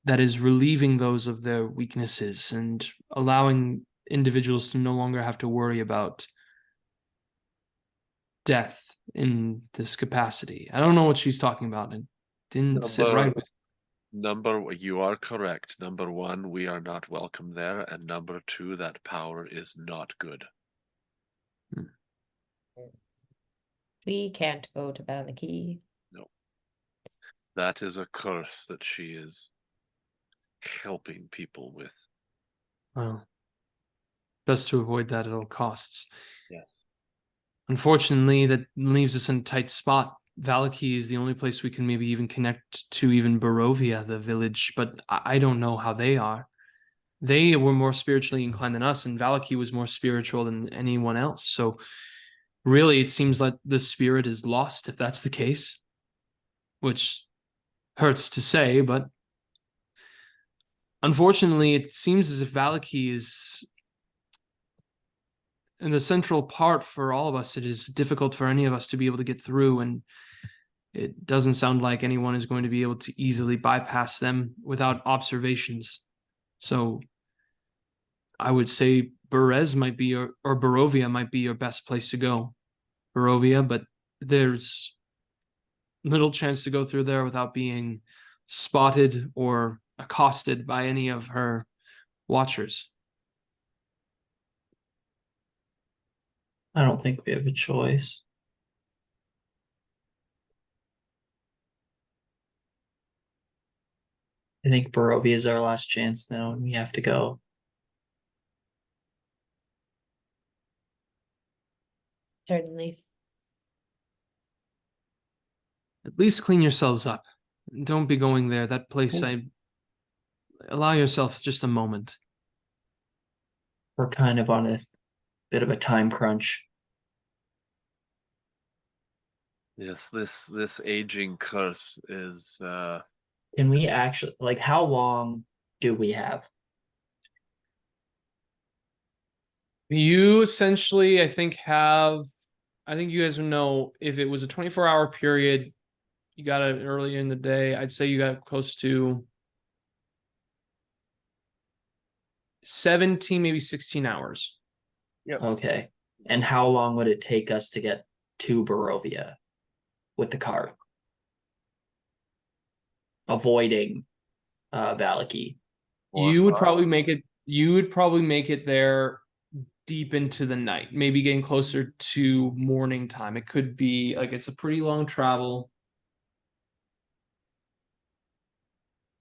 that is relieving those of their weaknesses and allowing individuals to no longer have to worry about death in this capacity. I don't know what she's talking about. It didn't sit right with You are correct. Number one, we are not welcome there. And number two, that power is not good. we can't go to Valaki. No. That is a curse that she is helping people with. Well, best to avoid that at all costs. Yes. Unfortunately, that leaves us in a tight spot. Valaki is the only place we can maybe even connect to even Barovia, the village, but I don't know how they are. They were more spiritually inclined than us, and Valaki was more spiritual than anyone else. So really, it seems like the spirit is lost if that's the case, which hurts to say, but unfortunately, it seems as if Valaki is in the central part for all of us. It is difficult for any of us to be able to get through, and it doesn't sound like anyone is going to be able to easily bypass them without observations. So I would say Berez might be or Barovia might be your best place to go. Barovia, but there's little chance to go through there without being spotted or accosted by any of her watchers. I don't think we have a choice. I think Barovia is our last chance now, and we have to go. Certainly. At least clean yourselves up. Don't be going there. That place, allow yourself just a moment. We're kind of on a bit of a time crunch. Yes, this aging curse is Can we actually, like, how long do we have? You essentially, I think you guys would know if it was a 24-hour period, you got it early in the day. I'd say you got close to 17, maybe 16 hours. Yep. Okay. And how long would it take us to get to Barovia with the cart? Avoiding Valaki. You would probably make it. You would probably make it there deep into the night, maybe getting closer to morning time. It could be like it's a pretty long travel.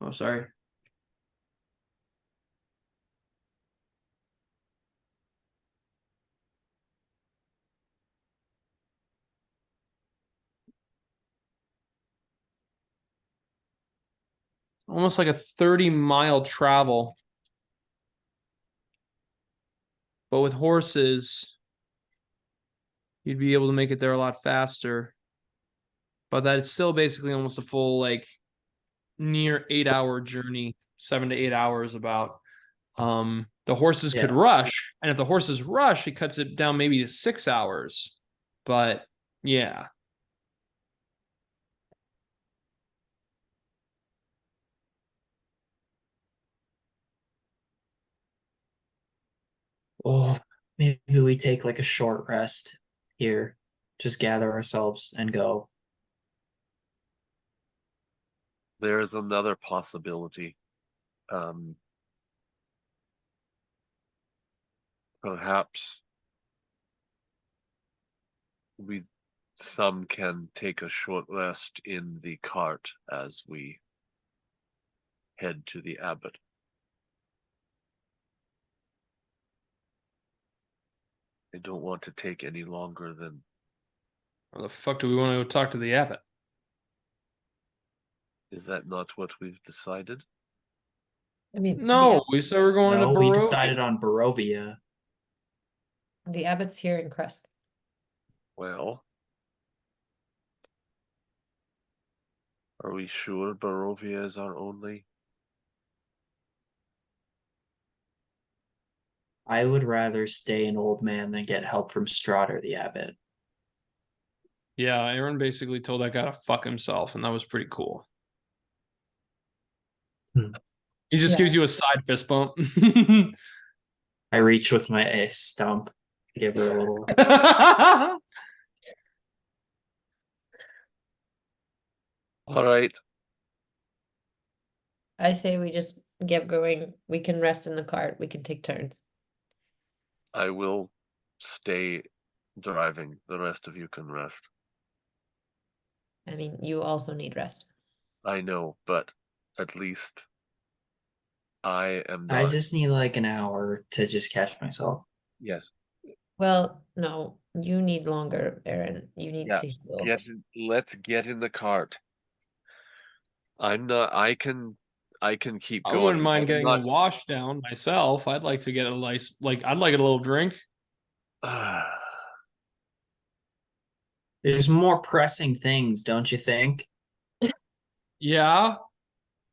Oh, sorry. Almost like a 30-mile travel. But with horses, you'd be able to make it there a lot faster. But that's still basically almost a full, like, near 8-hour journey, 7 to 8 hours about. The horses could rush, and if the horses rush, it cuts it down maybe to 6 hours. But yeah. Oh, maybe we take like a short rest here. Just gather ourselves and go. There's another possibility. Perhaps some can take a short rest in the cart as we head to the abbot. I don't want to take any longer than. Where the fuck do we want to go talk to the abbot? Is that not what we've decided? I mean, No, we said we're going to No, we Barovia. decided on Barovia. the abbot's here in Crest. Well, are we sure Barovia is our only? I would rather stay an old man than get help from Strahd or the abbot. Yeah, Eren basically told that guy to fuck himself, and that was pretty cool. He just gives you a side fist bump. I reach with my stump, give her a little. All right. I say we just get going. We can rest in the cart. We can take turns. I will stay driving. The rest of you can rest. I mean, you also need rest. I know, but at least I am I not. just need like an hour to just catch myself. Yes. Well, no, you need longer, Eren. You need to heal. Let's get in the cart. I'm not. I can keep I going. wouldn't mind I'm getting not- a wash down myself. I'd like to get a nice, like, I'd like a little drink. There's more pressing things, don't you think? Yeah,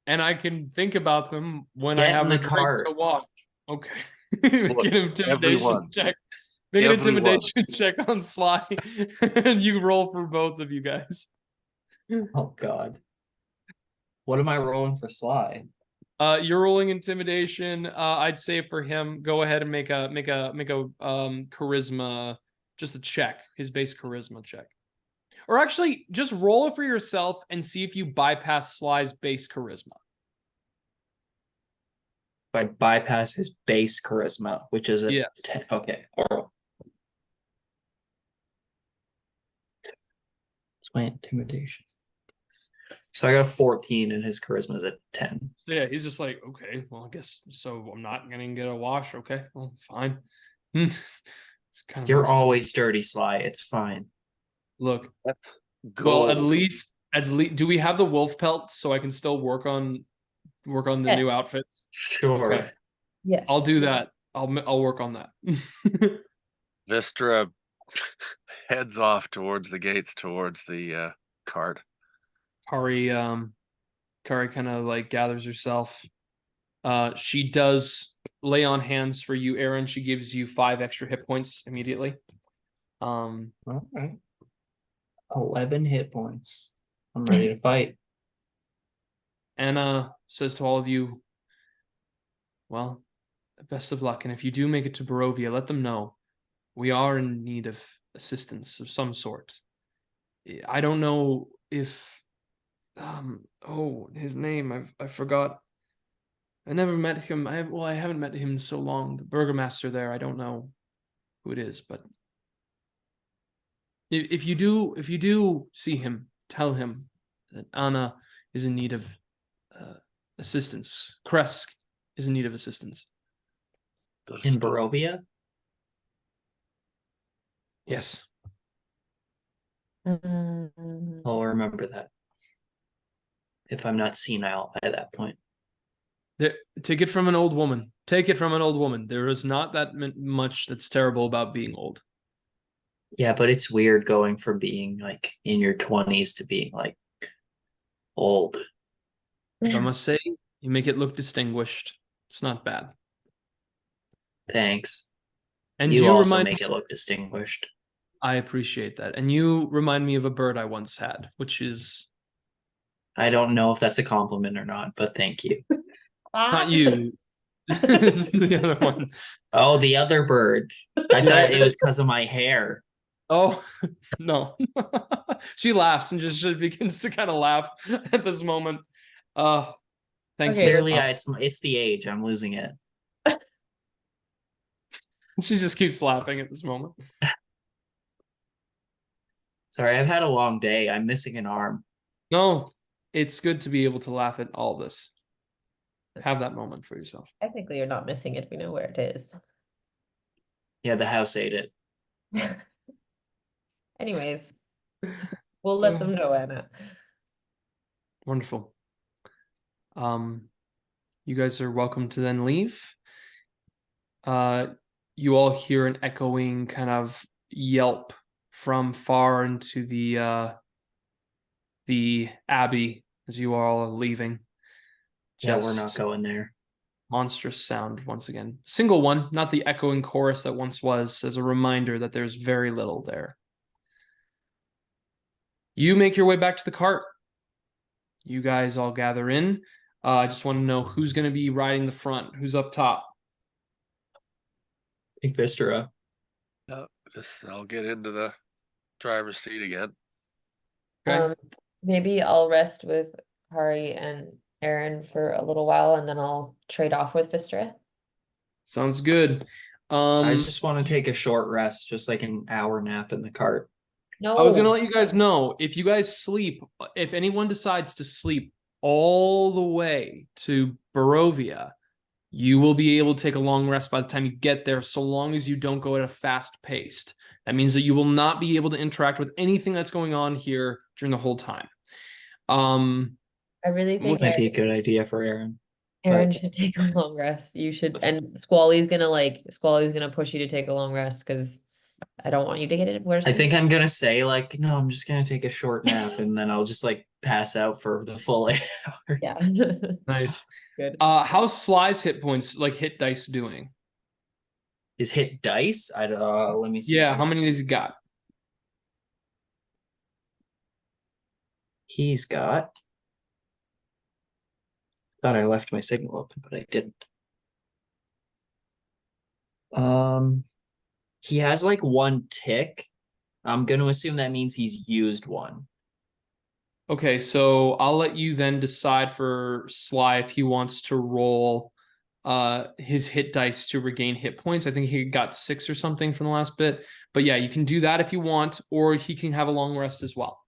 and I can think about them when Get I have in a the drink cart. to watch. Okay. Look, Get an intimidation everyone. check. Make an Everyone. intimidation check on Sly, and you roll for both of you guys. Oh God. What am I rolling for Sly? You're rolling intimidation. I'd say for him, go ahead and make a charisma, just a check, his base charisma check. Or actually, just roll it for yourself and see if you bypass Sly's base charisma. If I bypass his base charisma, which is a Yes. 10. Okay. It's my intimidation. So I got a 14 and his charisma is a 10. So yeah, he's just like, okay, well, I guess so. I'm not gonna get a wash. Okay, well, fine. It's kind of You're always dirty, Sly. It's fine. look. Let's go. Well, at least, do we have the wolf pelt so I can still work on the new Yes. outfits? Sure. Okay. Yes. I'll do that. I'll work on that. Wystera heads off towards the gates, towards the cart. Kari kind of like gathers herself. She does lay on hands for you, Eren. She gives you 5 extra hit points immediately. All right. 11 hit points. I'm ready to fight. Anna says to all of you, well, best of luck. And if you do make it to Barovia, let them know. we are in need of assistance of some sort. I don't know if his name I forgot. I never met him. I haven't met him in so long. The burgomaster there, I don't know who it is, but if you do see him, tell him that Anna is in need of assistance. Kresk is in need of assistance. In Barovia? Yes. I'll remember that. If I'm not senile by that point. Take it from an old woman. Take it from an old woman. There is not that much that's terrible about being old. Yeah, but it's weird going from being like in your 20s to being like old. If I must say, you make it look distinguished. It's not bad. Thanks. And you also remind make it look distinguished. I appreciate that. And you remind me of a bird I once had, which is... I don't know if that's a compliment or not, but thank you. Not you. This is the other one. Oh, the other bird. I thought it was because of my hair. Oh, no. She laughs and just begins to kind of laugh at this moment. Thank you. Clearly, it's the age. I'm losing it. She just keeps laughing at this moment. Sorry, I've had a long day. I'm missing an arm. No, it's good to be able to laugh at all this. Have that moment for yourself. Technically, you're not missing it. We know where it is. Yeah, the house ate it. Anyways, we'll let them know, Anna. Wonderful. You guys are welcome to then leave. You all hear an echoing kind of yelp from far into the abbey as you all are leaving. Yeah, we're not going there. Monstrous sound once again. Single one, not the echoing chorus that once was, as a reminder that there's very little there. You make your way back to the cart. You guys all gather in. I just want to know who's going to be riding the front. Who's up top? I think Wystera. I'll get into the driver's seat again. Okay. Maybe I'll rest with Kari and Eren for a little while, and then I'll trade off with Wystera. Sounds good. I just want to take a short rest, just like an hour nap in the cart. No, I was going to let you guys know, if you guys sleep, if anyone decides to sleep all the way to Barovia, you will be able to take a long rest by the time you get there, so long as you don't go at a fast pace. That means that you will not be able to interact with anything that's going on here during the whole time. I really think Might be a good idea for Eren. Eren should take a long rest. You should, and Squally's gonna push you to take a long rest because I don't want you to get it worse. I think I'm gonna say like, no, I'm just gonna take a short nap and then I'll just like pass out for the full 8 hours. Yeah. Nice. Good. How's Sly's hit points, like hit dice, doing? Is hit dice? Let me see. Yeah, how many does he got? He's got. Thought I left my signal open, but I didn't. He has like 1 tick. I'm gonna assume that means he's used 1. Okay, so I'll let you then decide for Sly if he wants to roll his hit dice to regain hit points. I think he got 6 or something from the last bit. But yeah, you can do that if you want, or he can have a long rest as well.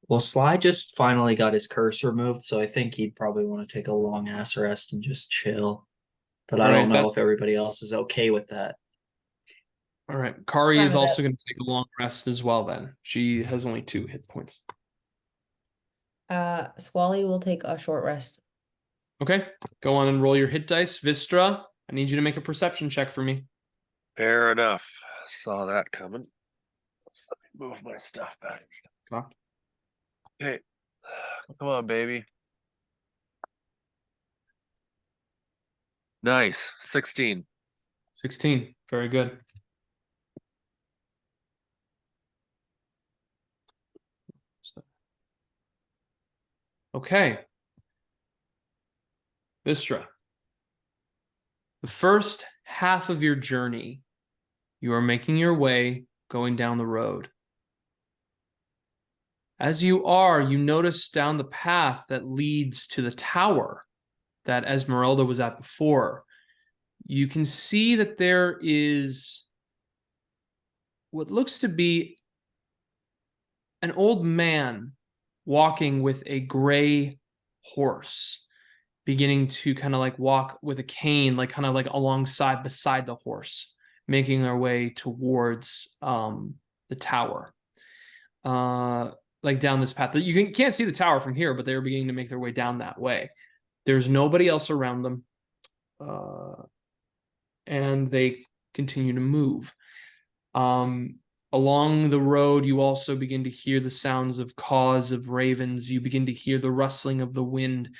Well, Sly just finally got his curse removed, so I think he'd probably want to take a long ass rest and just chill. But I don't know if everybody else is okay with that. All right. Kari is also going to take a long rest as well then. She has only 2 hit points. Squally will take a short rest. Okay. Go on and roll your hit dice. Wystera, I need you to make a perception check for me. Fair enough. Saw that coming. Let me move my stuff back. Okay. Come on, baby. Nice. 16. 16. Very good. Okay. Wystera, the first half of your journey, you are making your way going down the road. As you notice down the path that leads to the tower that Esmeralda was at before. You can see that there is what looks to be an old man walking with a gray horse, beginning to kind of like walk with a cane, like kind of like beside the horse, making their way towards the tower. Like down this path. You can't see the tower from here, but they're beginning to make their way down that way. There's nobody else around them. And they continue to move. Along the road, you also begin to hear the sounds of caws of ravens. You begin to hear the rustling of the wind.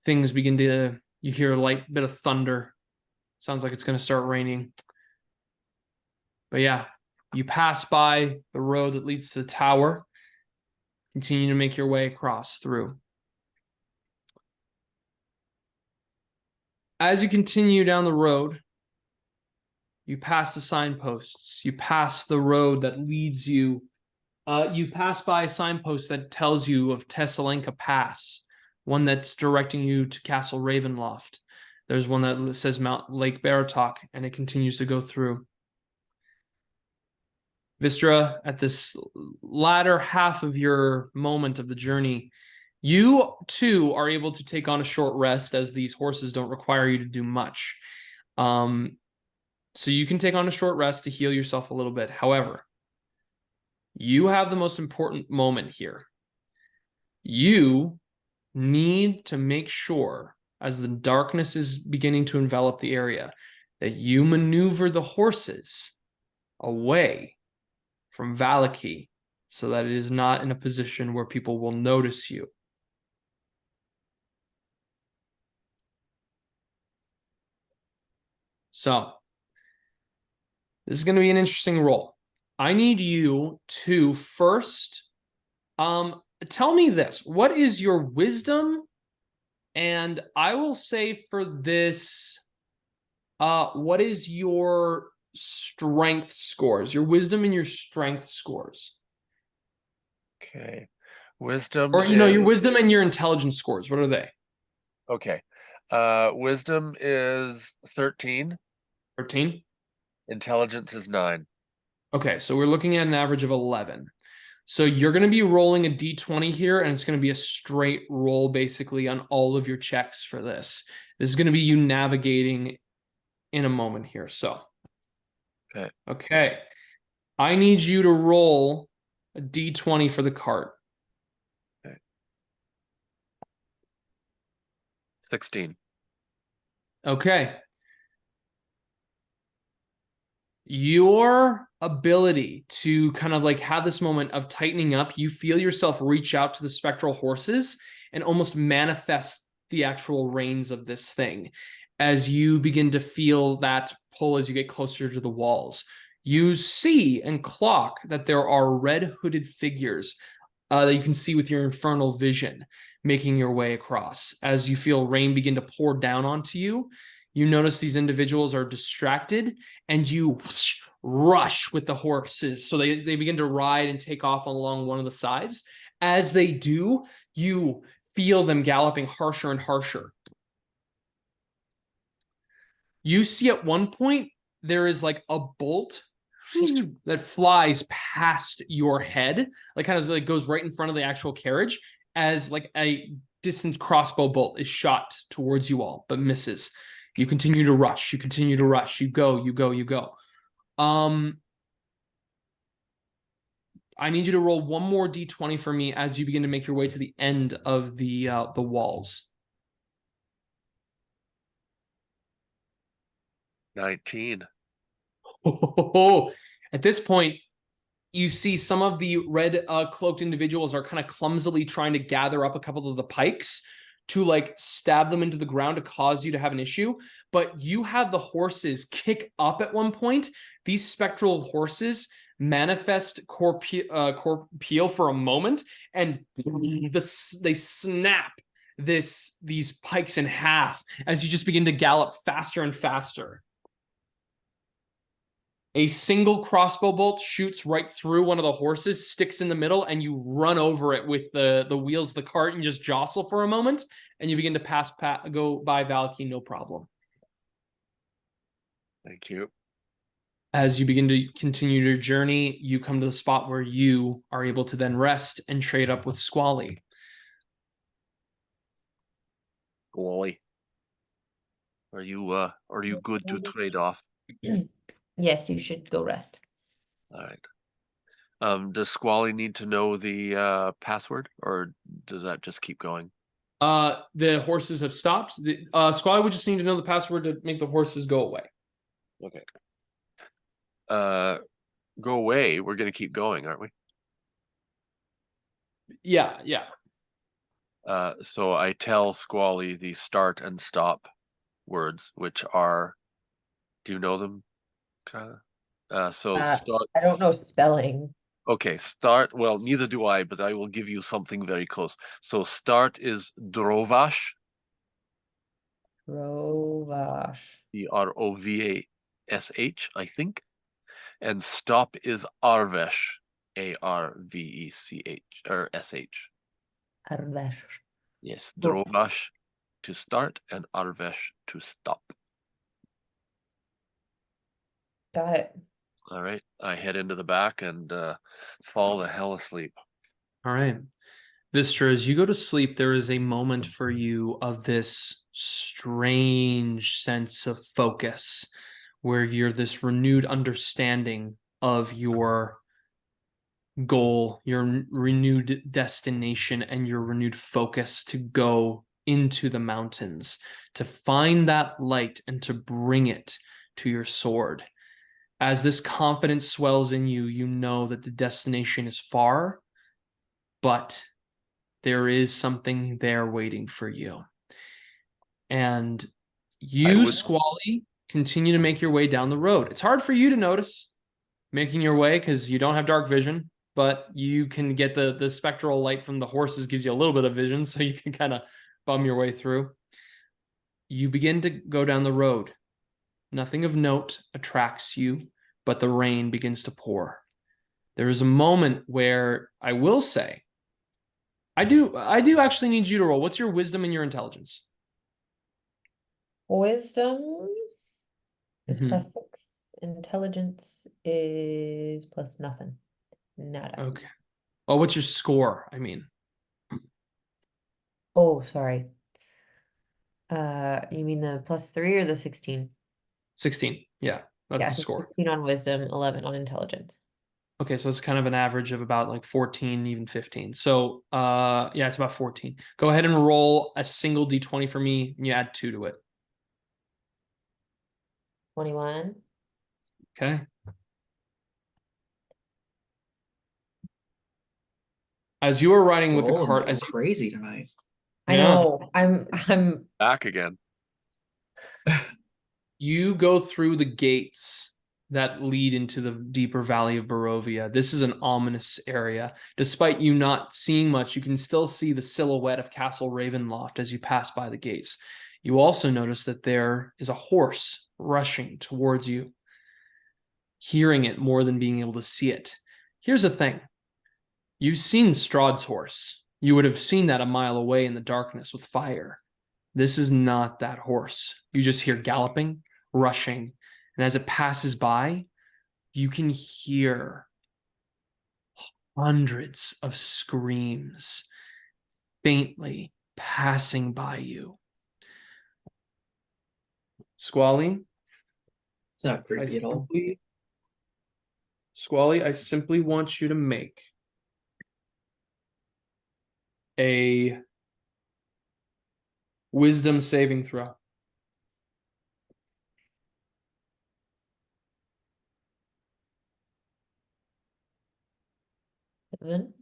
You hear a light bit of thunder. Sounds like it's going to start raining. But yeah, you pass by the road that leads to the tower. Continue to make your way across through. As you continue down the road, you pass the signposts. You pass the road that leads you. You pass by a signpost that tells you of Tessalenka Pass, one that's directing you to Castle Ravenloft. There's one that says Lake Baratok, and it continues to go through. Wystera, at this latter half of your moment of the journey, you too are able to take on a short rest, as these horses don't require you to do much. So you can take on a short rest to heal yourself a little bit. However, you have the most important moment here. You need to make sure, as the darkness is beginning to envelop the area, that you maneuver the horses away from Vallaki so that it is not in a position where people will notice you. So, this is going to be an interesting roll. I need you to first tell me this. What is your wisdom? And I will say for this, what is your strength scores? Your wisdom and your strength scores. Okay. Wisdom Or, your wisdom and your intelligence scores. What are they? Okay. Wisdom is 13. 13? Intelligence is 9. Okay, so we're looking at an average of 11. So you're going to be rolling a d20 here, and it's going to be a straight roll basically on all of your checks for this. This is going to be you navigating in a moment here. So, okay. I need you to roll a d20 for the cart. Okay. 16. Okay. Your ability to kind of like have this moment of tightening up, you feel yourself reach out to the spectral horses and almost manifest the actual reins of this thing as you begin to feel that pull as you get closer to the walls. You see and clock that there are red hooded figures that you can see with your infernal vision making your way across. As you feel rain begin to pour down onto you, you notice these individuals are distracted and you rush with the horses. So they begin to ride and take off along one of the sides. As they do, you feel them galloping harsher and harsher. You see at one point, there is like a bolt that flies past your head, like kind of like goes right in front of the actual carriage as like a distant crossbow bolt is shot towards you all, but misses. You continue to rush. You continue to rush. You go. I need you to roll one more d20 for me as you begin to make your way to the end of the walls. 19. At this point, you see some of the red cloaked individuals are kind of clumsily trying to gather up a couple of the pikes to like stab them into the ground to cause you to have an issue. But you have the horses kick up at one point. These spectral horses manifest corporeal for a moment, and they snap these pikes in half as you just begin to gallop faster and faster. A single crossbow bolt shoots right through one of the horses, sticks in the middle, and you run over it with the wheels of the cart and just jostle for a moment, and you begin to go by Valky, no problem. Thank you. As you begin to continue your journey, you come to the spot where you are able to then rest and trade up with Squally. Squally, are you good to trade off? Yes, you should go rest. All right. Does Squally need to know the password, or does that just keep going? The horses have stopped. Squally would just need to know the password to make the horses go away. Okay. Go away. We're gonna keep going, aren't we? Yeah. So I tell Squally the start and stop words, which are, do you know them, Kylah? Start. I don't know spelling. Okay, start. Well, neither do I, but I will give you something very close. So start is Drovash, Rovash. Drovash, I think, and stop is Arvesh, Arvech or Sh. Arvesh. Yes, Drovash to start and Arvesh to stop. Got it. All right, I head into the back and fall the hell asleep. All right. Wystera, as you go to sleep, there is a moment for you of this strange sense of focus where you're this renewed understanding of your goal, your renewed destination, and your renewed focus to go into the mountains, to find that light and to bring it to your sword. As this confidence swells in you, you know that the destination is far, but there is something there waiting for you. And you, Squally, continue to make your way down the road. It's hard for you to notice making your way because you don't have dark vision, but you can get the spectral light from the horses gives you a little bit of vision, so you can kind of bum your way through. You begin to go down the road. Nothing of note attracts you, but the rain begins to pour. There is a moment where I will say, I do actually need you to roll. What's your wisdom and your intelligence? Wisdom is Mhm. +6. Intelligence is plus nothing. Nada. Okay. Oh, what's your score? I mean, Oh, sorry. You mean the +3 or the 16? 16. Yeah, that's Yeah, the so score. 16 on wisdom, 11 on intelligence. Okay, so it's kind of an average of about like 14, even 15. So yeah, it's about 14. Go ahead and roll a single d20 for me, and you add 2 to it. 21. Okay. As you are riding with the Rolling cart, like as crazy tonight. I Yeah. know. I'm Back again. you go through the gates that lead into the deeper valley of Barovia. This is an ominous area. Despite you not seeing much, you can still see the silhouette of Castle Ravenloft as you pass by the gates. You also notice that there is a horse rushing towards you, hearing it more than being able to see it. Here's the thing. You've seen Strahd's horse. You would have seen that a mile away in the darkness with fire. This is not that horse. You just hear galloping, rushing, and as it passes by, you can hear hundreds of screams faintly passing by you. Squally, It's not creepy at all. Squally, I simply want you to make a wisdom saving throw. seven.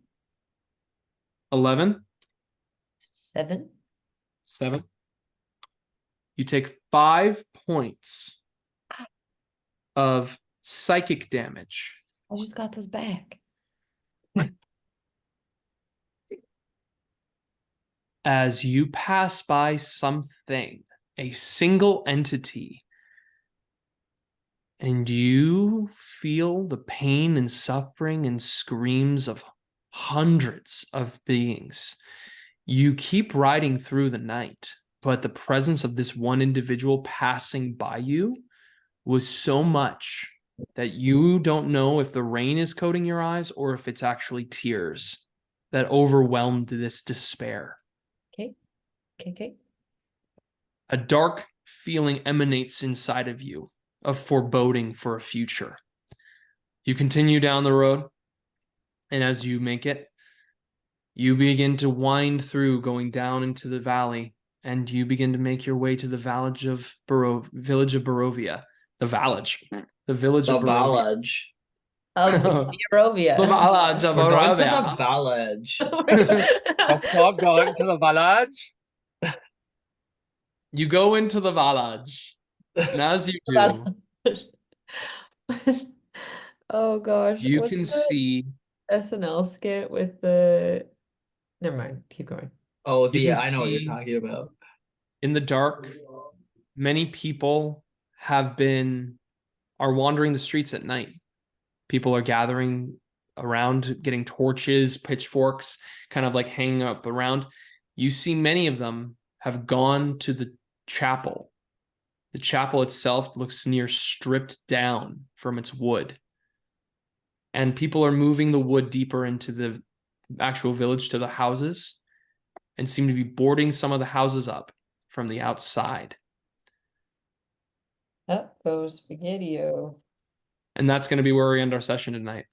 11, 7. 7. You take 5 points of psychic damage. I just got those back. as you pass by something, a single entity, and you feel the pain and suffering and screams of hundreds of beings. You keep riding through the night, but the presence of this one individual passing by you was so much that you don't know if the rain is coating your eyes or if it's actually tears that overwhelmed this despair. Okay. A dark feeling emanates inside of you, of foreboding for a future. You continue down the road, and as you make it, you begin to wind through, going down into the valley, and you begin to make your way to the village of Barovia. The village The of Barovia. village. Of The Barovia. village of We're going to Barovia. the village. Let's not going to the village. You go into the village, and as you do, Oh gosh. you What's can the see SNL skit with the never mind, keep going. Oh, You can I know what you're see- talking about. in the dark, many people are wandering the streets at night. People are gathering around, getting torches, pitchforks, kind of like hanging up around. You see many of them have gone to the chapel. The chapel itself looks near stripped down from its wood. And people are moving the wood deeper into the actual village to the houses and seem to be boarding some of the houses up from the outside. Up goes Spaghetti-O. And that's going to be where we end our session tonight.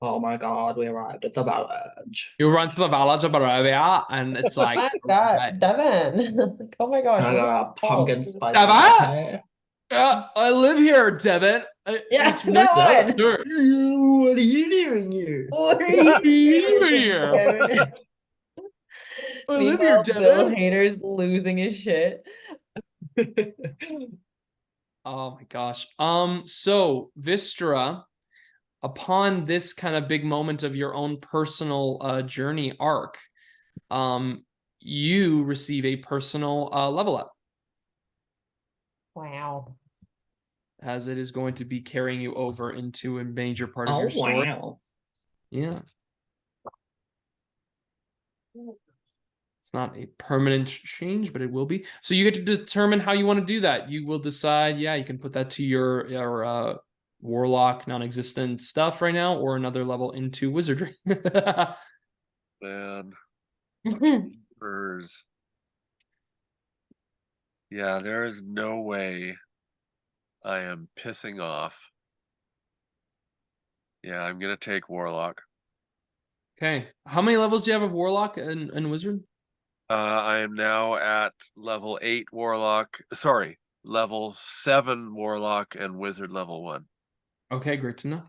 Oh my god, we arrived at the village. You run to the village of Barovia, and it's like, My God, Devin. Like, oh my gosh. I what got a is it pumpkin called? spice Devin? latte. I live here, Devin. Yeah, It's no nice one. to sir. What are you doing here? What are What are you doing, doing here? Devin? I live here, Meanwhile, Bill Devin. Hader's losing his shit. Oh my gosh. So Wystera, upon this kind of big moment of your own personal journey arc, you receive a personal level up, Wow. as it is going to be carrying you over into a major part of your Oh story. wow. Yeah. It's not a permanent change, but it will be. So you get to determine how you want to do that. You will decide, yeah, you can put that to your warlock non-existent stuff right now, or another level into wizardry. Man, Spurs. Yeah, there is no way I am pissing off. Yeah, I'm gonna take Warlock. Okay. How many levels do you have of warlock and wizard? I am now at level 8 Warlock. Sorry, level 7 Warlock and Wizard level 1. Okay, great to know.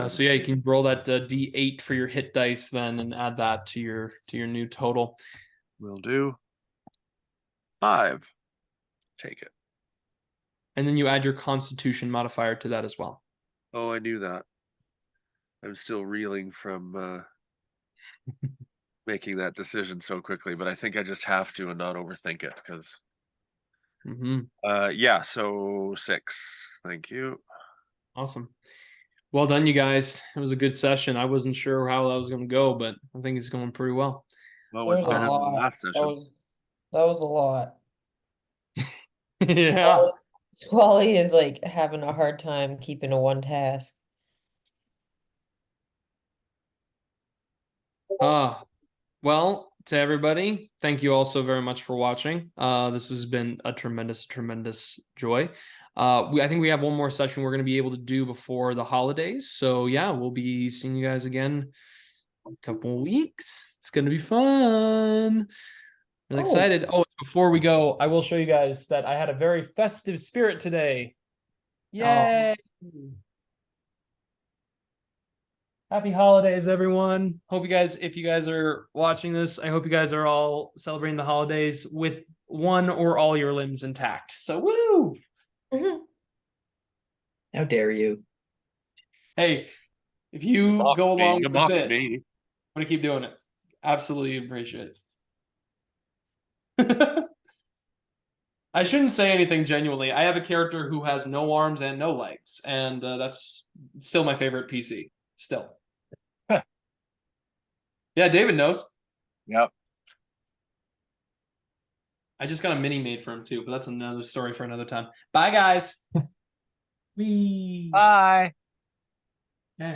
So yeah, you can roll that D8 for your hit dice then, and add that to your new total. Will do. 5. Take it. And then you add your Constitution modifier to that as well. Oh, I knew that. I'm still reeling from making that decision so quickly, but I think I just have to and not overthink it because. Yeah, so 6. Thank you. Awesome. Well done, you guys. It was a good session. I wasn't sure how that was going to go, but I think it's going pretty well. Well, That we're was a better than the lot. last session. That was a lot. Yeah. Squally is like having a hard time keeping to one task. Well, to everybody, thank you all so very much for watching. This has been a tremendous joy. I think we have one more session we're going to be able to do before the holidays. So yeah, we'll be seeing you guys again in a couple of weeks. It's going to be fun. Really excited. Oh, before we go, I will show you guys that I had a very festive spirit today. Yay! Happy holidays, everyone. Hope you guys, if you guys are watching this, I hope you guys are all celebrating the holidays with one or all your limbs intact. So, woo! How dare you? Hey, if you mocked go me, along you with mocked it, me. I'm gonna keep doing it. Absolutely appreciate it. I shouldn't say anything genuinely. I have a character who has no arms and no legs, and that's still my favorite PC. Still. Yeah, David knows. Yep. I just got a mini made for him too, but that's another story for another time. Bye, guys. Wee. Bye.